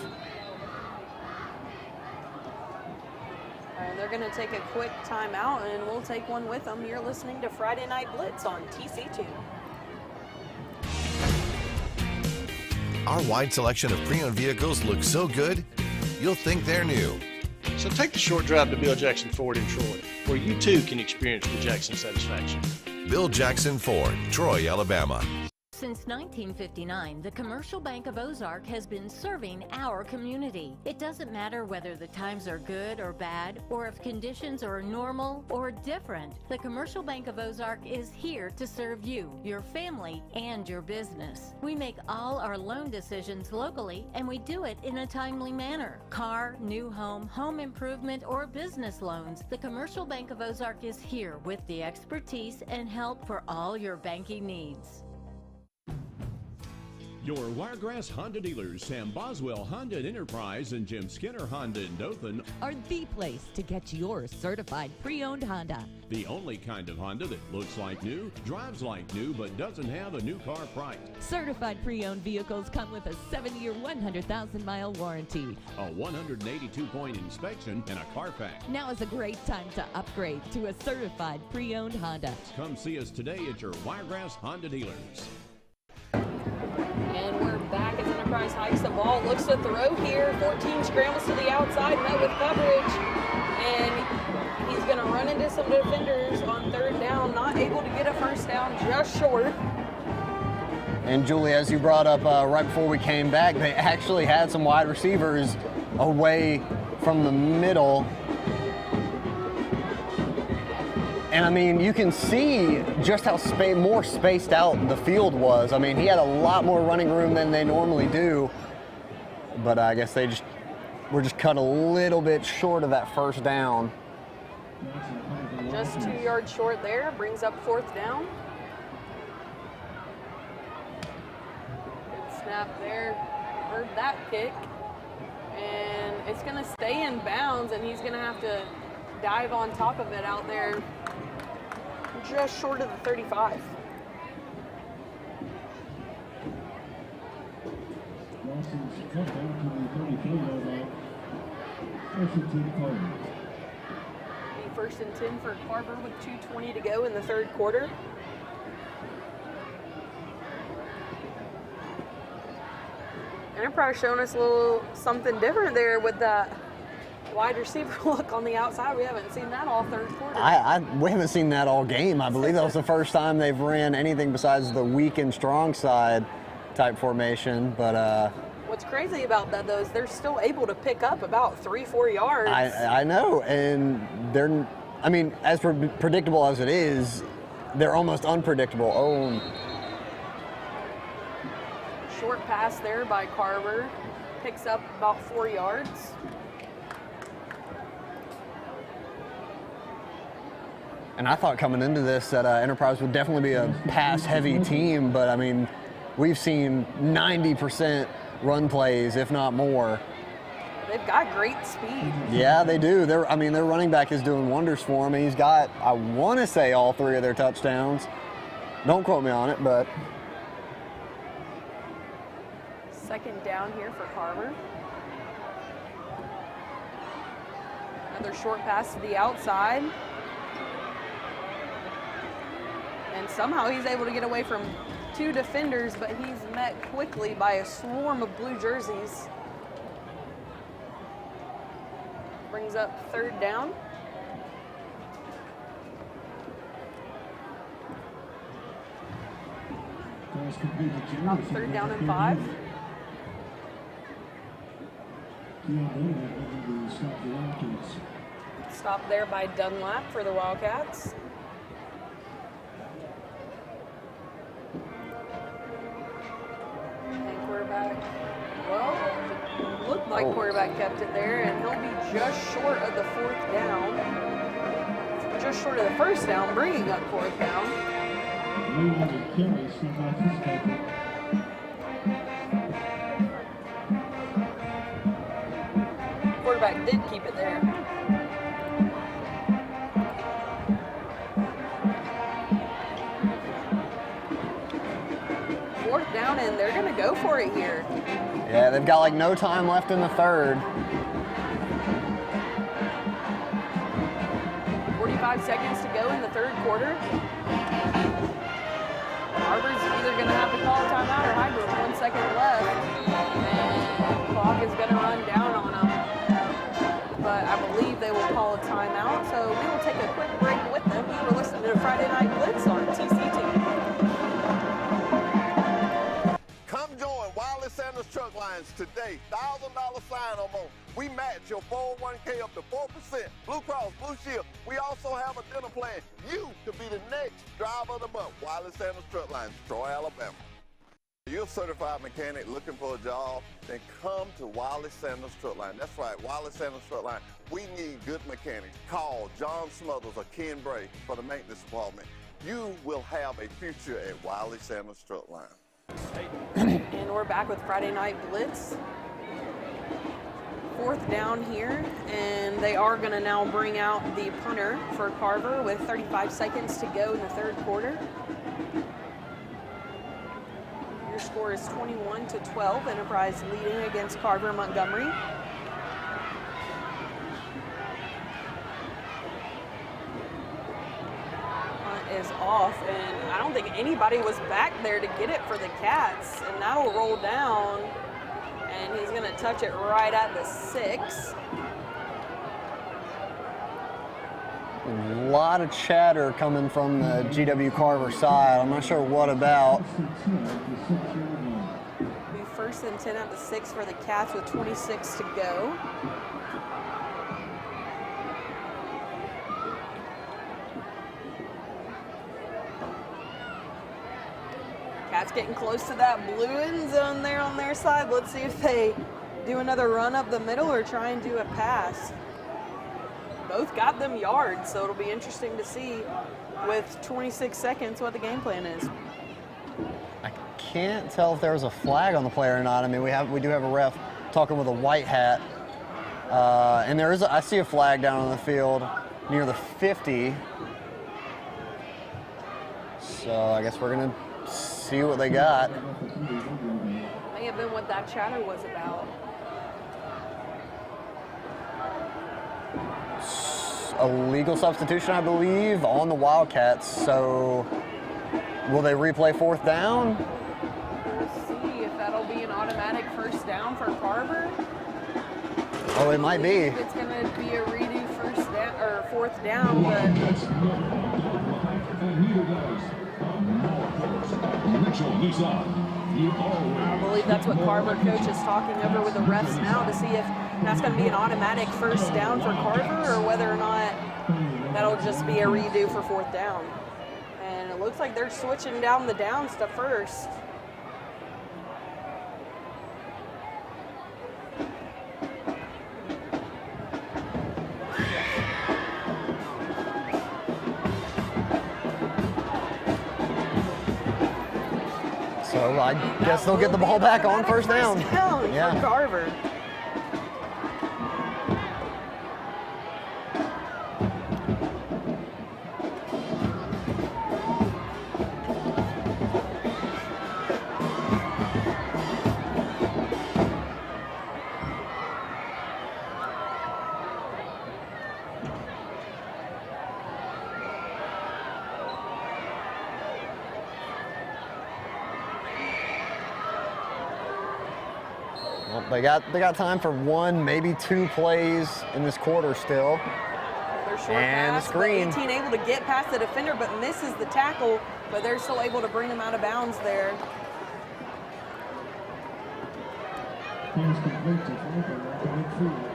And they're going to take a quick timeout, and we'll take one with them. You're listening to Friday Night Blitz on TC2. Our wide selection of pre-owned vehicles looks so good, you'll think they're new. So take the short drive to Bill Jackson Ford in Troy, where you too can experience the Jackson satisfaction. Bill Jackson Ford, Troy, Alabama. Since 1959, the Commercial Bank of Ozark has been serving our community. It doesn't matter whether the times are good or bad, or if conditions are normal or different. The Commercial Bank of Ozark is here to serve you, your family, and your business. We make all our loan decisions locally, and we do it in a timely manner. Car, new home, home improvement, or business loans, the Commercial Bank of Ozark is here with the expertise and help for all your banking needs. Your Wiregrass Honda dealers, Sam Boswell Honda and Enterprise and Jim Skinner Honda in Dothan, are the place to get your certified pre-owned Honda. The only kind of Honda that looks like new, drives like new, but doesn't have a new car price. Certified pre-owned vehicles come with a 7-year, 100,000-mile warranty, a 182-point inspection, and a Carfax. Now is a great time to upgrade to a certified pre-owned Honda. Come see us today at your Wiregrass Honda dealers. And we're back as Enterprise hikes the ball, looks to throw here. 14 scrambles to the outside, met with coverage. And he's going to run into some defenders on third down, not able to get a first down, just short. And Julie, as you brought up right before we came back, they actually had some wide receivers away from the middle. And I mean, you can see just how more spaced out the field was. I mean, he had a lot more running room than they normally do. But I guess they were just cut a little bit short of that first down. Just 2 yards short there, brings up fourth down. Good snap there, heard that kick. And it's gonna stay in bounds, and he's gonna have to dive on top of it out there, just short of the 35. First and 10 for Carver with 2:20 to go in the third quarter. Enterprise showing us a little something different there with that wide receiver look on the outside. We haven't seen that all third quarter. We haven't seen that all game. I believe that was the first time they've ran anything besides the weak and strong side type formation. But what's crazy about that, though, is they're still able to pick up about 3-4 yards. I know, and they're, I mean, as predictable as it is, they're almost unpredictable. Oh. Short pass there by Carver. Picks up about 4 yards. And I thought coming into this that Enterprise would definitely be a pass-heavy team, but I mean, we've seen 90% run plays, if not more. They've got great speed. Yeah, they do. Their running back is doing wonders for them. And he's got, I want to say, all 3 of their touchdowns. Don't quote me on it, but. Second down here for Carver. Another short pass to the outside. And somehow he's able to get away from 2 defenders, but he's met quickly by a swarm of blue jerseys. Brings up 3rd down. About 3rd down and 5. Stop there by Dunlap for the Wildcats. And quarterback, well, looked like quarterback kept it there, and he'll be just short of the 4th down. Just short of the 1st down, bringing up 4th down. Quarterback did keep it there. Fourth down, and they're going to go for it here. Yeah, they've got like no time left in the 3rd. 45 seconds to go in the 3rd quarter. Carver's either going to have to call a timeout or hide with 1 second left. And the clock is going to run down on them. But I believe they will call a timeout. So we will take a quick break with them. You were listening to Friday Night Blitz on TCT. Come join Wiley Sanders Truck Lines today. $1,000 sign-on bonus. We match your 401k up to 4%. Blue Cross, Blue Shield. We also have a dinner plan. You could be the next driver of the month. Wiley Sanders Truck Lines, Troy, Alabama. You're a certified mechanic looking for a job, then come to Wiley Sanders Truck Line. That's right, Wiley Sanders Truck Line. We need good mechanics. Call John Smothers or Ken Bray for the maintenance department. You will have a future at Wiley Sanders Truck Line. And we're back with Friday Night Blitz. 4th down here, and they are going to now bring out the punter for Carver with 35 seconds to go in the 3rd quarter. Your score is 21-12. Enterprise leading against Carver Montgomery. Punt is off, and I don't think anybody was back there to get it for the Cats, and that'll roll down. And he's going to touch it right at the 6. A lot of chatter coming from the GW Carver side. I'm not sure what about. Be 1st and 10 at the 6 for the Cats with 26 to go. Cats getting close to that blue end zone there on their side. Let's see if they do another run up the middle or try and do a pass. Both got them yards, so it'll be interesting to see with 26 seconds what the game plan is. I can't tell if there was a flag on the play or not. I mean, we do have a ref talking with a white hat. And there is I see a flag down on the field near the 50. So I guess we're going to see what they got. May have been what that chatter was about. A legal substitution, I believe, on the Wildcats. So will they replay 4th down? We'll see if that'll be an automatic 1st down for Carver. Oh, it might be. It's going to be a redo 1st down or 4th down, but I believe that's what Carver coach is talking over with the refs now to see if that's going to be an automatic 1st down for Carver or whether or not that'll just be a redo for 4th down. And it looks like they're switching down the downs to 1st. So I guess they'll get the ball back on first down. Yeah. For Carver. They got time for one, maybe two plays in this quarter still. Short and pass, the screen. 18 able to get past the defender, but misses the tackle, but they're still able to bring him out of bounds there.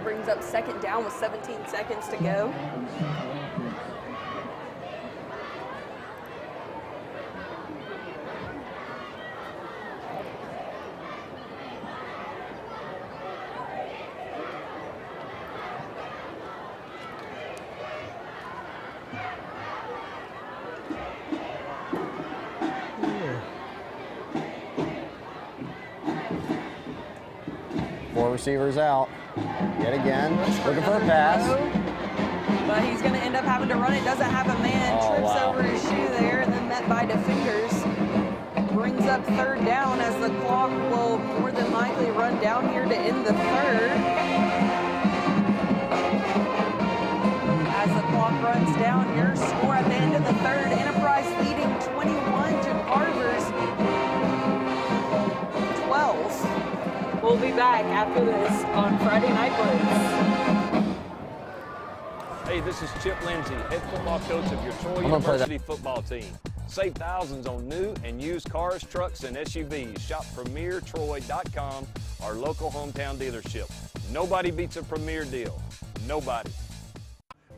Brings up second down with 17 seconds to go. Four receivers out. Yet again, looking for a pass. But he's going to end up having to run it. Doesn't have a man. Trips over his shoe there, and then met by defenders. Brings up third down as the clock will more than likely run down here to end the third. As the clock runs down, your score at the end of the third, Enterprise leading 21 to Carver's 12. We'll be back after this on Friday Night Blitz. Hey, this is Chip Lindsey, head football coach of your Troy University football team. Save thousands on new and used cars, trucks, and SUVs. Shop PremierTroy.com, our local hometown dealership. Nobody beats a Premier deal. Nobody.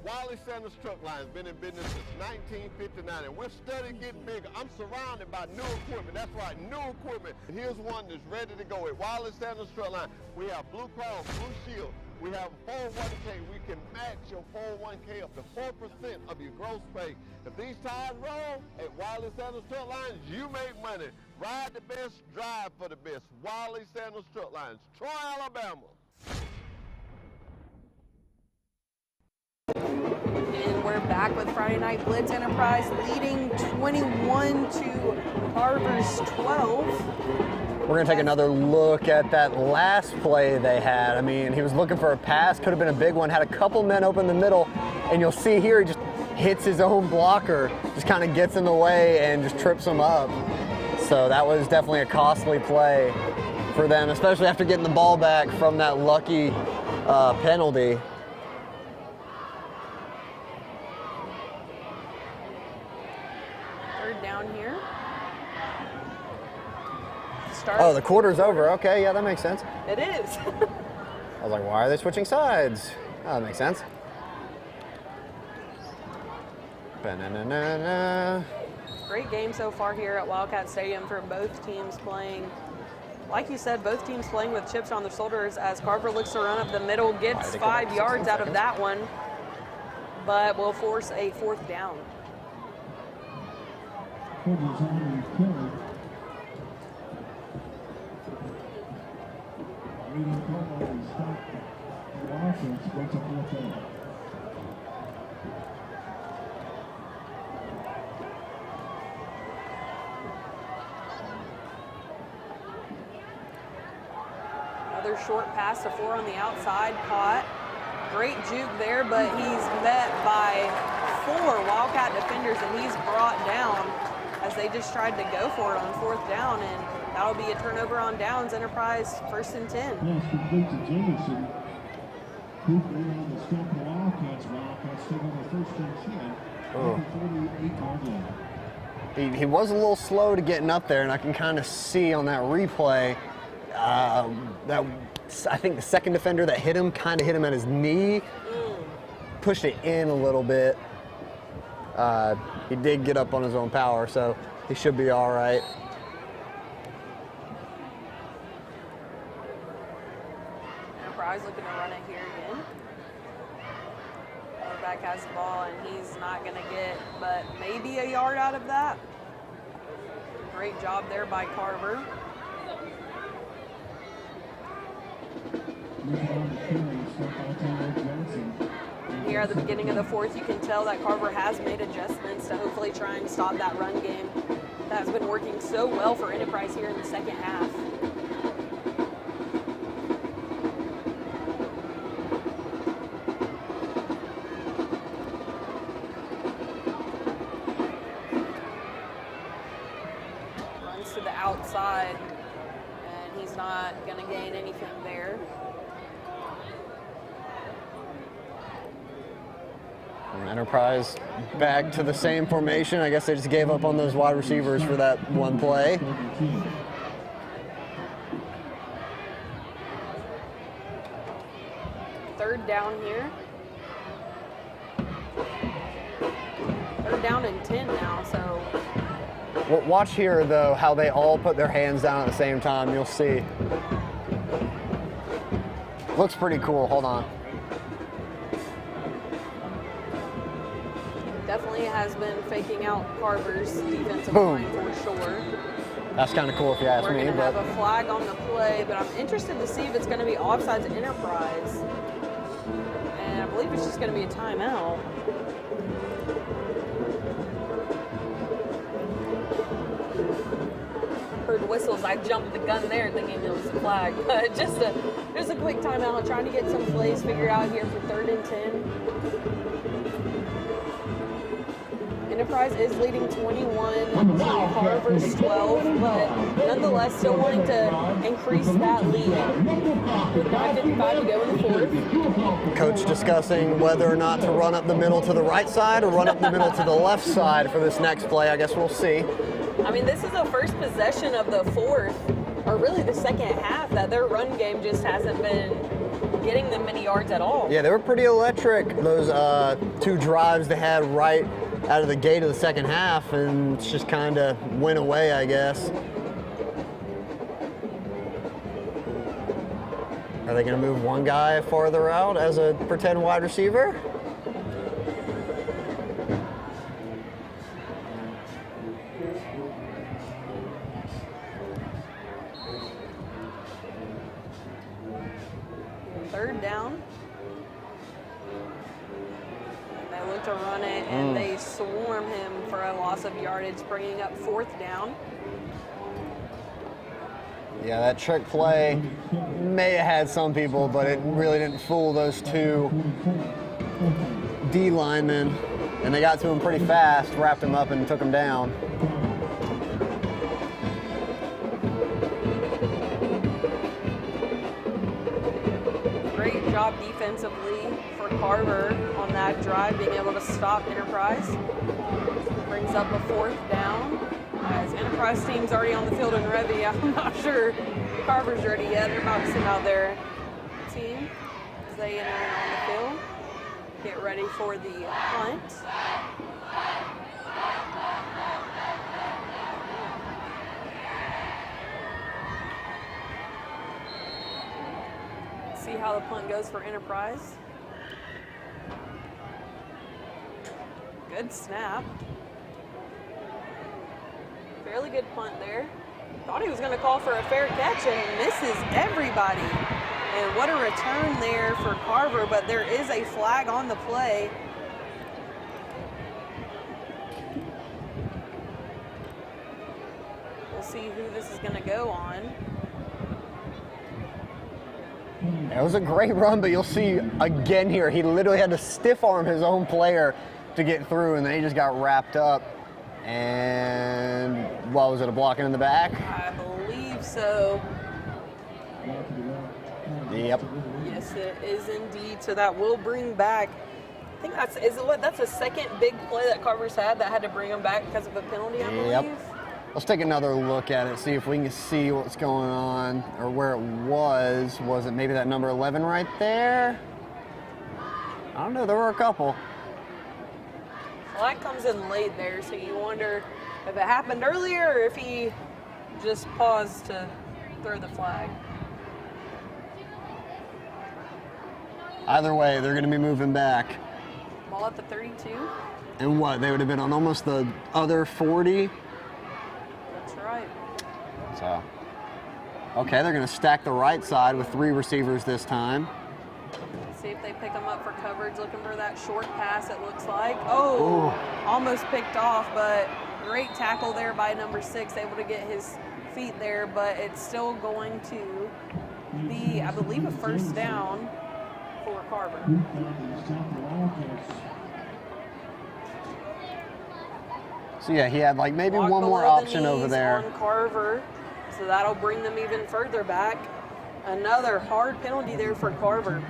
Wiley Sanders Truck Line has been in business since 1959, and we're steadily getting bigger. I'm surrounded by new equipment. That's right, new equipment. Here's one that's ready to go. At Wiley Sanders Truck Line, we have Blue Cross, Blue Shield. We have 401k. We can match your 401k up to 4% of your gross pay. If these tires roll at Wiley Sanders Truck Lines, you make money. Ride the best, drive for the best. Wiley Sanders Truck Lines, Troy, Alabama. And we're back with Friday Night Blitz. Enterprise leading 21 to Carver's 12. We're going to take another look at that last play they had. I mean, he was looking for a pass, could have been a big one, had a couple men open in the middle, and you'll see here he just hits his own blocker, just kind of gets in the way and just trips him up. So that was definitely a costly play for them, especially after getting the ball back from that lucky penalty. Third down here. Oh, the quarter's over. Okay, yeah, that makes sense. It is. I was like, why are they switching sides? Oh, that makes sense. Ba-na-na-na-na. Great game so far here at Wildcat Stadium for both teams playing. Like you said, both teams playing with chips on their shoulders as Carver looks to run up the middle, gets 5 yards out of that one, but will force a fourth down. Another short pass to 4 on the outside, caught. Great juke there, but he's met by 4 Wildcat defenders, and he's brought down as they just tried to go for it on fourth down, and that'll be a turnover on downs. Enterprise 1st and 10. Pass complete to Jameson. Quickly on the stop of the Wildcats. Wildcats still on the 1st and 10. 48-yard line. He was a little slow to getting up there, and I can kind of see on that replay that I think the second defender that hit him kind of hit him at his knee, pushed it in a little bit. He did get up on his own power, so he should be all right. Enterprise looking to run it here again. Quarterback has the ball, and he's not going to get but maybe a yard out of that. Great job there by Carver. Here at the beginning of the fourth, you can tell that Carver has made adjustments to hopefully try and stop that run game that has been working so well for Enterprise here in the second half. Runs to the outside, and he's not going to gain anything there. Enterprise back to the same formation. I guess they just gave up on those wide receivers for that one play. Third down here. Third down and 10 now, so. Well, watch here, though, how they all put their hands down at the same time. You'll see. Looks pretty cool. Hold on. Definitely has been faking out Carver's defensive Boom. line for sure. That's kind of cool if you ask We're me. going to But have a flag on the play, but I'm interested to see if it's going to be offsides Enterprise. And I believe it's just going to be a timeout. Heard whistles. I jumped the gun there thinking it was a flag. But just a quick timeout, trying to get some plays figured out here for 3rd and 10. Enterprise is leading 21 to Carver's 12, but nonetheless still wanting to increase that lead. With 9:55 to go in the fourth. coach discussing whether or not to run up the middle to the right side or run up the middle to the left side for this next play. I guess we'll see. I mean, this is the first possession of the fourth, or really the second half, that their run game just hasn't been getting them many yards at all. Yeah, they were pretty electric, those 2 drives they had right out of the gate of the second half, and it's just kind of went away, I guess. Are they going to move one guy farther out as a pretend wide receiver? Third down. They look to run it, and they swarm him for a loss of yardage, bringing up 4th down. Yeah, that trick play may have had some people, but it really didn't fool those 2 D linemen. And they got to him pretty fast, wrapped him up, and took him down. Great job defensively for Carver on that drive, being able to stop Enterprise. Brings up a 4th down. As Enterprise team's already on the field and ready, I'm not sure Carver's ready yet. They're about to send out their team as they enter in on the field. Get ready for the hunt. See how the punt goes for Enterprise. Good snap. Fairly good punt there. Thought he was going to call for a fair catch and misses everybody. And what a return there for Carver, but there is a flag on the play. We'll see who this is going to go on. It was a great run, but you'll see again here, he literally had to stiff arm his own player to get through, and then he just got wrapped up. And what was it, a blocking in the back? I believe so. Yep. Yes, it is indeed. So that will bring back, I think that's a second big play that Carver's had that had to bring him back because of a penalty, I believe. Yep. Let's take another look at it, see if we can see what's going on or where it was. Was it maybe that number 11 right there? I don't know, there were a couple. Flag comes in late there, so you wonder if it happened earlier or if he just paused to throw the flag. Either way, they're going to be moving back. Ball at the 32. And what, they would have been on almost the other 40? That's right. So, okay, they're going to stack the right side with 3 receivers this time. See if they pick him up for coverage, looking for that short pass, it looks like. Oh, almost picked off, but great tackle there by number 6, able to get his feet there, but it's still going to be, I believe, a first down for Carver. So yeah, he had like maybe Block one more below the option over knees there. on Carver, so that'll bring them even further back. Another hard penalty there for Carver.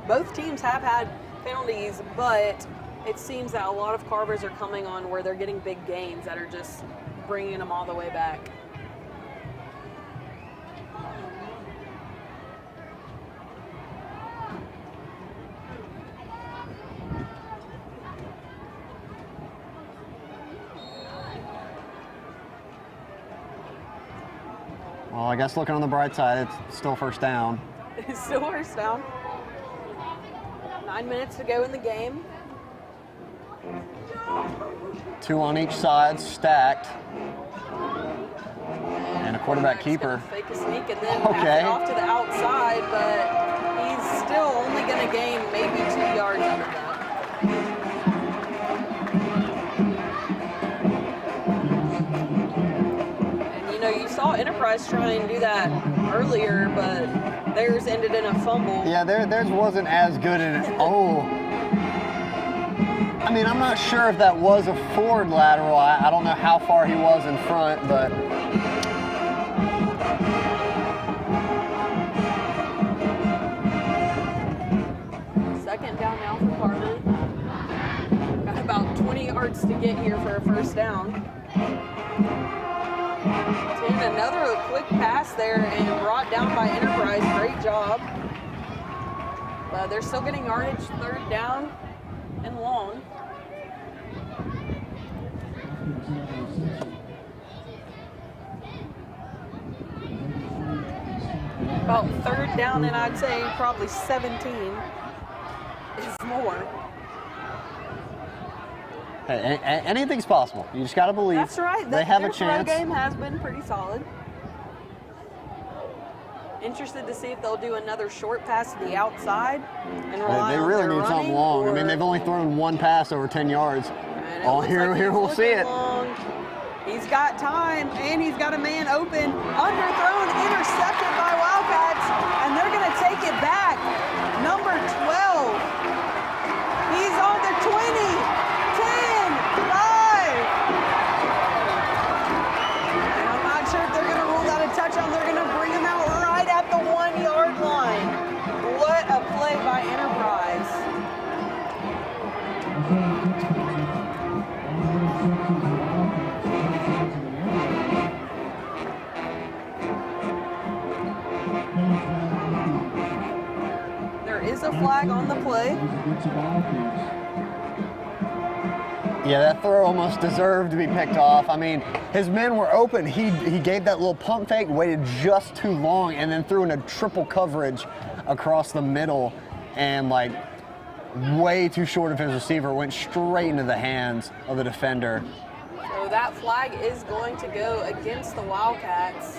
Both teams have had penalties, but it seems that a lot of Carvers are coming on where they're getting big gains that are just bringing them all the way back. Well, I guess looking on the bright side, it's still first down. It's still first down. 9 minutes to go in the game. 2 on each side, stacked. And a quarterback keeper. Fake a sneak and then pass it off to the outside, but he's still only going to gain maybe 2 yards out of that. And you know, you saw Enterprise try and do that earlier, but theirs ended in a fumble. Yeah, theirs wasn't as good in it. I mean, I'm not sure if that was a forward lateral. I don't know how far he was in front, but. Second down now for Carver. Got about 20 yards to get here for a first down. And another quick pass there and brought down by Enterprise. Great job. But they're still getting yardage, third down and long. About third down and I'd say probably 17 is more. Hey, anything's possible. You just got to believe. That's right. They have a chance. Their throw game has been pretty solid. Interested to see if they'll do another short pass to the outside and rely They on really their need something running, long. I or- mean, they've only thrown 1 pass over 10 yards. Oh, here we'll see it. Long. He's got time, and he's got a man open. Underthrown, intercepted by Wildcats, and they're going to take it back. Number 12. He's on the 20, 10, 5. And I'm not sure if they're going to rule that a touchdown. They're going to bring him out right at the 1-yard line. What a play by Enterprise. There is a flag on the play. Yeah, that throw almost deserved to be picked off. I mean, his men were open. He gave that little pump fake, waited just too long, and then threw in a triple coverage across the middle, and like way too short of his receiver, went straight into the hands of the defender. So that flag is going to go against the Wildcats.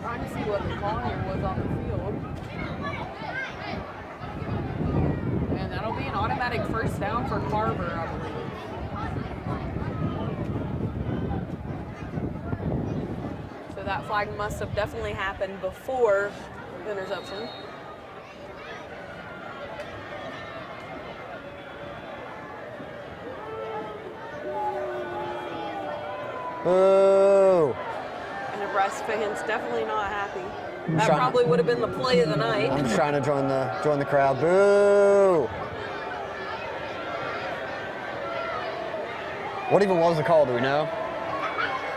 Trying to see what the call here was on the field. And that'll be an automatic first down for Carver, I believe. So that flag must have definitely happened before the interception. Boo! Enterprise fans definitely not happy. That probably would have been the play of the night. I'm just trying to join the crowd. Boo! What even was the call? Do we know?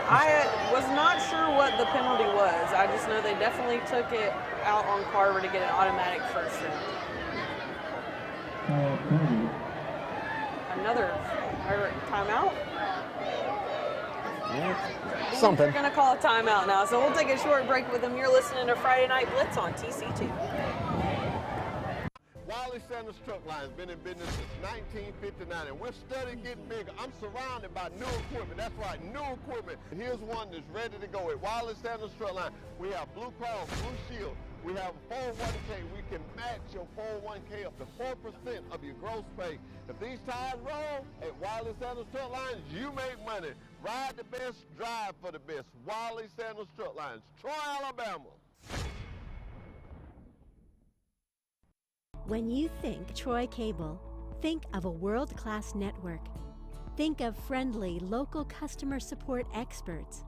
I was not sure what the penalty was. I just know they definitely took it out on Carver to get an automatic first down. Another pirate timeout. Something. We're going to call a timeout now, so we'll take a short break with them. You're listening to Friday Night Blitz on TC2. Wiley Sanders Truck Line has been in business since 1959, and we're steadily getting bigger. I'm surrounded by new equipment. That's right, new equipment. And here's one that's ready to go at Wiley Sanders Truck Line. We have Blue Cross Blue Shield. We have a 401k. We can match your 401k up to 4% of your gross pay. If these tires roll at Wiley Sanders Truck Lines, you make money. Ride the best, drive for the best. Wiley Sanders Truck Lines, Troy, Alabama. When you think Troy Cable, think of a world-class network. Think of friendly local customer support experts.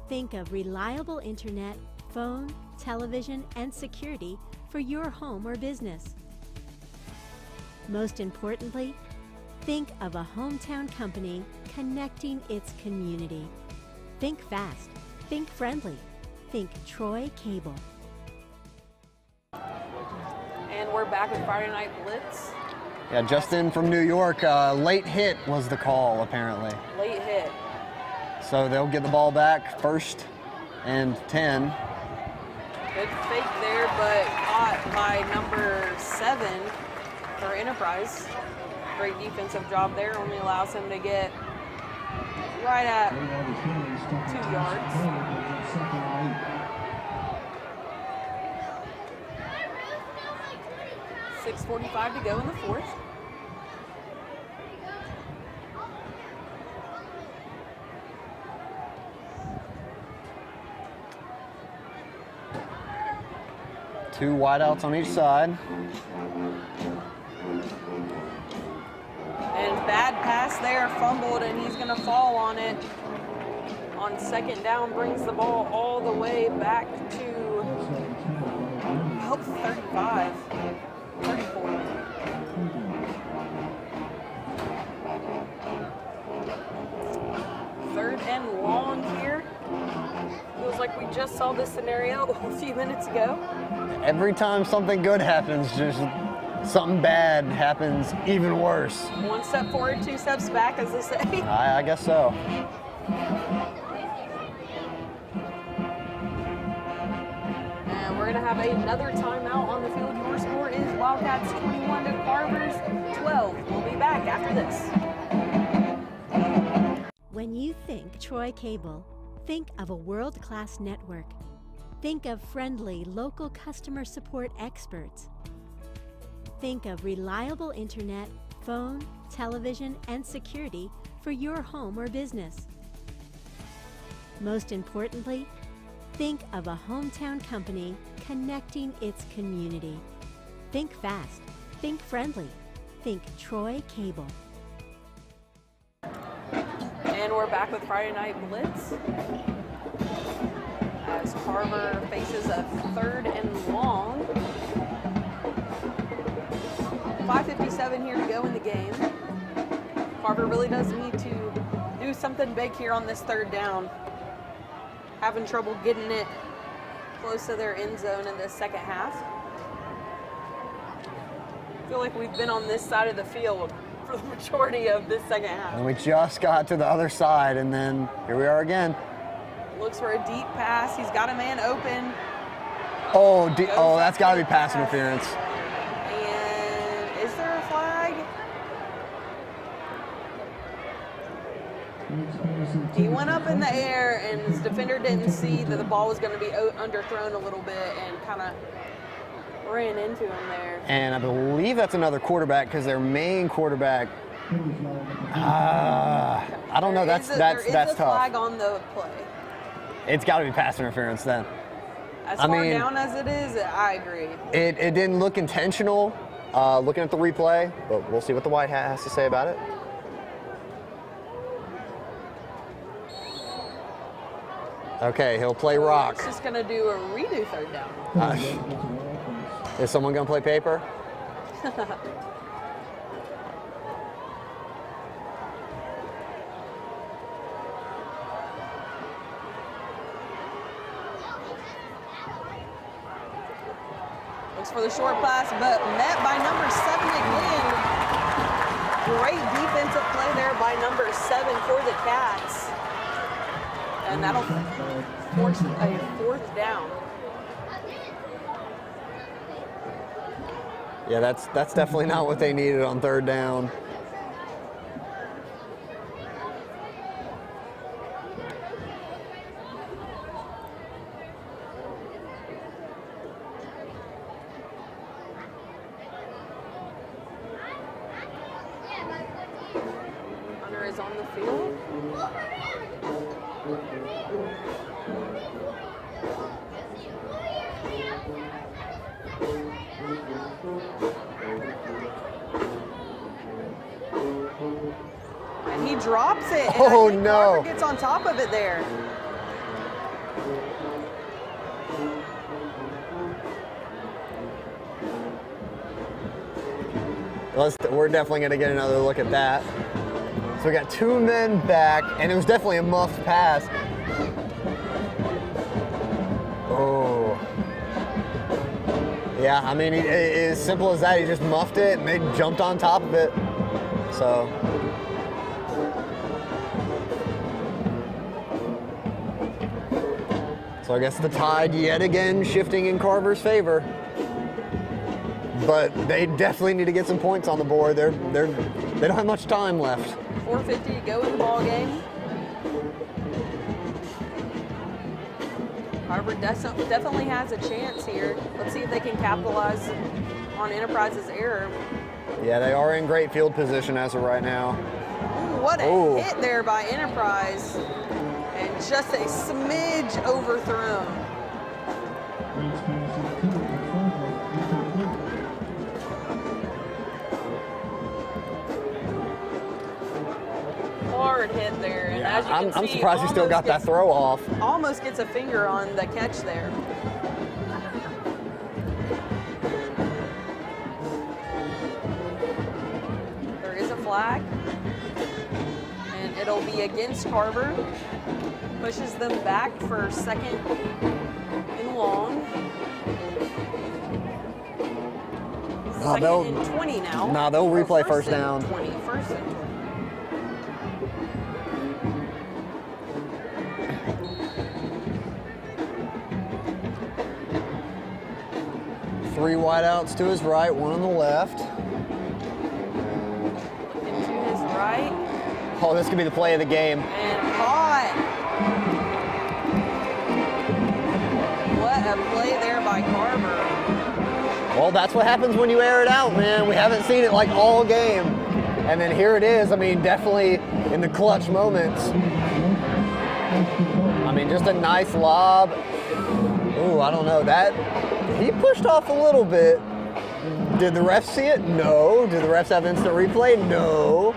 Think of reliable internet, phone, television, and security for your home or business. Most importantly, think of a hometown company connecting its community. Think fast, think friendly, think Troy Cable. And we're back with Friday Night Blitz. Yeah, just in from New York, late hit was the call apparently. Late hit. So they'll get the ball back, 1st and 10. Good fake there, but caught by number 7 for Enterprise. Great defensive job there, only allows him to get right at 2 yards. 6:45 to go in the 4th. Two wideouts on each side. And bad pass there, fumbled, and he's going to fall on it. On 2nd down, brings the ball all the way back to about 35. 34. Third and long here. Feels like we just saw this scenario a few minutes ago. Every time something good happens, just something bad happens even worse. 1 step forward, 2 steps back, as they say. I guess so. And we're going to have another timeout on the field. Your score is Wildcats 21 to Carver's 12. We'll be back after this. When you think Troy Cable, think of a world-class network. Think of friendly local customer support experts. Think of reliable internet, phone, television, and security for your home or business. Most importantly, think of a hometown company connecting its community. Think fast, think friendly, think Troy Cable. And we're back with Friday Night Blitz as Carver faces a 3rd and long. 5:57 here to go in the game. Carver really does need to do something big here on this 3rd down. Having trouble getting it close to their end zone in the 2nd half. I feel like we've been on this side of the field for the majority of this 2nd half. And we just got to the other side, and then here we are again. Looks for a deep pass. He's got a man open. Oh, that's got to be pass interference. And is there a flag? He went up in the air, and his defender didn't see that the ball was going to be underthrown a little bit and kind of ran into him there. And I believe that's another quarterback because their main quarterback. I don't know. That's there is a tough. Flag on the play. It's got to be pass interference then. As far down as it is, I agree. It didn't look intentional. Looking at the replay, but we'll see what the white hat has to say about it. Okay, he'll play rock. He's just going to do a redo 3rd down. Is someone going to play paper? Looks for the short pass, but met by number 7 again. Great defensive play there by number 7 for the Cats. and that'll force a 4th down. Yeah, that's definitely not what they needed on 3rd down. Hunter is on the field. And he drops it. And Oh, I think no. Carver gets on top of it there. We're definitely going to get another look at that. So we got 2 men back, and it was definitely a muffed pass. Oh. Yeah, I mean, as simple as that, he just muffed it, and they jumped on top of it. So. So I guess the tide yet again shifting in Carver's favor. But they definitely need to get some points on the board. They don't have much time left. 4:50 to go in the ball game. Carver definitely has a chance here. Let's see if they can capitalize on Enterprise's error. Yeah, they are in great field position as of right now. Ooh, what a hit there by Enterprise. And just a smidge overthrown. Hard hit there. And Yeah, as you can I'm see, surprised he still got that throw off. Almost gets a finger on the catch there. There is a flag. And it'll be against Carver. Pushes them back for 2nd and long. 2nd and 20 now. Nah, they'll replay first down. 20, 1st and 20. Three wideouts to his right, 1 on the left. Looking to his right. Oh, this could be the play of the game. And caught. What a play there by Carver. Well, that's what happens when you air it out, man. We haven't seen it like all game. And then here it is. I mean, definitely in the clutch moments. I mean, just a nice lob. Ooh, I don't know. He pushed off a little bit. Did the refs see it? No. Did the refs have instant replay? No.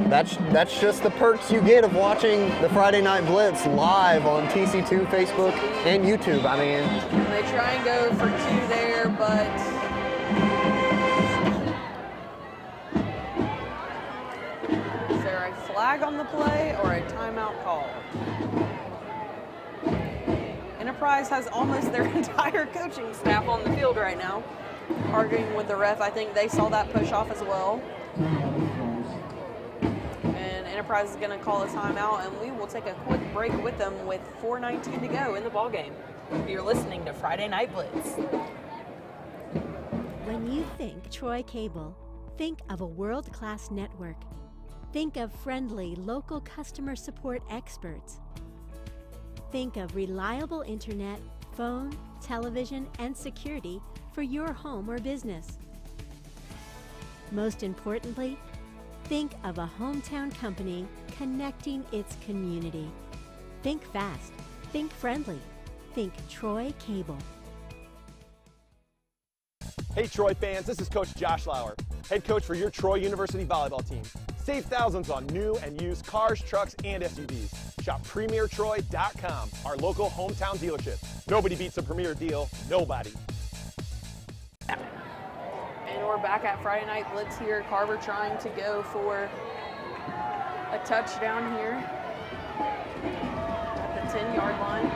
That's just the perks you get of watching the Friday Night Blitz live on TC2, Facebook, and YouTube. I mean, They try and go for 2 there, but is there a flag on the play or a timeout call? Enterprise has almost their entire coaching staff on the field right now, arguing with the ref. I think they saw that push off as well. And Enterprise is going to call a timeout, and we will take a quick break with them with 4:19 to go in the ballgame. You're listening to Friday Night Blitz. When you think Troy Cable, think of a world-class network. Think of friendly local customer support experts. Think of reliable internet, phone, television, and security for your home or business. Most importantly, think of a hometown company connecting its community. Think fast, think friendly, think Troy Cable. Hey Troy fans, this is Coach Josh Lauer, head coach for your Troy University volleyball team. Save thousands on new and used cars, trucks, and SUVs. Shop PremierTroy.com, our local hometown dealership. Nobody beats a Premier deal, nobody. And we're back at Friday Night Blitz here. Carver trying to go for a touchdown here at the 10-yard line.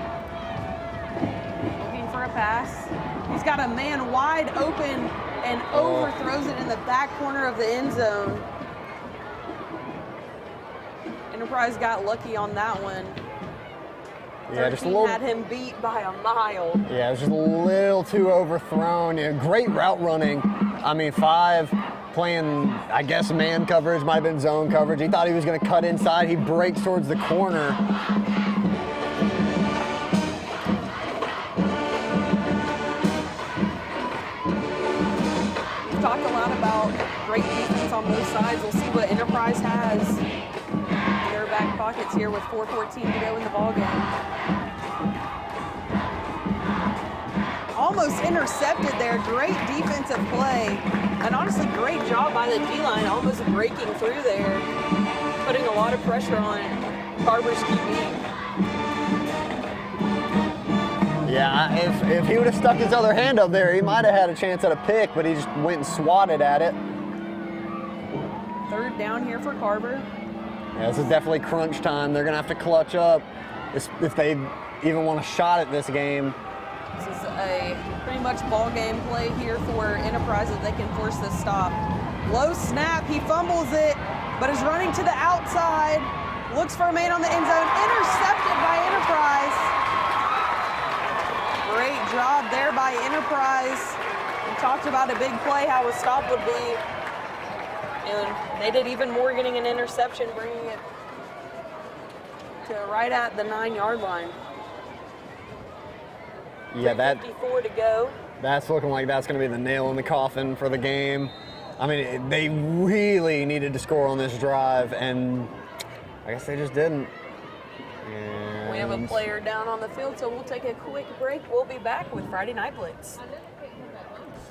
Looking for a pass. He's got a man wide open and overthrows it in the back corner of the end zone. Enterprise got lucky on that one. Yeah, just a little. Had him beat by a mile. Yeah, it was just a little too overthrown. Yeah, great route running. I mean, 5 playing, I guess, man coverage, might have been zone coverage. He thought he was going to cut inside. He breaks towards the corner. We've talked a lot about great defense on both sides. We'll see what Enterprise has in their back pockets here with 4:14 to go in the ballgame. Almost intercepted there. Great defensive play. And honestly, great job by the D-line, almost breaking through there, putting a lot of pressure on Carver's QB. Yeah, if he would have stuck his other hand up there, he might have had a chance at a pick, but he just went and swatted at it. 3rd down here for Carver. Yeah, this is definitely crunch time. They're going to have to clutch up if they even want a shot at this game. This is a pretty much ball game play here for Enterprise that they can force this stop. Low snap, he fumbles it, but is running to the outside. Looks for a man on the end zone, intercepted by Enterprise. Great job there by Enterprise. We talked about a big play, how a stop would be. And they did even more getting an interception, bringing it to right at the 9-yard line. Yeah, 54 to go. That's looking like that's going to be the nail in the coffin for the game. I mean, they really needed to score on this drive, and I guess they just didn't. And We have a player down on the field, so we'll take a quick break. We'll be back with Friday Night Blitz.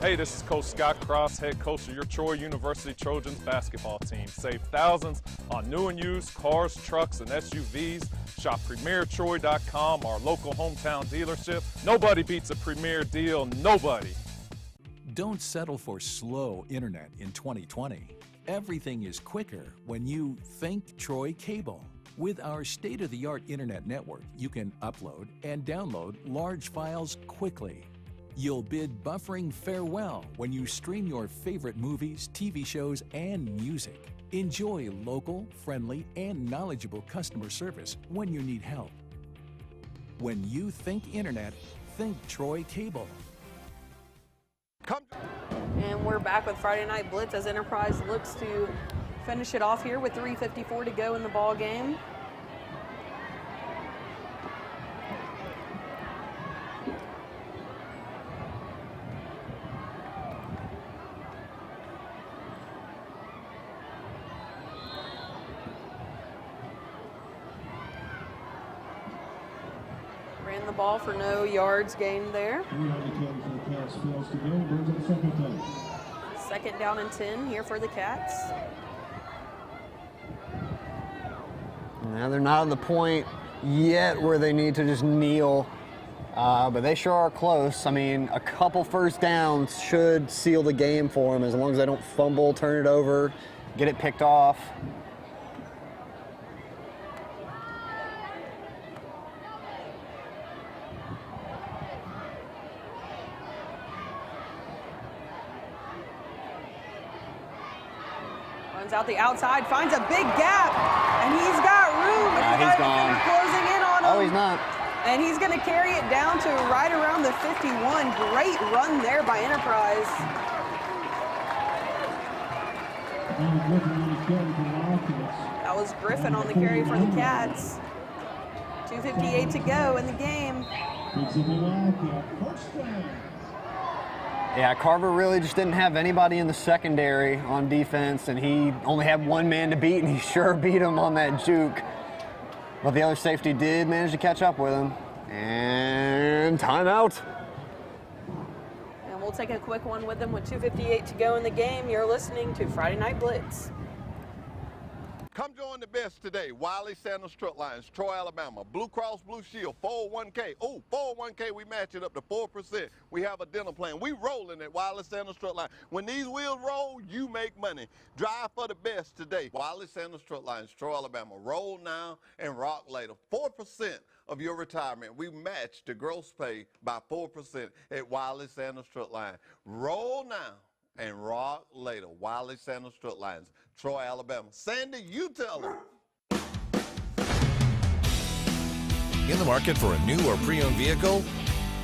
Hey, this is Coach Scott Cross, head coach of your Troy University Trojans basketball team. Save thousands on new and used cars, trucks, and SUVs. Shop PremierTroy.com, our local hometown dealership. Nobody beats a Premier deal, nobody. Don't settle for slow internet in 2020. Everything is quicker when you think Troy Cable. With our state-of-the-art internet network, you can upload and download large files quickly. You'll bid buffering farewell when you stream your favorite movies, TV shows, and music. Enjoy local, friendly, and knowledgeable customer service when you need help. When you think internet, think Troy Cable. And we're back with Friday Night Blitz as Enterprise looks to finish it off here with 3:54 to go in the ball game. Ran the ball for no yards gained there. 2nd down and 10 here for the Cats. Now they're not at the point yet where they need to just kneel, but they sure are close. I mean, a couple first downs should seal the game for them as long as they don't fumble, turn it over, get it picked off. Runs out the outside, finds a big gap, and he's got room. He's gone. Closing in on him. Oh, he's not. And he's going to carry it down to right around the 51. Great run there by Enterprise. That was Griffin on the carry for the Cats. 2:58 to go in the game. Yeah, Carver really just didn't have anybody in the secondary on defense, and he only had one man to beat, and he sure beat him on that juke. But the other safety did manage to catch up with him. And timeout. And we'll take a quick one with them with 2:58 to go in the game. You're listening to Friday Night Blitz. Come join the best today. Wiley Sandals Truck Lines, Troy, Alabama. Blue Cross Blue Shield, 401k. Oh, 401k, we match it up to 4%. We have a dental plan. We rolling at Wiley Sandals Truck Lines. When these wheels roll, you make money. Drive for the best today. Wiley Sandals Truck Lines, Troy, Alabama. Roll now and rock later. 4% of your retirement. We match the gross pay by 4% at Wiley Sandals Truck Line. Roll now and rock later. Wiley Sandals Truck Lines, Troy, Alabama. Sandy, you tell them. In the market for a new or pre-owned vehicle?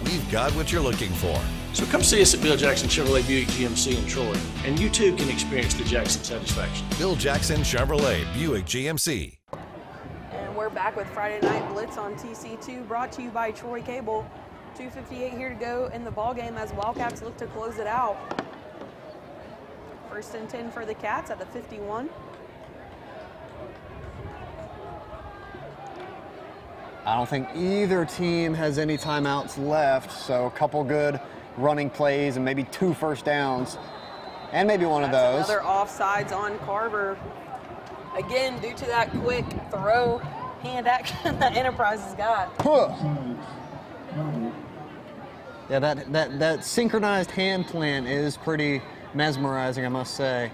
We've got what you're looking for. So come see us at Bill Jackson Chevrolet Buick GMC in Troy, and you too can experience the Jackson satisfaction. Bill Jackson Chevrolet Buick GMC. And we're back with Friday Night Blitz on TC2, brought to you by Troy Cable. 2:58 here to go in the ball game as Wildcats look to close it out. 1st and 10 for the Cats at the 51. I don't think either team has any timeouts left, so a couple good running plays and maybe 2 first downs, and maybe one of those. Another offsides on Carver. Again, due to that quick throw hand action that Enterprise has got. Yeah, that synchronized hand plant is pretty mesmerizing, I must say.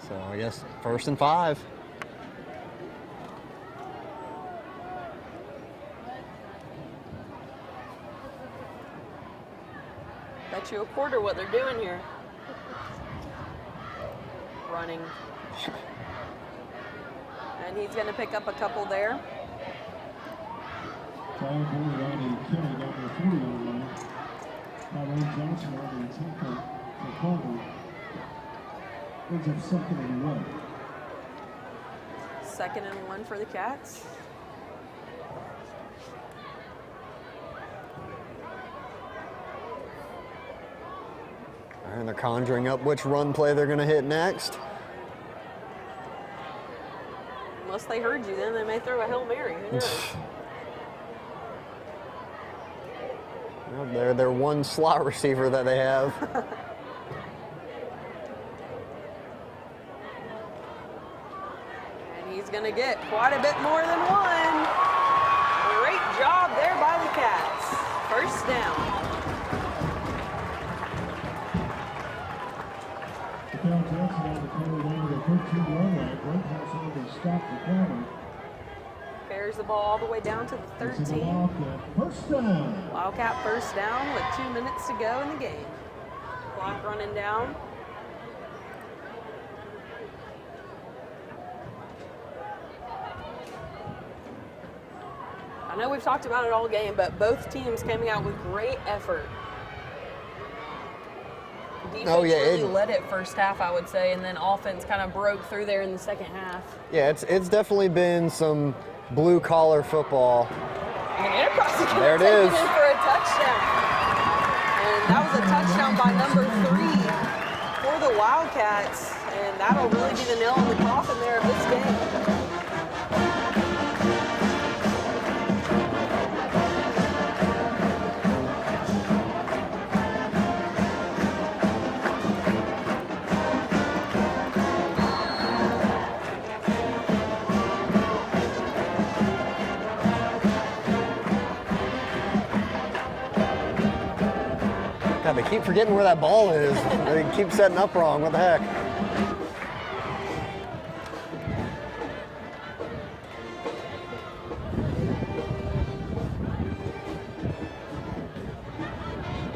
So I guess 1st and 5. Bet you a quarter what they're doing here. Running. And he's going to pick up a couple there. Carver running carry number 40 on the line. Tyrone Johnson on the tackle for Carver. Brings up 2nd and 1. 2nd and 1 for the Cats. And they're conjuring up which run play they're going to hit next. Unless they heard you, then they may throw a Hail Mary. Who knows? Well, they're their one slot receiver that they have. And he's going to get quite a bit more than one. Great job there by the Cats. 1st down. Cal Johnson on the carry down to the 13-yard line. Greathouse on the stop the corner. Bears the ball all the way down to the 13. First down. Wildcat 1st down with 2 minutes to go in the game. Clock running down. I know we've talked about it all game, but both teams coming out with great effort. Defense really led it 1st half, I would say, and then offense kind of broke through there in the 2nd half. Yeah, it's definitely been some blue-collar football. And Enterprise is there it is. is. In for a touchdown. And that was a touchdown by number 3 for the Wildcats, and that'll really be the nail in the coffin there of this game. God, they keep forgetting where that ball is. They keep setting up wrong. What the heck?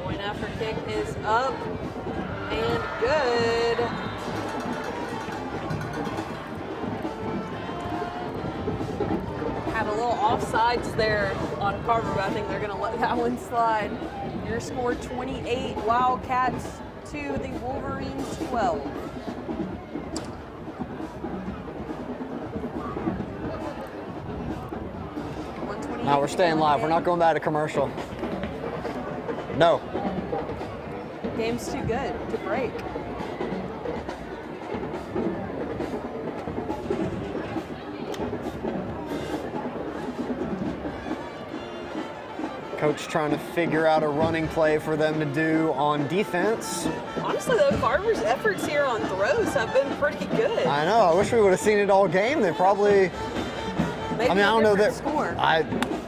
Point after kick is up and good. Had a little offsides there on Carver, but I think they're going to let that one slide. Your score 28, Wildcats 2, the Wolverines 12. No, we're staying live. We're not going back to commercial. No. Game's too good to break. Coach trying to figure out a running play for them to do on defense. Honestly, though, Carver's efforts here on throws have been pretty good. I know. I wish we would have seen it all game. They probably. Maybe I mean, I don't know that. Score.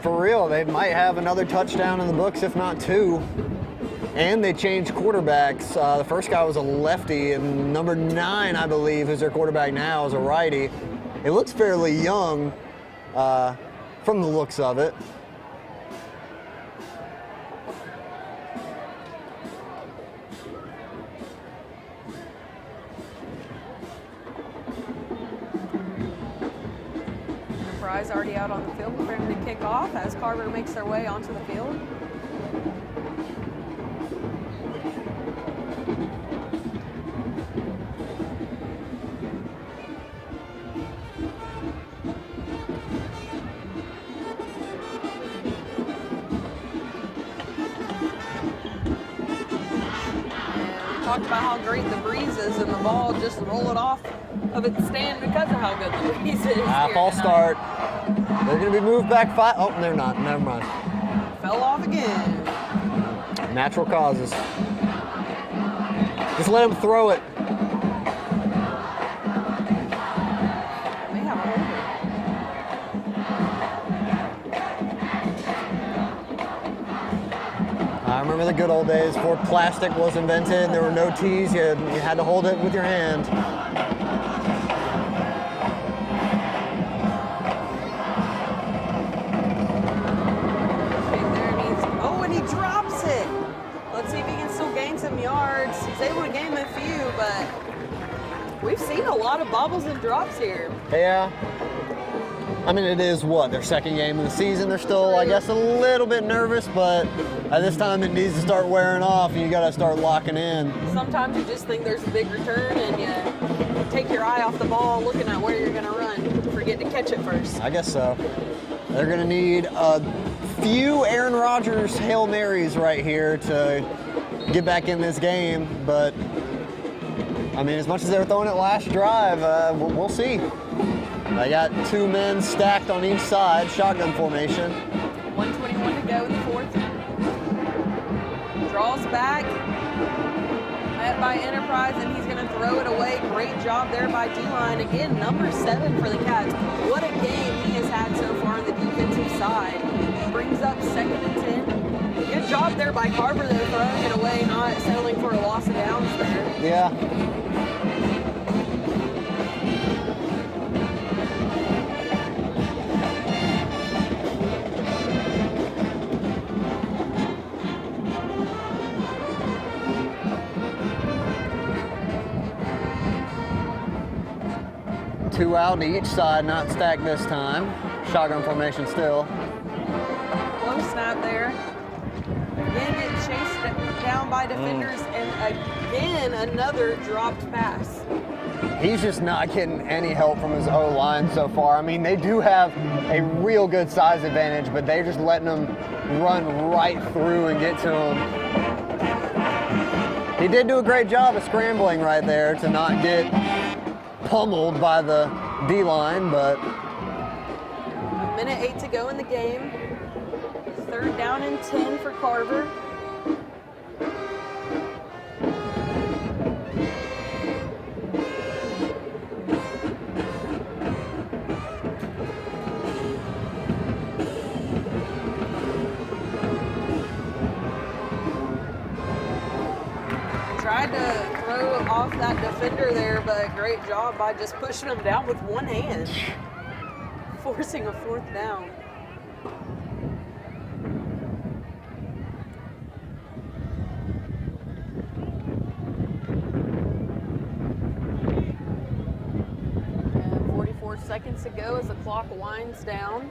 For real, they might have another touchdown in the books, if not 2. And they changed quarterbacks. The first guy was a lefty, and number 9, I believe, who's their quarterback now, is a righty. It looks fairly young from the looks of it. Enterprise already out on the field preparing to kick off as Carver makes their way onto the field. Talked about how great the breeze is, and the ball just roll it off of its stand because of how good the breeze is. False start. They're going to be moved back 5. Oh, they're not. Never mind. Fell off again. Natural causes. Just let them throw it. May have a holder. I remember the good old days before plastic was invented. There were no tees. You had to hold it with your hand. Oh, and he drops it. Let's see if he can still gain some yards. He's able to gain a few, but we've seen a lot of bobbles and drops here. Yeah. I mean, it is their second game of the season. They're still, I guess, a little bit nervous, but at this time it needs to start wearing off, and you got to start locking in. Sometimes you just think there's a big return, and you take your eye off the ball looking at where you're going to run. Forget to catch it first. I guess so. They're going to need a few Aaron Rodgers Hail Marys right here to get back in this game, but I mean, as much as they were throwing it last drive, we'll see. They got 2 men stacked on each side, shotgun formation. 1:21 to go in the fourth. Draws back, met by Enterprise, and he's going to throw it away. Great job there by D-line. Again, number 7 for the Cats. What a game he has had so far on the defensive side. Brings up 2nd and 10. Good job there by Carver, though, throwing it away, not settling for a loss of downs there. Yeah. 2 out to each side, not stacked this time. Shotgun formation still. Low snap there. Again, get chased down by defenders, and again, another dropped pass. He's just not getting any help from his O-line so far. I mean, they do have a real good size advantage, but they're just letting him run right through and get to him. He did do a great job of scrambling right there to not get pummeled by the D-line, but... 1:08 to go in the game. 3rd down and 10 for Carver. Tried to throw off that defender there, but great job by just pushing him down with one hand, forcing a 4th down. And 44 seconds to go as the clock winds down.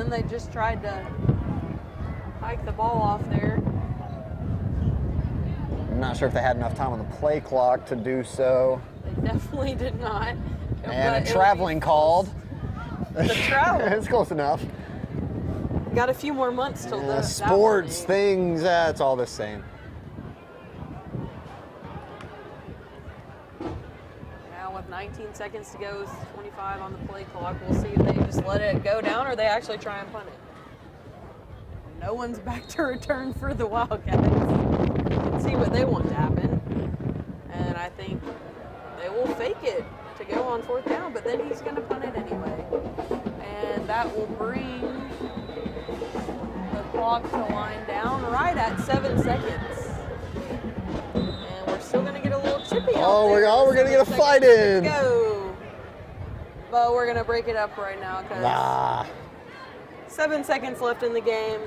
They just tried to hike the ball off there. I'm not sure if they had enough time on the play clock to do so. They definitely did not. And a traveling called. The travel. It's close enough. Got a few more months till the sports things, it's all the same. Now with 19 seconds to go, 25 on the play clock. We'll see if they just let it go down or they actually try and punt it. No one's back to return for the Wildcats. You can see what they want to happen. And I think they will fake it to go on 4th down, but then he's going to punt it anyway. And that will bring the clock to wind down right at 7 seconds. And Oh, we're going to get a fight in. Go. But we're going to break it up right now because 7 seconds left in the game.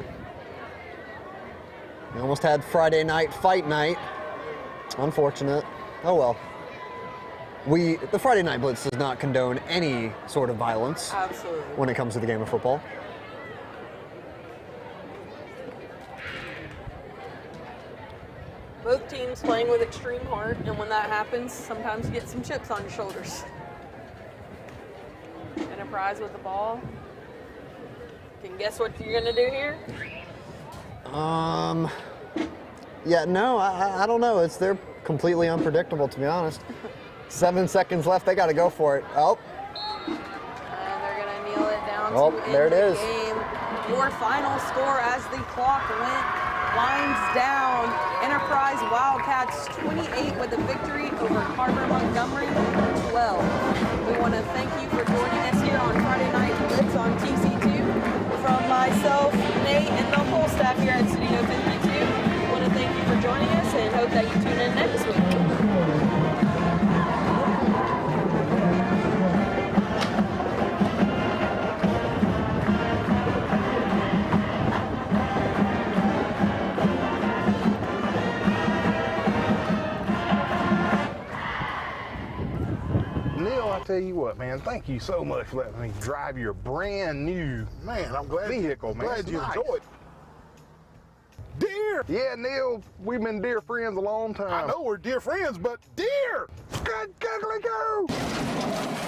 We almost had Friday night fight night. Unfortunate. Oh well. The Friday Night Blitz does not condone any sort of violence. Absolutely. When it comes to the game of football. Both teams playing with extreme heart, and when that happens, sometimes you get some chips on your shoulders. Enterprise with the ball. Can you guess what you're gonna do here? Yeah, no, I don't know. They're completely unpredictable, to be honest. 7 seconds left. They got to go for it. Oh. And they're gonna kneel it down. Oh, to there end it the is. Game. Your final score as the clock winds down. Enterprise Wildcats 28 with a victory over Carver Montgomery 12. We want to thank you for joining us here on Friday Night Blitz on TC2. From myself, Nate, and the whole staff here at Studio 52, we want to thank you for joining us and hope that you tune in next week. Neil, I tell you what, man, thank you so much for letting me drive your brand new vehicle, man. Glad It's you nice. enjoyed. Deer! Yeah, Neil, we've been dear friends a long time. I know we're dear friends, but deer! Good, googly go!